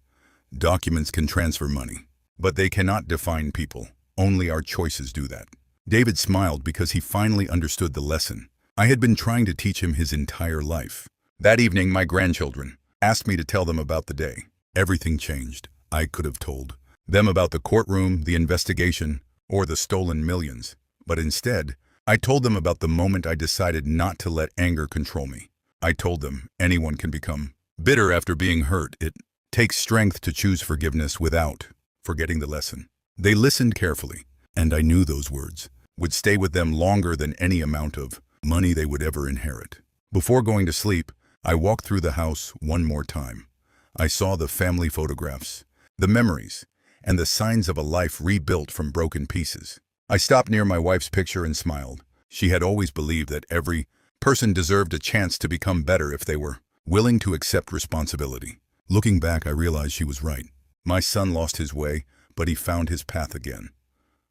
"Documents can transfer money, but they cannot define people. Only our choices do that." David smiled because he finally understood the lesson I had been trying to teach him his entire life. That evening, my grandchildren asked me to tell them about the day. Everything changed. I could have told them about the courtroom, the investigation, or the stolen millions. But instead, I told them about the moment I decided not to let anger control me. I told them anyone can become bitter after being hurt. It takes strength to choose forgiveness without forgetting the lesson. They listened carefully, and I knew those words would stay with them longer than any amount of money they would ever inherit. Before going to sleep, I walked through the house one more time. I saw the family photographs, the memories, and the signs of a life rebuilt from broken pieces. I stopped near my wife's picture and smiled. She had always believed that every person deserved a chance to become better if they were willing to accept responsibility. Looking back, I realized she was right. My son lost his way, but he found his path again.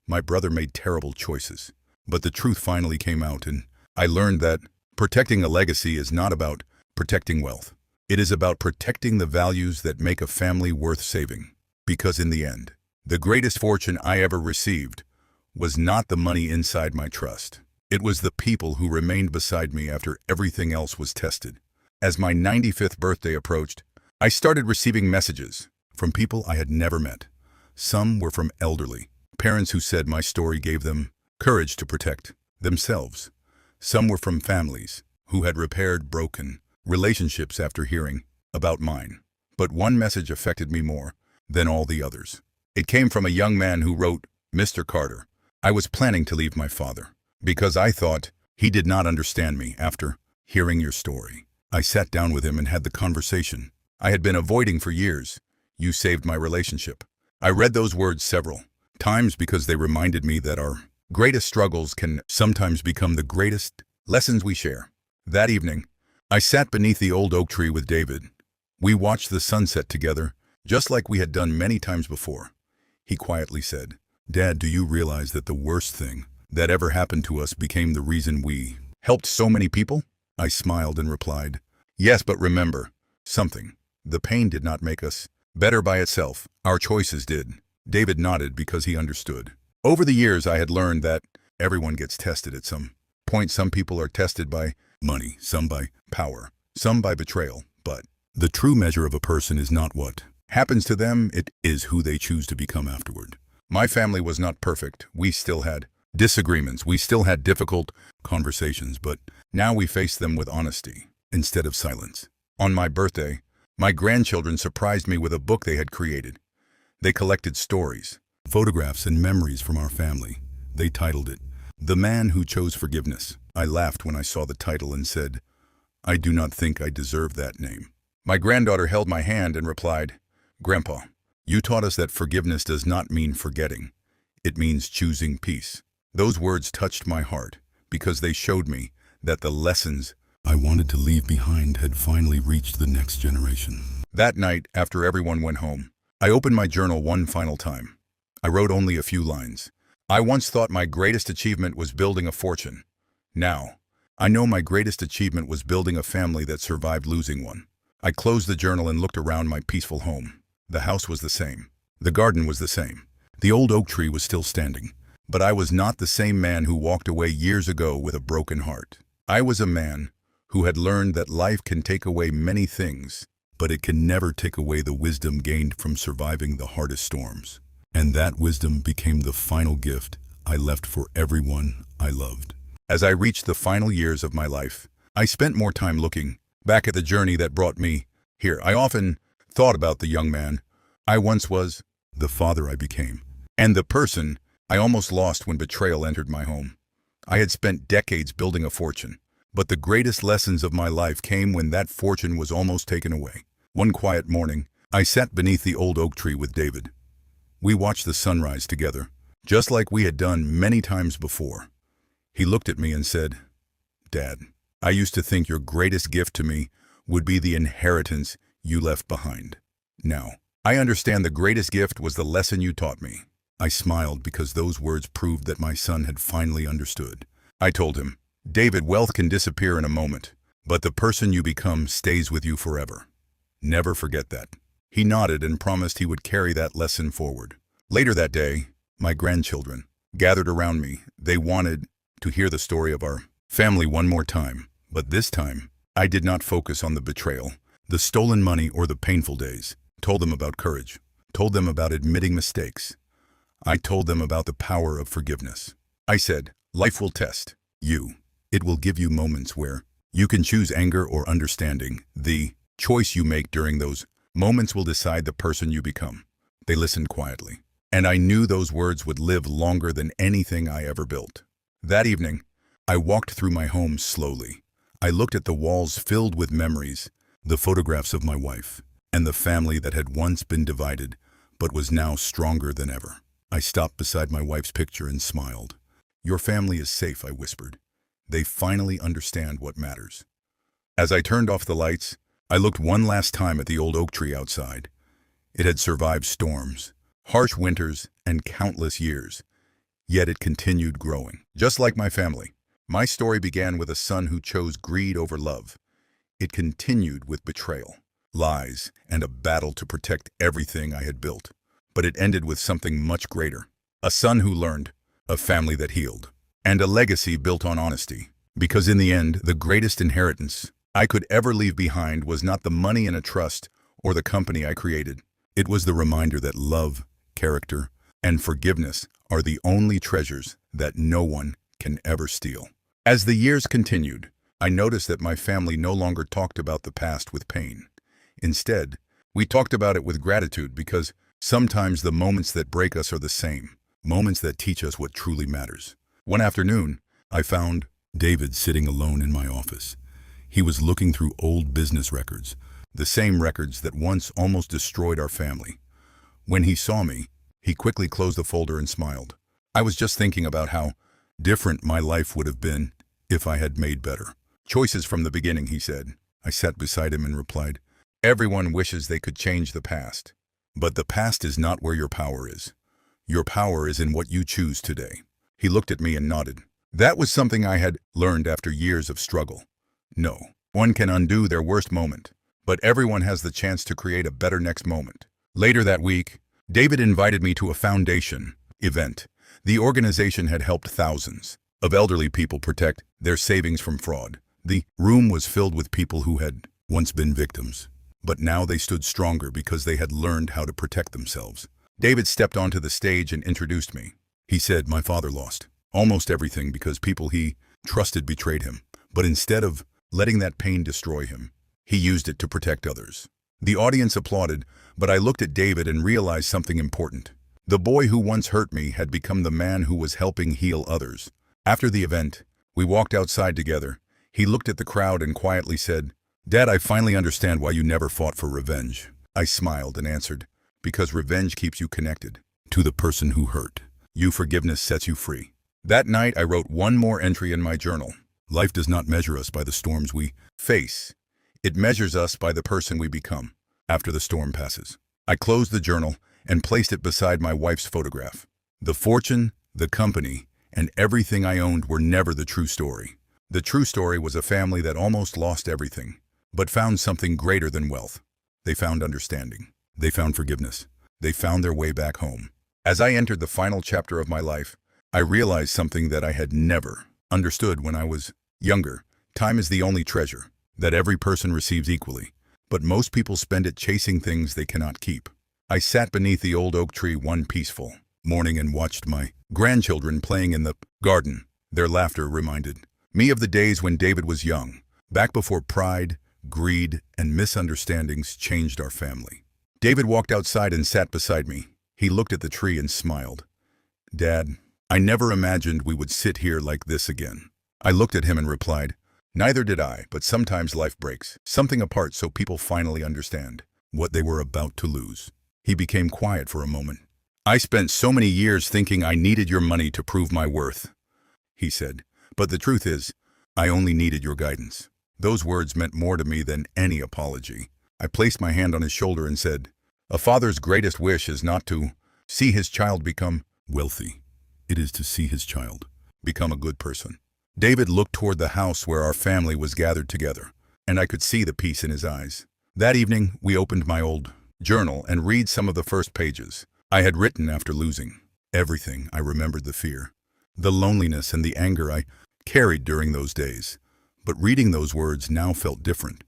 My brother made terrible choices, but the truth finally came out, and I learned that protecting a legacy is not about protecting wealth. It is about protecting the values that make a family worth saving. Because in the end, the greatest fortune I ever received was not the money inside my trust. It was the people who remained beside me after everything else was tested. As my 95th birthday approached, I started receiving messages from people I had never met. Some were from elderly parents who said my story gave them courage to protect themselves. Some were from families who had repaired broken relationships after hearing about mine. But one message affected me more than all the others. It came from a young man who wrote, "Mr. Carter, I was planning to leave my father because I thought he did not understand me after hearing your story. I sat down with him and had the conversation I had been avoiding for years. You saved my relationship." I read those words several times because they reminded me that our greatest struggles can sometimes become the greatest lessons we share. That evening, I sat beneath the old oak tree with David. We watched the sunset together, just like we had done many times before. He quietly said, "Dad, do you realize that the worst thing that ever happened to us became the reason we helped so many people?" I smiled and replied, "Yes, but remember something. The pain did not make us better by itself. Our choices did." David nodded because he understood. Over the years, I had learned that everyone gets tested at some point. Some people are tested by money, some by power, some by betrayal. But the true measure of a person is not what happens to them, it is who they choose to become afterward. My family was not perfect. We still had disagreements. We still had difficult conversations, but now we face them with honesty instead of silence. On my birthday, my grandchildren surprised me with a book they had created. They collected stories, photographs, and memories from our family. They titled it, "The Man Who Chose Forgiveness." I laughed when I saw the title and said, "I do not think I deserve that name." My granddaughter held my hand and replied, "Grandpa, you taught us that forgiveness does not mean forgetting. It means choosing peace." Those words touched my heart because they showed me that the lessons I wanted to leave behind had finally reached the next generation. That night, after everyone went home, I opened my journal one final time. I wrote only a few lines. I once thought my greatest achievement was building a fortune. Now, I know my greatest achievement was building a family that survived losing one. I closed the journal and looked around my peaceful home. The house was the same. The garden was the same. The old oak tree was still standing. But I was not the same man who walked away years ago with a broken heart. I was a man who had learned that life can take away many things, but it can never take away the wisdom gained from surviving the hardest storms. And that wisdom became the final gift I left for everyone I loved. As I reached the final years of my life, I spent more time looking back at the journey that brought me here. I often thought about the young man I once was, the father I became, and the person I almost lost when betrayal entered my home. I had spent decades building a fortune, but the greatest lessons of my life came when that fortune was almost taken away. One quiet morning, I sat beneath the old oak tree with David. We watched the sunrise together, just like we had done many times before. He looked at me and said, "Dad, I used to think your greatest gift to me would be the inheritance you left behind. Now, I understand the greatest gift was the lesson you taught me." I smiled because those words proved that my son had finally understood. I told him, "David, wealth can disappear in a moment, but the person you become stays with you forever. Never forget that." He nodded and promised he would carry that lesson forward. Later that day, my grandchildren gathered around me. They wanted to hear the story of our family one more time, but this time, I did not focus on the betrayal, the stolen money, or the painful days. Told them about courage, told them about admitting mistakes. I told them about the power of forgiveness. I said, life will test you. It will give you moments where you can choose anger or understanding. The choice you make during those moments will decide the person you become. They listened quietly, and I knew those words would live longer than anything I ever built. That evening, I walked through my home slowly. I looked at the walls filled with memories, the photographs of my wife, and the family that had once been divided, but was now stronger than ever. I stopped beside my wife's picture and smiled. "Your family is safe," I whispered. "They finally understand what matters." As I turned off the lights, I looked one last time at the old oak tree outside. It had survived storms, harsh winters, and countless years, yet it continued growing. Just like my family, my story began with a son who chose greed over love. It continued with betrayal. lies, and a battle to protect everything I had built. But it ended with something much greater. A son who learned, a family that healed, and a legacy built on honesty. Because in the end, the greatest inheritance I could ever leave behind was not the money in a trust or the company I created. It was the reminder that love, character, and forgiveness are the only treasures that no one can ever steal. As the years continued, I noticed that my family no longer talked about the past with pain. Instead, we talked about it with gratitude because sometimes the moments that break us are the same, moments that teach us what truly matters. One afternoon, I found David sitting alone in my office. He was looking through old business records, the same records that once almost destroyed our family. When he saw me, he quickly closed the folder and smiled. I was just thinking about how different my life would have been if I had made better choices from the beginning, he said. I sat beside him and replied, "Everyone wishes they could change the past. But the past is not where your power is. Your power is in what you choose today." He looked at me and nodded. That was something I had learned after years of struggle. No one can undo their worst moment, but everyone has the chance to create a better next moment. Later that week, David invited me to a foundation event. The organization had helped thousands of elderly people protect their savings from fraud. The room was filled with people who had once been victims, but now they stood stronger because they had learned how to protect themselves. David stepped onto the stage and introduced me. He said, "My father lost almost everything because people he trusted betrayed him. But instead of letting that pain destroy him, he used it to protect others." The audience applauded, but I looked at David and realized something important. The boy who once hurt me had become the man who was helping heal others. After the event, we walked outside together. He looked at the crowd and quietly said, "Dad, I finally understand why you never fought for revenge." I smiled and answered, "Because revenge keeps you connected to the person who hurt you. Forgiveness sets you free." That night, I wrote one more entry in my journal. Life does not measure us by the storms we face. It measures us by the person we become after the storm passes. I closed the journal and placed it beside my wife's photograph. The fortune, the company, and everything I owned were never the true story. The true story was a family that almost lost everything, but found something greater than wealth. They found understanding. They found forgiveness. They found their way back home. As I entered the final chapter of my life, I realized something that I had never understood when I was younger. Time is the only treasure that every person receives equally, but most people spend it chasing things they cannot keep. I sat beneath the old oak tree one peaceful morning and watched my grandchildren playing in the garden. Their laughter reminded me of the days when David was young, back before pride, greed, and misunderstandings changed our family. David walked outside and sat beside me. He looked at the tree and smiled. "Dad, I never imagined we would sit here like this again." I looked at him and replied, "Neither did I, but sometimes life breaks something apart so people finally understand what they were about to lose." He became quiet for a moment. "I spent so many years thinking I needed your money to prove my worth," he said. "But the truth is, I only needed your guidance." Those words meant more to me than any apology. I placed my hand on his shoulder and said, "A father's greatest wish is not to see his child become wealthy. It is to see his child become a good person." David looked toward the house where our family was gathered together, and I could see the peace in his eyes. That evening, we opened my old journal and read some of the first pages. I had written after losing everything. I remembered the fear, the loneliness, and the anger I carried during those days. But reading those words now felt different.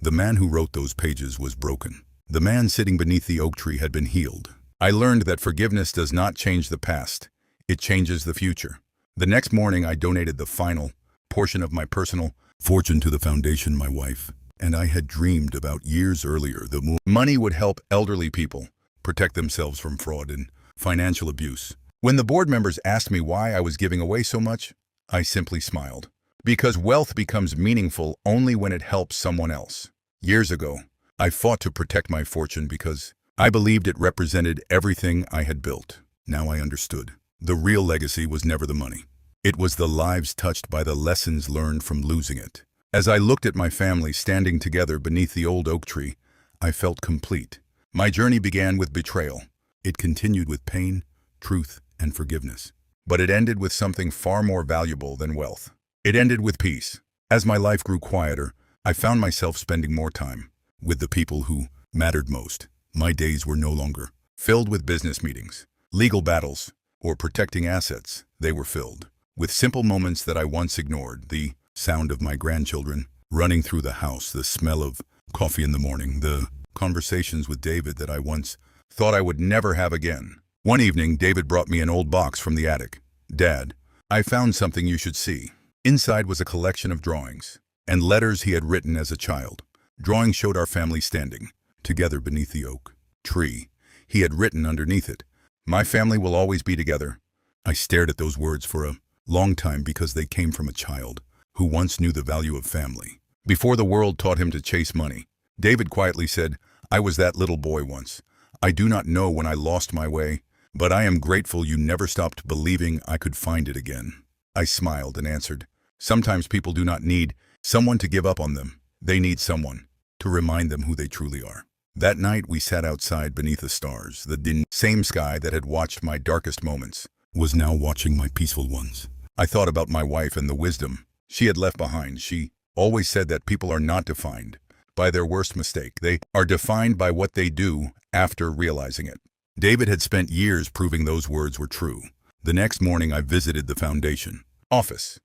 The man who wrote those pages was broken. The man sitting beneath the oak tree had been healed. I learned that forgiveness does not change the past. It changes the future. The next morning, I donated the final portion of my personal fortune to the foundation my wife and I had dreamed about years earlier. The money would help elderly people protect themselves from fraud and financial abuse. When the board members asked me why I was giving away so much, I simply smiled. Because wealth becomes meaningful only when it helps someone else. Years ago, I fought to protect my fortune because I believed it represented everything I had built. Now I understood. The real legacy was never the money. It was the lives touched by the lessons learned from losing it. As I looked at my family standing together beneath the old oak tree, I felt complete. My journey began with betrayal. It continued with pain, truth, and forgiveness. But it ended with something far more valuable than wealth. It ended with peace. As my life grew quieter, I found myself spending more time with the people who mattered most. My days were no longer filled with business meetings, legal battles, or protecting assets. They were filled with simple moments that I once ignored: the sound of my grandchildren running through the house, the smell of coffee in the morning, the conversations with David that I once thought I would never have again. One evening, David brought me an old box from the attic. "Dad, I found something you should see." Inside was a collection of drawings and letters he had written as a child. Drawings showed our family standing together beneath the oak tree. He had written underneath it, "My family will always be together." I stared at those words for a long time because they came from a child who once knew the value of family. Before the world taught him to chase money, David quietly said, "I was that little boy once. I do not know when I lost my way, but I am grateful you never stopped believing I could find it again." I smiled and answered, "Sometimes people do not need someone to give up on them. They need someone to remind them who they truly are." That night we sat outside beneath the stars. The same sky that had watched my darkest moments was now watching my peaceful ones. I thought about my wife and the wisdom she had left behind. She always said that people are not defined by their worst mistake. They are defined by what they do after realizing it. David had spent years proving those words were true. The next morning I visited the foundation office.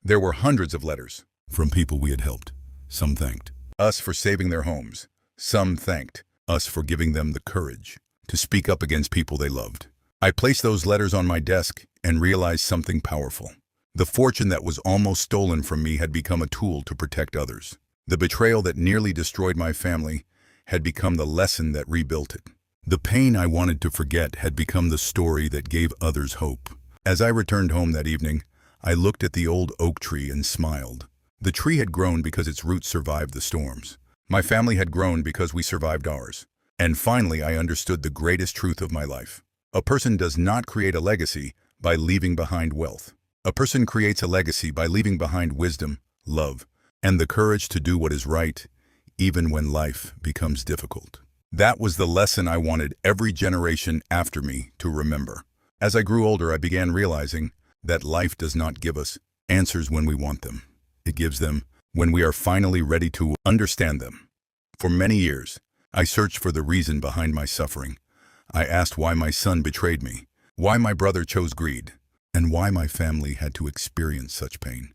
There were hundreds of letters from people we had helped. Some thanked us for saving their homes. Some thanked us for giving them the courage to speak up against people they loved. I placed those letters on my desk and realized something powerful. The fortune that was almost stolen from me had become a tool to protect others. The betrayal that nearly destroyed my family had become the lesson that rebuilt it. The pain I wanted to forget had become the story that gave others hope. As I returned home that evening, I looked at the old oak tree and smiled. The tree had grown because its roots survived the storms. My family had grown because we survived ours. And finally, I understood the greatest truth of my life. A person does not create a legacy by leaving behind wealth. A person creates a legacy by leaving behind wisdom, love, and the courage to do what is right, even when life becomes difficult. That was the lesson I wanted every generation after me to remember. As I grew older, I began realizing that life does not give us answers when we want them. It gives them when we are finally ready to understand them. For many years, I searched for the reason behind my suffering. I asked why my son betrayed me, why my brother chose greed, and why my family had to experience such pain.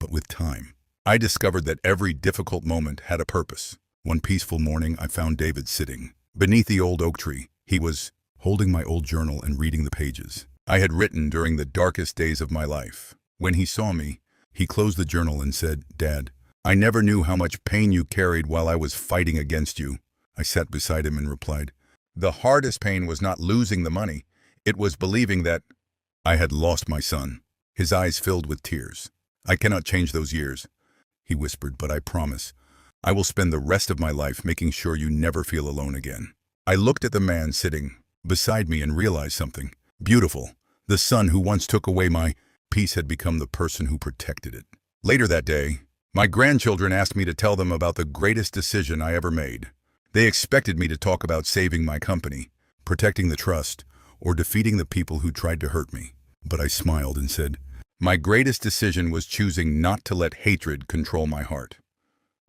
But with time, I discovered that every difficult moment had a purpose. One peaceful morning, I found David sitting beneath the old oak tree. He was holding my old journal and reading the pages I had written during the darkest days of my life. When he saw me, he closed the journal and said, "Dad, I never knew how much pain you carried while I was fighting against you." I sat beside him and replied, "The hardest pain was not losing the money. It was believing that I had lost my son." His eyes filled with tears. "I cannot change those years," he whispered, "but I promise I will spend the rest of my life making sure you never feel alone again." I looked at the man sitting beside me and realized something beautiful. The son who once took away my peace had become the person who protected it. Later that day, my grandchildren asked me to tell them about the greatest decision I ever made. They expected me to talk about saving my company, protecting the trust, or defeating the people who tried to hurt me. But I smiled and said, "My greatest decision was choosing not to let hatred control my heart."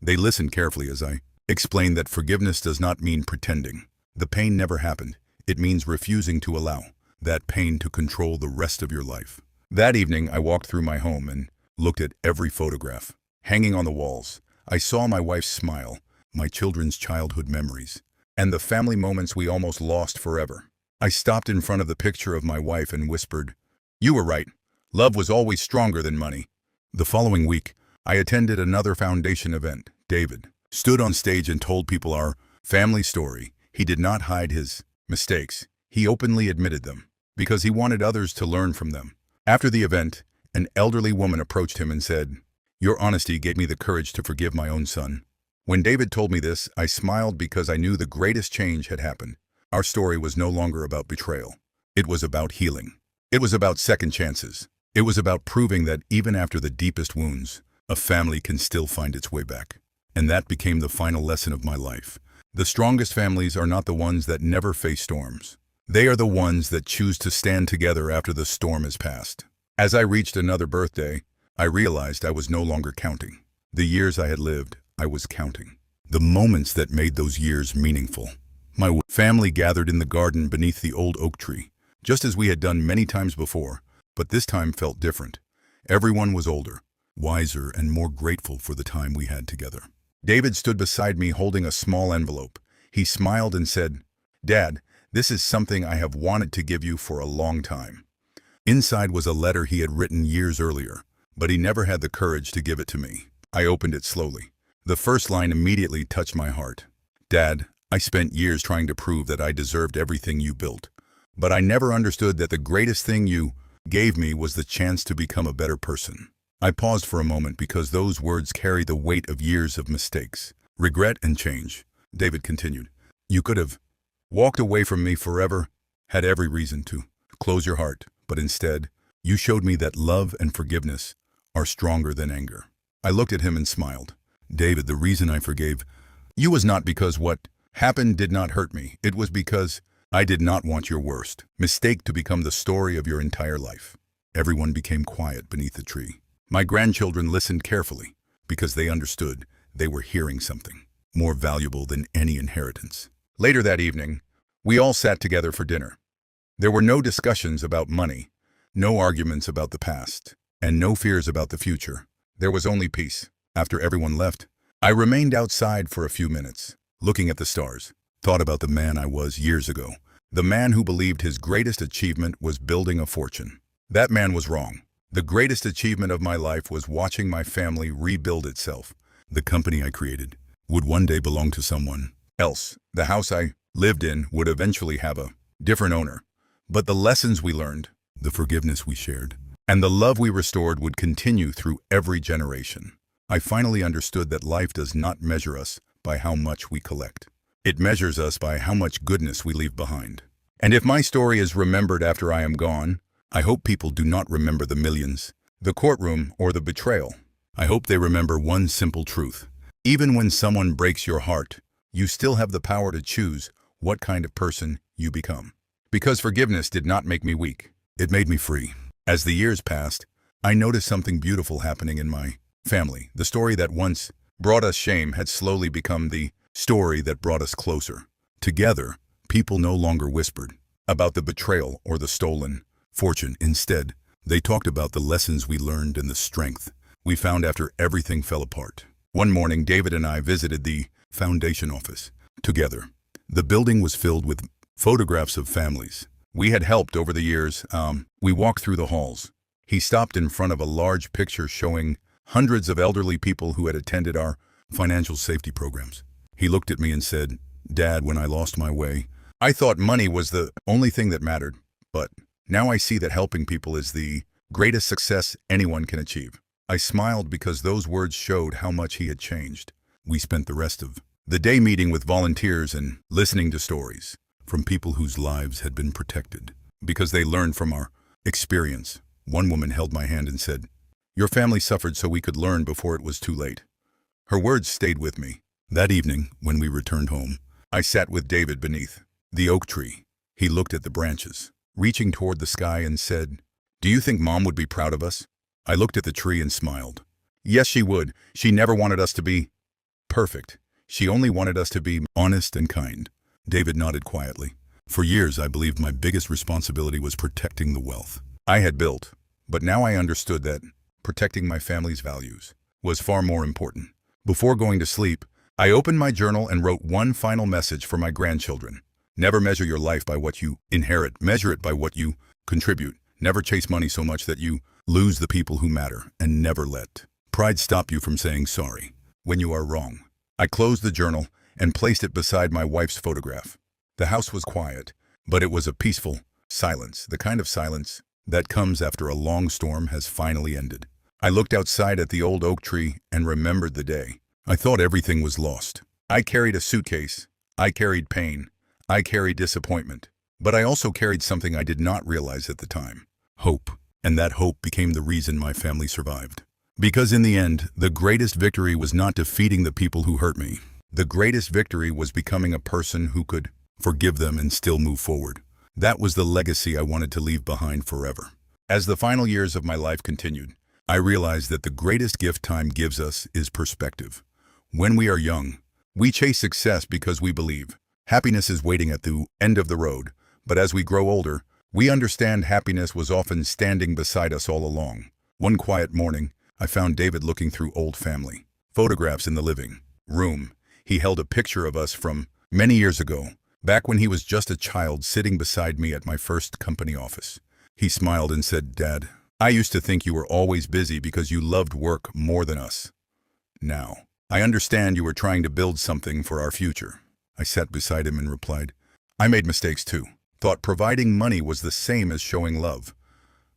They listened carefully as I explained that forgiveness does not mean pretending. The pain never happened. It means refusing to allow that pain to control the rest of your life. That evening, I walked through my home and looked at every photograph hanging on the walls. I saw my wife's smile, my children's childhood memories, and the family moments we almost lost forever. I stopped in front of the picture of my wife and whispered, "You were right. Love was always stronger than money." The following week, I attended another foundation event. David stood on stage and told people our family story. He did not hide his mistakes. He openly admitted them because he wanted others to learn from them. After the event, an elderly woman approached him and said, "Your honesty gave me the courage to forgive my own son." When David told me this, I smiled because I knew the greatest change had happened. Our story was no longer about betrayal. It was about healing. It was about second chances. It was about proving that even after the deepest wounds, a family can still find its way back. And that became the final lesson of my life. The strongest families are not the ones that never face storms. They are the ones that choose to stand together after the storm has passed. As I reached another birthday, I realized I was no longer counting the years I had lived. I was counting the moments that made those years meaningful. My family gathered in the garden beneath the old oak tree, just as we had done many times before, but this time felt different. Everyone was older, wiser, and more grateful for the time we had together. David stood beside me holding a small envelope. He smiled and said, "Dad, this is something I have wanted to give you for a long time." Inside was a letter he had written years earlier, but he never had the courage to give it to me. I opened it slowly. The first line immediately touched my heart. "Dad, I spent years trying to prove that I deserved everything you built, but I never understood that the greatest thing you gave me was the chance to become a better person." I paused for a moment because those words carried the weight of years of mistakes, regret, and change. David continued, "You could have walked away from me forever, had every reason to close your heart, but instead, you showed me that love and forgiveness are stronger than anger." I looked at him and smiled. "David, the reason I forgave you was not because what happened did not hurt me. It was because I did not want your worst mistake to become the story of your entire life." Everyone became quiet beneath the tree. My grandchildren listened carefully because they understood they were hearing something more valuable than any inheritance. Later that evening, we all sat together for dinner. There were no discussions about money, no arguments about the past, and no fears about the future. There was only peace. After everyone left, I remained outside for a few minutes, looking at the stars, thought about the man I was years ago, the man who believed his greatest achievement was building a fortune. That man was wrong. The greatest achievement of my life was watching my family rebuild itself. The company I created would one day belong to someone else. The house I lived in would eventually have a different owner. But the lessons we learned, the forgiveness we shared, and the love we restored would continue through every generation. I finally understood that life does not measure us by how much we collect. It measures us by how much goodness we leave behind. And if my story is remembered after I am gone, I hope people do not remember the millions, the courtroom, or the betrayal. I hope they remember one simple truth. Even when someone breaks your heart, you still have the power to choose what kind of person you become. Because forgiveness did not make me weak. It made me free. As the years passed, I noticed something beautiful happening in my family. The story that once brought us shame had slowly become the story that brought us closer. Together, people no longer whispered about the betrayal or the stolen fortune. Instead, they talked about the lessons we learned and the strength we found after everything fell apart. One morning, David and I visited the foundation office together. The building was filled with photographs of families we had helped over the years. We walked through the halls. He stopped in front of a large picture showing hundreds of elderly people who had attended our financial safety programs. He looked at me and said, "Dad, when I lost my way, I thought money was the only thing that mattered, but now I see that helping people is the greatest success anyone can achieve." I smiled because those words showed how much he had changed. We spent the rest of the day meeting with volunteers and listening to stories from people whose lives had been protected because they learned from our experience. One woman held my hand and said, "Your family suffered so we could learn before it was too late." Her words stayed with me. That evening, when we returned home, I sat with David beneath the oak tree. He looked at the branches, reaching toward the sky, and said, "Do you think Mom would be proud of us?" I looked at the tree and smiled. Yes, she would. She never wanted us to be perfect. She only wanted us to be honest and kind. David nodded quietly. For years, I believed my biggest responsibility was protecting the wealth I had built. But now I understood that protecting my family's values was far more important. Before going to sleep, I opened my journal and wrote one final message for my grandchildren. Never measure your life by what you inherit. Measure it by what you contribute. Never chase money so much that you lose the people who matter, and never let pride stop you from saying sorry when you are wrong. I closed the journal and placed it beside my wife's photograph. The house was quiet, but it was a peaceful silence, the kind of silence that comes after a long storm has finally ended. I looked outside at the old oak tree and remembered the day. I thought everything was lost. I carried a suitcase. I carried pain. I carried disappointment. But I also carried something I did not realize at the time. Hope. And that hope became the reason my family survived. Because in the end, the greatest victory was not defeating the people who hurt me. The greatest victory was becoming a person who could forgive them and still move forward. That was the legacy I wanted to leave behind forever. As the final years of my life continued, I realized that the greatest gift time gives us is perspective. When we are young, We chase success because we believe happiness is waiting at the end of the road, but as we grow older, we understand happiness was often standing beside us all along. One quiet morning, I found David looking through old family photographs in the living room. He held a picture of us from many years ago, back when he was just a child sitting beside me at my first company office. He smiled and said, "Dad, I used to think you were always busy because you loved work more than us. Now, I understand you were trying to build something for our future." I sat beside him and replied, "I made mistakes too. Thought providing money was the same as showing love.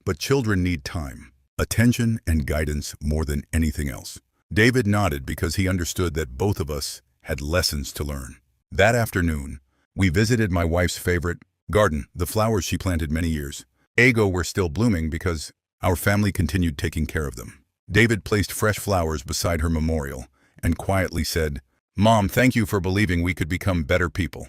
But children need time, attention, and guidance more than anything else." David nodded because he understood that both of us had lessons to learn. That afternoon, we visited my wife's favorite garden. The flowers she planted many years ago were still blooming because our family continued taking care of them. David placed fresh flowers beside her memorial and quietly said, "Mom, thank you for believing we could become better people."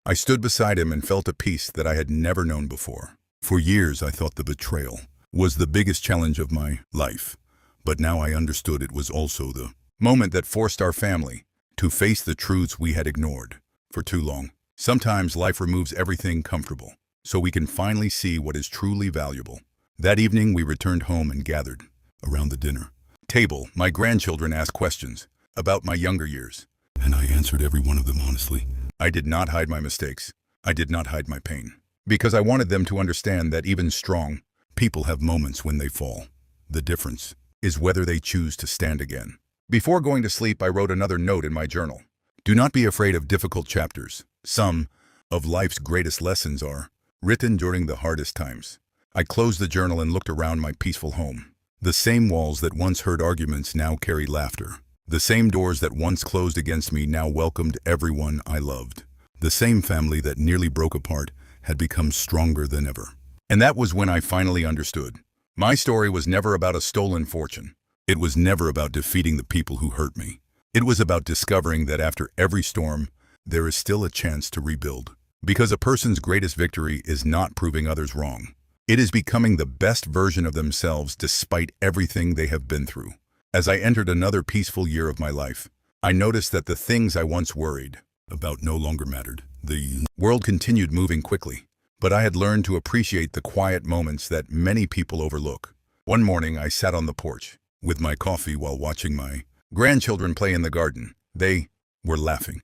I stood beside him and felt a peace that I had never known before. For years, I thought the betrayal was the biggest challenge of my life, but now I understood it was also the moment that forced our family to face the truths we had ignored for too long. Sometimes life removes everything comfortable, so we can finally see what is truly valuable. That evening, we returned home and gathered around the dinner table. My grandchildren asked questions about my younger years, and I answered every one of them honestly. I did not hide my mistakes. I did not hide my pain, because I wanted them to understand that even strong people have moments when they fall. The difference is whether they choose to stand again. Before going to sleep, I wrote another note in my journal. Do not be afraid of difficult chapters. Some of life's greatest lessons are written during the hardest times. I closed the journal and looked around my peaceful home. The same walls that once heard arguments now carry laughter. The same doors that once closed against me now welcomed everyone I loved. The same family that nearly broke apart had become stronger than ever. And that was when I finally understood. My story was never about a stolen fortune. It was never about defeating the people who hurt me. It was about discovering that after every storm, there is still a chance to rebuild. Because a person's greatest victory is not proving others wrong. It is becoming the best version of themselves despite everything they have been through. As I entered another peaceful year of my life, I noticed that the things I once worried about no longer mattered. The world continued moving quickly, but I had learned to appreciate the quiet moments that many people overlook. One morning, I sat on the porch with my coffee while watching my grandchildren play in the garden. They were laughing,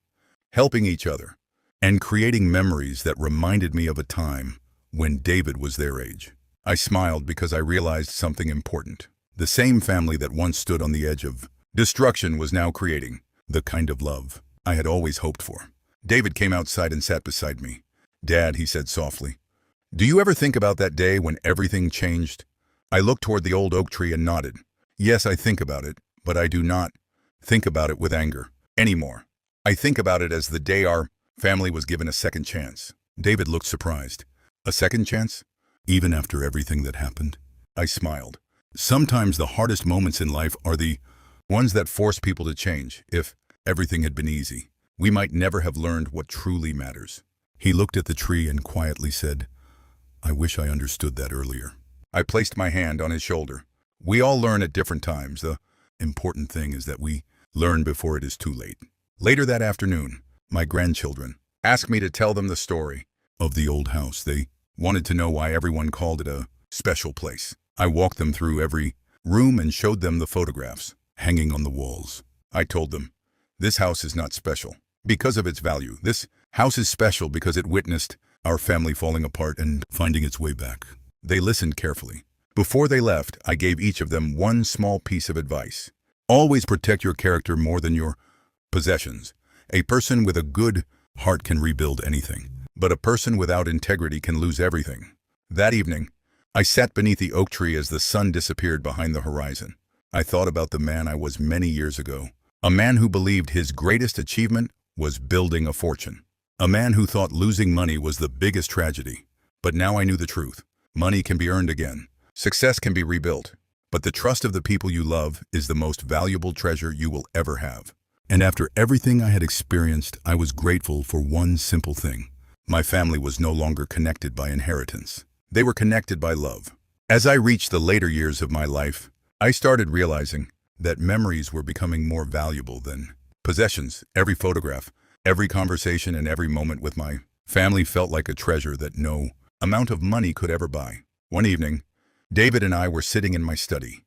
helping each other, and creating memories that reminded me of a time when David was their age. I smiled because I realized something important. The same family that once stood on the edge of destruction was now creating the kind of love I had always hoped for. David came outside and sat beside me. "Dad," he said softly, "do you ever think about that day when everything changed?" I looked toward the old oak tree and nodded. "Yes, I think about it, but I do not think about it with anger anymore. I think about it as the day our family was given a second chance." David looked surprised. "A second chance? Even after everything that happened?" I smiled. Sometimes the hardest moments in life are the ones that force people to change. If everything had been easy, we might never have learned what truly matters. He looked at the tree and quietly said, "I wish I understood that earlier." I placed my hand on his shoulder. We all learn at different times. The important thing is that we learn before it is too late. Later that afternoon, my grandchildren asked me to tell them the story of the old house. They wanted to know why everyone called it a special place. I walked them through every room and showed them the photographs hanging on the walls. I told them, this house is not special because of its value. This house is special because it witnessed our family falling apart and finding its way back. They listened carefully. Before they left, I gave each of them one small piece of advice. Always protect your character more than your possessions. A person with a good heart can rebuild anything, but a person without integrity can lose everything. That evening, I sat beneath the oak tree as the sun disappeared behind the horizon. I thought about the man I was many years ago, a man who believed his greatest achievement was building a fortune, a man who thought losing money was the biggest tragedy. But now I knew the truth. Money can be earned again. Success can be rebuilt. But the trust of the people you love is the most valuable treasure you will ever have. And after everything I had experienced, I was grateful for one simple thing. My family was no longer connected by inheritance. They were connected by love. As I reached the later years of my life, I started realizing that memories were becoming more valuable than possessions, every photograph, every conversation, and every moment with my family felt like a treasure that no amount of money could ever buy. One evening, David and I were sitting in my study.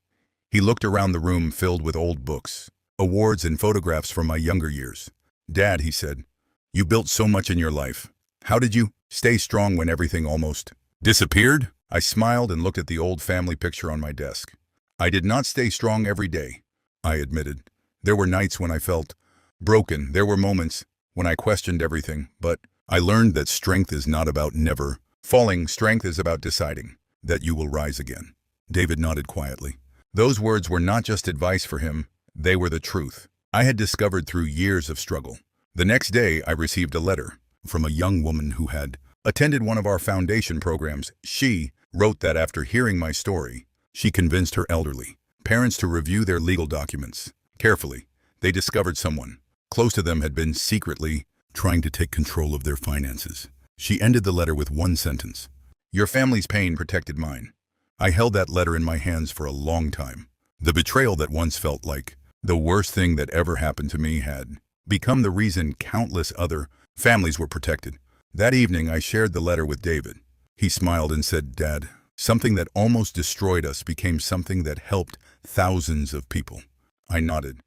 He looked around the room filled with old books, awards, and photographs from my younger years. "Dad," he said, "you built so much in your life. How did you stay strong when everything almost disappeared?" I smiled and looked at the old family picture on my desk. "I did not stay strong every day," I admitted. "There were nights when I felt broken. There were moments when I questioned everything, but I learned that strength is not about never falling. Strength is about deciding that you will rise again." David nodded quietly. Those words were not just advice for him, they were the truth I had discovered through years of struggle. The next day, I received a letter from a young woman who had attended one of our foundation programs. She wrote that after hearing my story, she convinced her elderly parents to review their legal documents carefully. They discovered someone close to them had been secretly trying to take control of their finances. She ended the letter with one sentence: "Your family's pain protected mine." I held that letter in my hands for a long time. The betrayal that once felt like the worst thing that ever happened to me had become the reason countless other families were protected. That evening, I shared the letter with David. He smiled and said, "Dad, something that almost destroyed us became something that helped thousands of people." I nodded.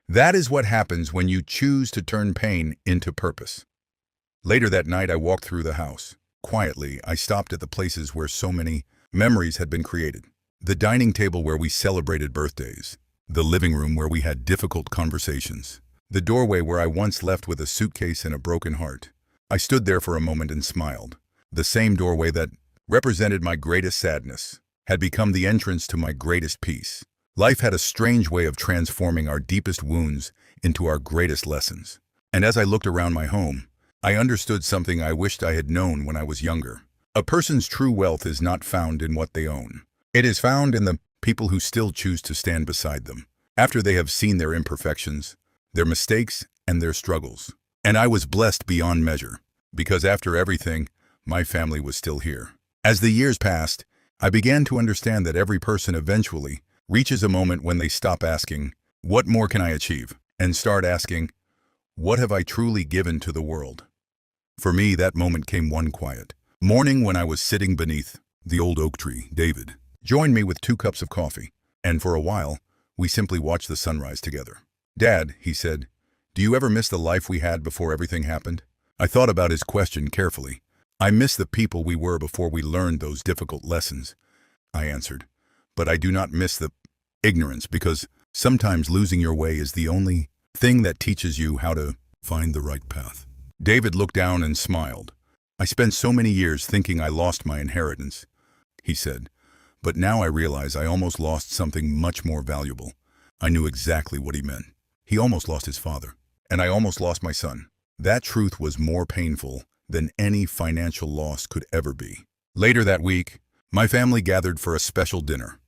That is what happens when you choose to turn pain into purpose. Later that night, I walked through the house. Quietly, I stopped at the places where so many memories had been created. The dining table where we celebrated birthdays. The living room where we had difficult conversations. The doorway where I once left with a suitcase and a broken heart. I stood there for a moment and smiled. The same doorway that represented my greatest sadness had become the entrance to my greatest peace. Life had a strange way of transforming our deepest wounds into our greatest lessons. And as I looked around my home, I understood something I wished I had known when I was younger. A person's true wealth is not found in what they own. It is found in the people who still choose to stand beside them, after they have seen their imperfections, their mistakes, and their struggles. And I was blessed beyond measure, because after everything, my family was still here. As the years passed, I began to understand that every person eventually reaches a moment when they stop asking, "What more can I achieve?" and start asking, "What have I truly given to the world?" For me, that moment came one quiet morning when I was sitting beneath the old oak tree. David joined me with 2 cups of coffee, and for a while, we simply watched the sunrise together. "Dad," he said, "do you ever miss the life we had before everything happened?" I thought about his question carefully. "I miss the people we were before we learned those difficult lessons," I answered. "But I do not miss the ignorance, because sometimes losing your way is the only thing that teaches you how to find the right path." David looked down and smiled. "I spent so many years thinking I lost my inheritance," he said, "but now I realize I almost lost something much more valuable." I knew exactly what he meant. He almost lost his father, and I almost lost my son. That truth was more painful than any financial loss could ever be. Later that week, my family gathered for a special dinner.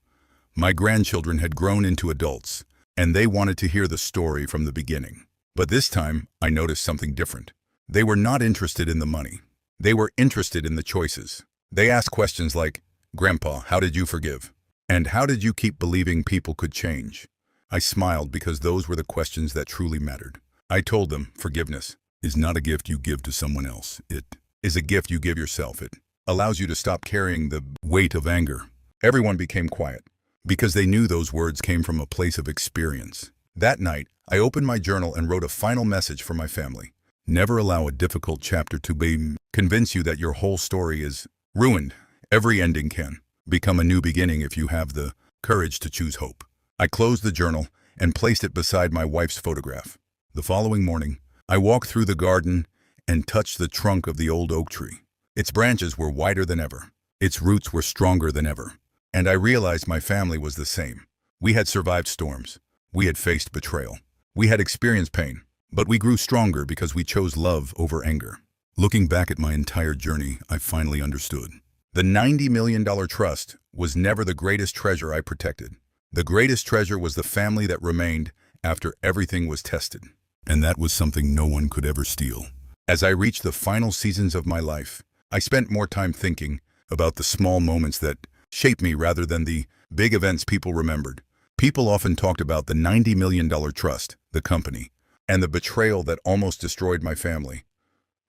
My grandchildren had grown into adults, and they wanted to hear the story from the beginning. But this time, I noticed something different. They were not interested in the money. They were interested in the choices. They asked questions like, "Grandpa, how did you forgive? And how did you keep believing people could change?" I smiled because those were the questions that truly mattered. I told them, forgiveness is not a gift you give to someone else. It is a gift you give yourself. It allows you to stop carrying the weight of anger. Everyone became quiet because they knew those words came from a place of experience. That night, I opened my journal and wrote a final message for my family. Never allow a difficult chapter to convince you that your whole story is ruined. Every ending can become a new beginning if you have the courage to choose hope. I closed the journal and placed it beside my wife's photograph. The following morning, I walked through the garden and touched the trunk of the old oak tree. Its branches were wider than ever. Its roots were stronger than ever. And I realized my family was the same. We had survived storms. We had faced betrayal. We had experienced pain. But we grew stronger because we chose love over anger. Looking back at my entire journey, I finally understood. The $90 million trust was never the greatest treasure I protected. The greatest treasure was the family that remained after everything was tested. And that was something no one could ever steal. As I reached the final seasons of my life, I spent more time thinking about the small moments that shaped me rather than the big events people remembered. People often talked about the $90 million trust, the company, and the betrayal that almost destroyed my family.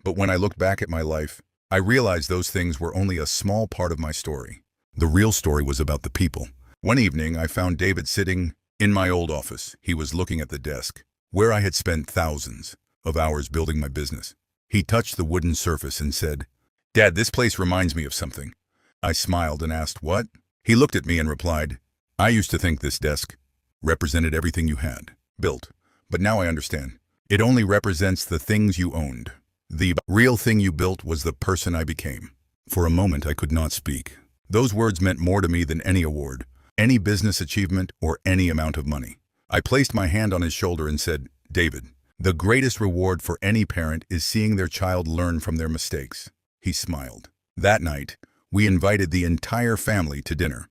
But when I looked back at my life, I realized those things were only a small part of my story. The real story was about the people. One evening, I found David sitting in my old office. He was looking at the desk, where I had spent thousands of hours building my business. He touched the wooden surface and said, "Dad, this place reminds me of something." I smiled and asked, "What?" He looked at me and replied, "I used to think this desk represented everything you had built, but now I understand. It only represents the things you owned. The real thing you built was the person I became." For a moment, I could not speak. Those words meant more to me than any award, any business achievement, or any amount of money. I placed my hand on his shoulder and said, "David, the greatest reward for any parent is seeing their child learn from their mistakes." He smiled. That night, we invited the entire family to dinner.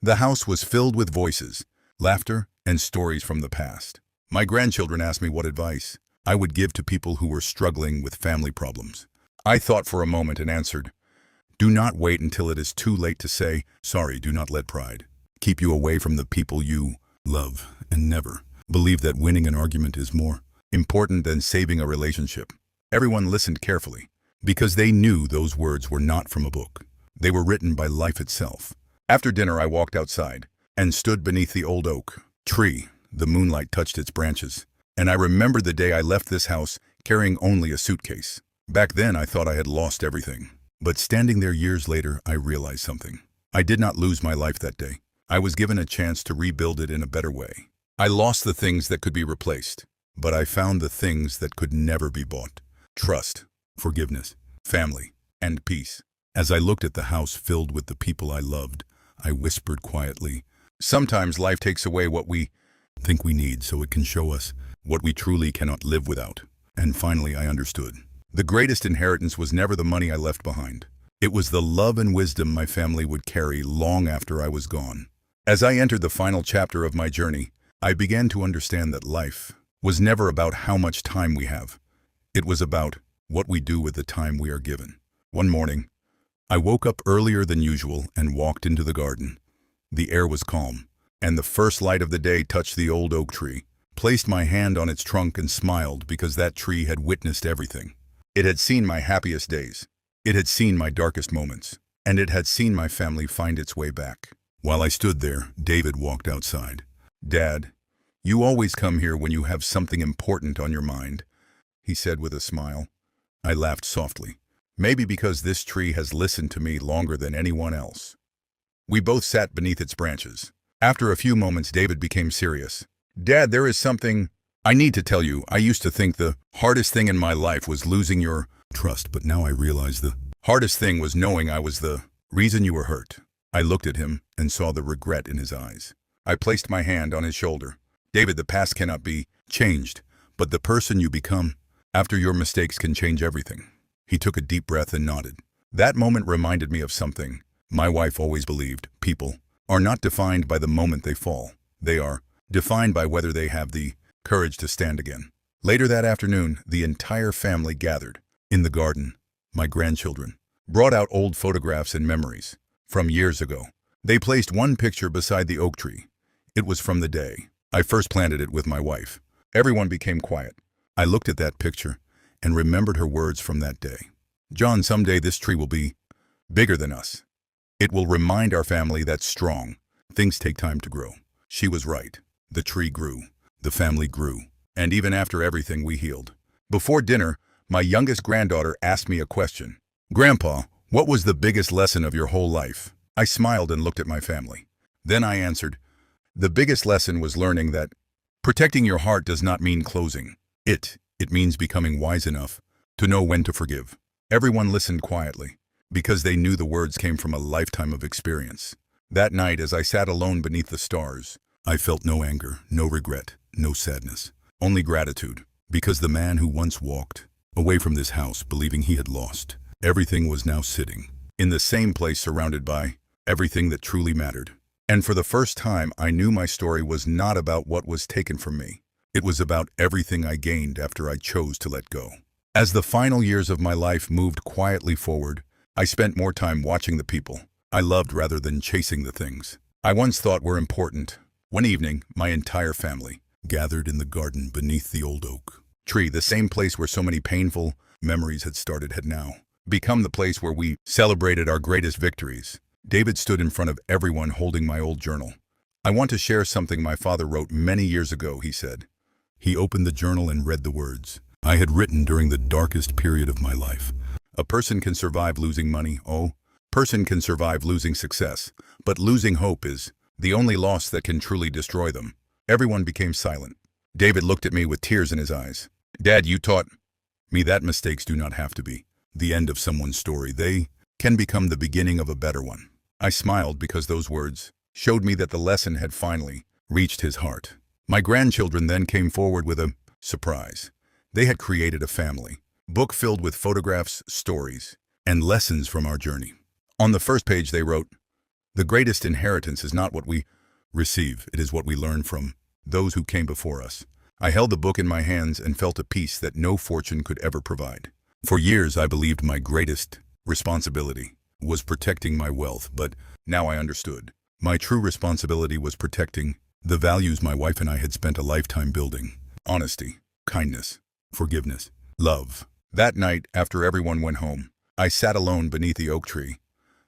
The house was filled with voices, laughter, and stories from the past. My grandchildren asked me what advice I would give to people who were struggling with family problems. I thought for a moment and answered, "Do not wait until it is too late to say sorry. Do not let pride keep you away from the people you love, and never believe that winning an argument is more important than saving a relationship." Everyone listened carefully, because they knew those words were not from a book. They were written by life itself. After dinner, I walked outside and stood beneath the old oak tree. The moonlight touched its branches, and I remembered the day I left this house carrying only a suitcase. Back then, I thought I had lost everything. But standing there years later, I realized something. I did not lose my life that day. I was given a chance to rebuild it in a better way. I lost the things that could be replaced, but I found the things that could never be bought: trust, forgiveness, family, and peace. As I looked at the house filled with the people I loved, I whispered quietly, "Sometimes life takes away what we think we need so it can show us what we truly cannot live without." And finally, I understood. The greatest inheritance was never the money I left behind. It was the love and wisdom my family would carry long after I was gone. As I entered the final chapter of my journey, I began to understand that life was never about how much time we have. It was about what we do with the time we are given. One morning, I woke up earlier than usual and walked into the garden. The air was calm, and the first light of the day touched the old oak tree. Placed my hand on its trunk and smiled because that tree had witnessed everything. It had seen my happiest days. It had seen my darkest moments, and it had seen my family find its way back. While I stood there, David walked outside. "Dad, you always come here when you have something important on your mind," he said with a smile. I laughed softly. Maybe because this tree has listened to me longer than anyone else. We both sat beneath its branches. After a few moments, David became serious. "Dad, there is something I need to tell you. I used to think the hardest thing in my life was losing your trust, but now I realize the hardest thing was knowing I was the reason you were hurt." I looked at him and saw the regret in his eyes. I placed my hand on his shoulder. "David, the past cannot be changed, but the person you become after your mistakes can change everything." He took a deep breath and nodded. That moment reminded me of something my wife always believed. People are not defined by the moment they fall. They are defined by whether they have the courage to stand again. Later that afternoon, the entire family gathered in the garden. My grandchildren brought out old photographs and memories from years ago. They placed one picture beside the oak tree. It was from the day I first planted it with my wife. Everyone became quiet. I looked at that picture and remembered her words from that day. "John, someday this tree will be bigger than us. It will remind our family that strong things take time to grow." She was right. The tree grew. The family grew. And even after everything, we healed. Before dinner, my youngest granddaughter asked me a question. "Grandpa, what was the biggest lesson of your whole life?" I smiled and looked at my family. Then I answered, "The biggest lesson was learning that protecting your heart does not mean closing it. It means becoming wise enough to know when to forgive." Everyone listened quietly, because they knew the words came from a lifetime of experience. That night, as I sat alone beneath the stars, I felt no anger, no regret, no sadness, only gratitude, because the man who once walked away from this house believing he had lost everything was now sitting in the same place, surrounded by everything that truly mattered. And for the first time, I knew my story was not about what was taken from me. It was about everything I gained after I chose to let go. As the final years of my life moved quietly forward, I spent more time watching the people I loved rather than chasing the things I once thought were important. One evening, my entire family gathered in the garden beneath the old oak tree. The same place where so many painful memories had started had now become the place where we celebrated our greatest victories. David stood in front of everyone holding my old journal. "I want to share something my father wrote many years ago," he said. He opened the journal and read the words I had written during the darkest period of my life. "A person can survive losing money. Person can survive losing success, but losing hope is the only loss that can truly destroy them." Everyone became silent. David looked at me with tears in his eyes. "Dad, you taught me that mistakes do not have to be the end of someone's story. They can become the beginning of a better one." I smiled because those words showed me that the lesson had finally reached his heart. My grandchildren then came forward with a surprise. They had created a family book filled with photographs, stories, and lessons from our journey. On the first page they wrote, "The greatest inheritance is not what we receive, it is what we learn from those who came before us." I held the book in my hands and felt a peace that no fortune could ever provide. For years I believed my greatest responsibility was protecting my wealth, but now I understood. My true responsibility was protecting the values my wife and I had spent a lifetime building: honesty, kindness, forgiveness, love. That night, after everyone went home, I sat alone beneath the oak tree.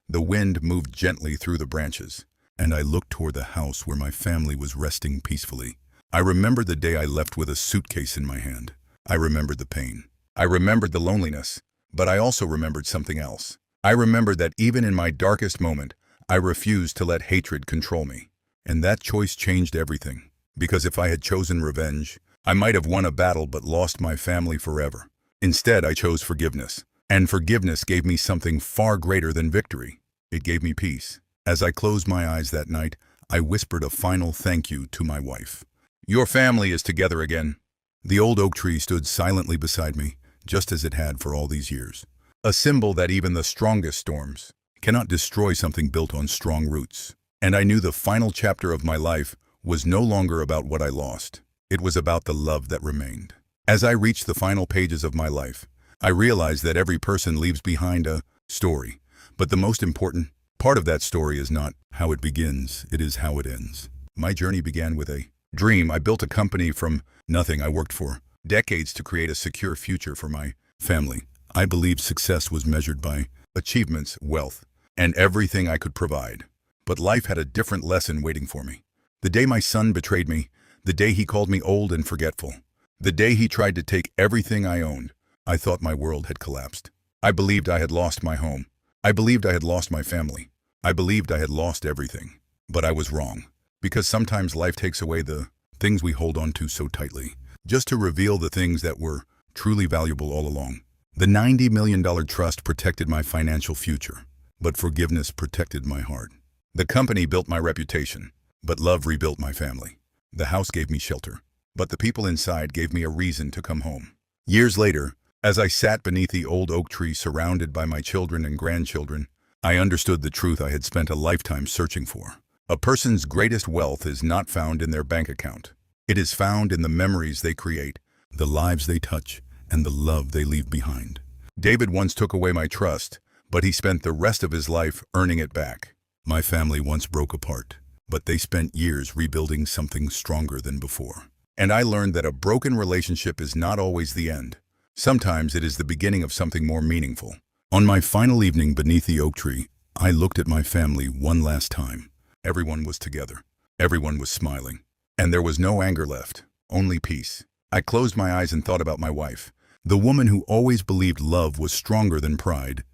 The wind moved gently through the branches, and I looked toward the house where my family was resting peacefully. I remembered the day I left with a suitcase in my hand. I remembered the pain. I remembered the loneliness, but I also remembered something else. I remembered that even in my darkest moment, I refused to let hatred control me. And that choice changed everything. Because if I had chosen revenge, I might have won a battle but lost my family forever. Instead, I chose forgiveness. And forgiveness gave me something far greater than victory. It gave me peace. As I closed my eyes that night, I whispered a final thank you to my wife. "Your family is together again." The old oak tree stood silently beside me, just as it had for all these years. A symbol that even the strongest storms cannot destroy something built on strong roots. And I knew the final chapter of my life was no longer about what I lost. It was about the love that remained. As I reached the final pages of my life, I realized that every person leaves behind a story. But the most important part of that story is not how it begins, it is how it ends. My journey began with a dream. I built a company from nothing. I worked for decades to create a secure future for my family. I believed success was measured by achievements, wealth, and everything I could provide. But life had a different lesson waiting for me. The day my son betrayed me, the day he called me old and forgetful, the day he tried to take everything I owned, I thought my world had collapsed. I believed I had lost my home. I believed I had lost my family. I believed I had lost everything. But I was wrong. Because sometimes life takes away the things we hold on to so tightly, just to reveal the things that were truly valuable all along. The $90 million trust protected my financial future, but forgiveness protected my heart. The company built my reputation, but love rebuilt my family. The house gave me shelter, but the people inside gave me a reason to come home. Years later, as I sat beneath the old oak tree surrounded by my children and grandchildren, I understood the truth I had spent a lifetime searching for. A person's greatest wealth is not found in their bank account. It is found in the memories they create, the lives they touch, and the love they leave behind. David once took away my trust, but he spent the rest of his life earning it back. My family once broke apart, but they spent years rebuilding something stronger than before. And I learned that a broken relationship is not always the end. Sometimes it is the beginning of something more meaningful. On my final evening beneath the oak tree, I looked at my family one last time. Everyone was together. Everyone was smiling. And there was no anger left, only peace. I closed my eyes and thought about my wife. The woman who always believed love was stronger than pride.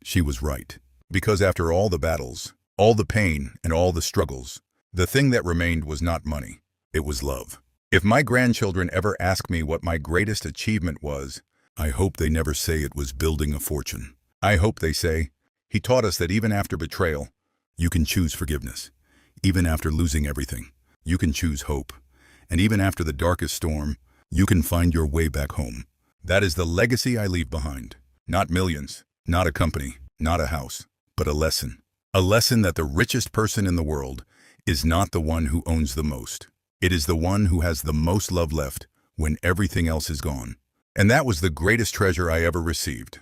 She was right. Because after all the battles, all the pain, and all the struggles, the thing that remained was not money. It was love. If my grandchildren ever ask me what my greatest achievement was, I hope they never say it was building a fortune. I hope they say, "He taught us that even after betrayal, you can choose forgiveness. Even after losing everything, you can choose hope. And even after the darkest storm, you can find your way back home." That is the legacy I leave behind. Not millions, not a company, not a house, but a lesson. A lesson that the richest person in the world is not the one who owns the most. It is the one who has the most love left when everything else is gone. And that was the greatest treasure I ever received.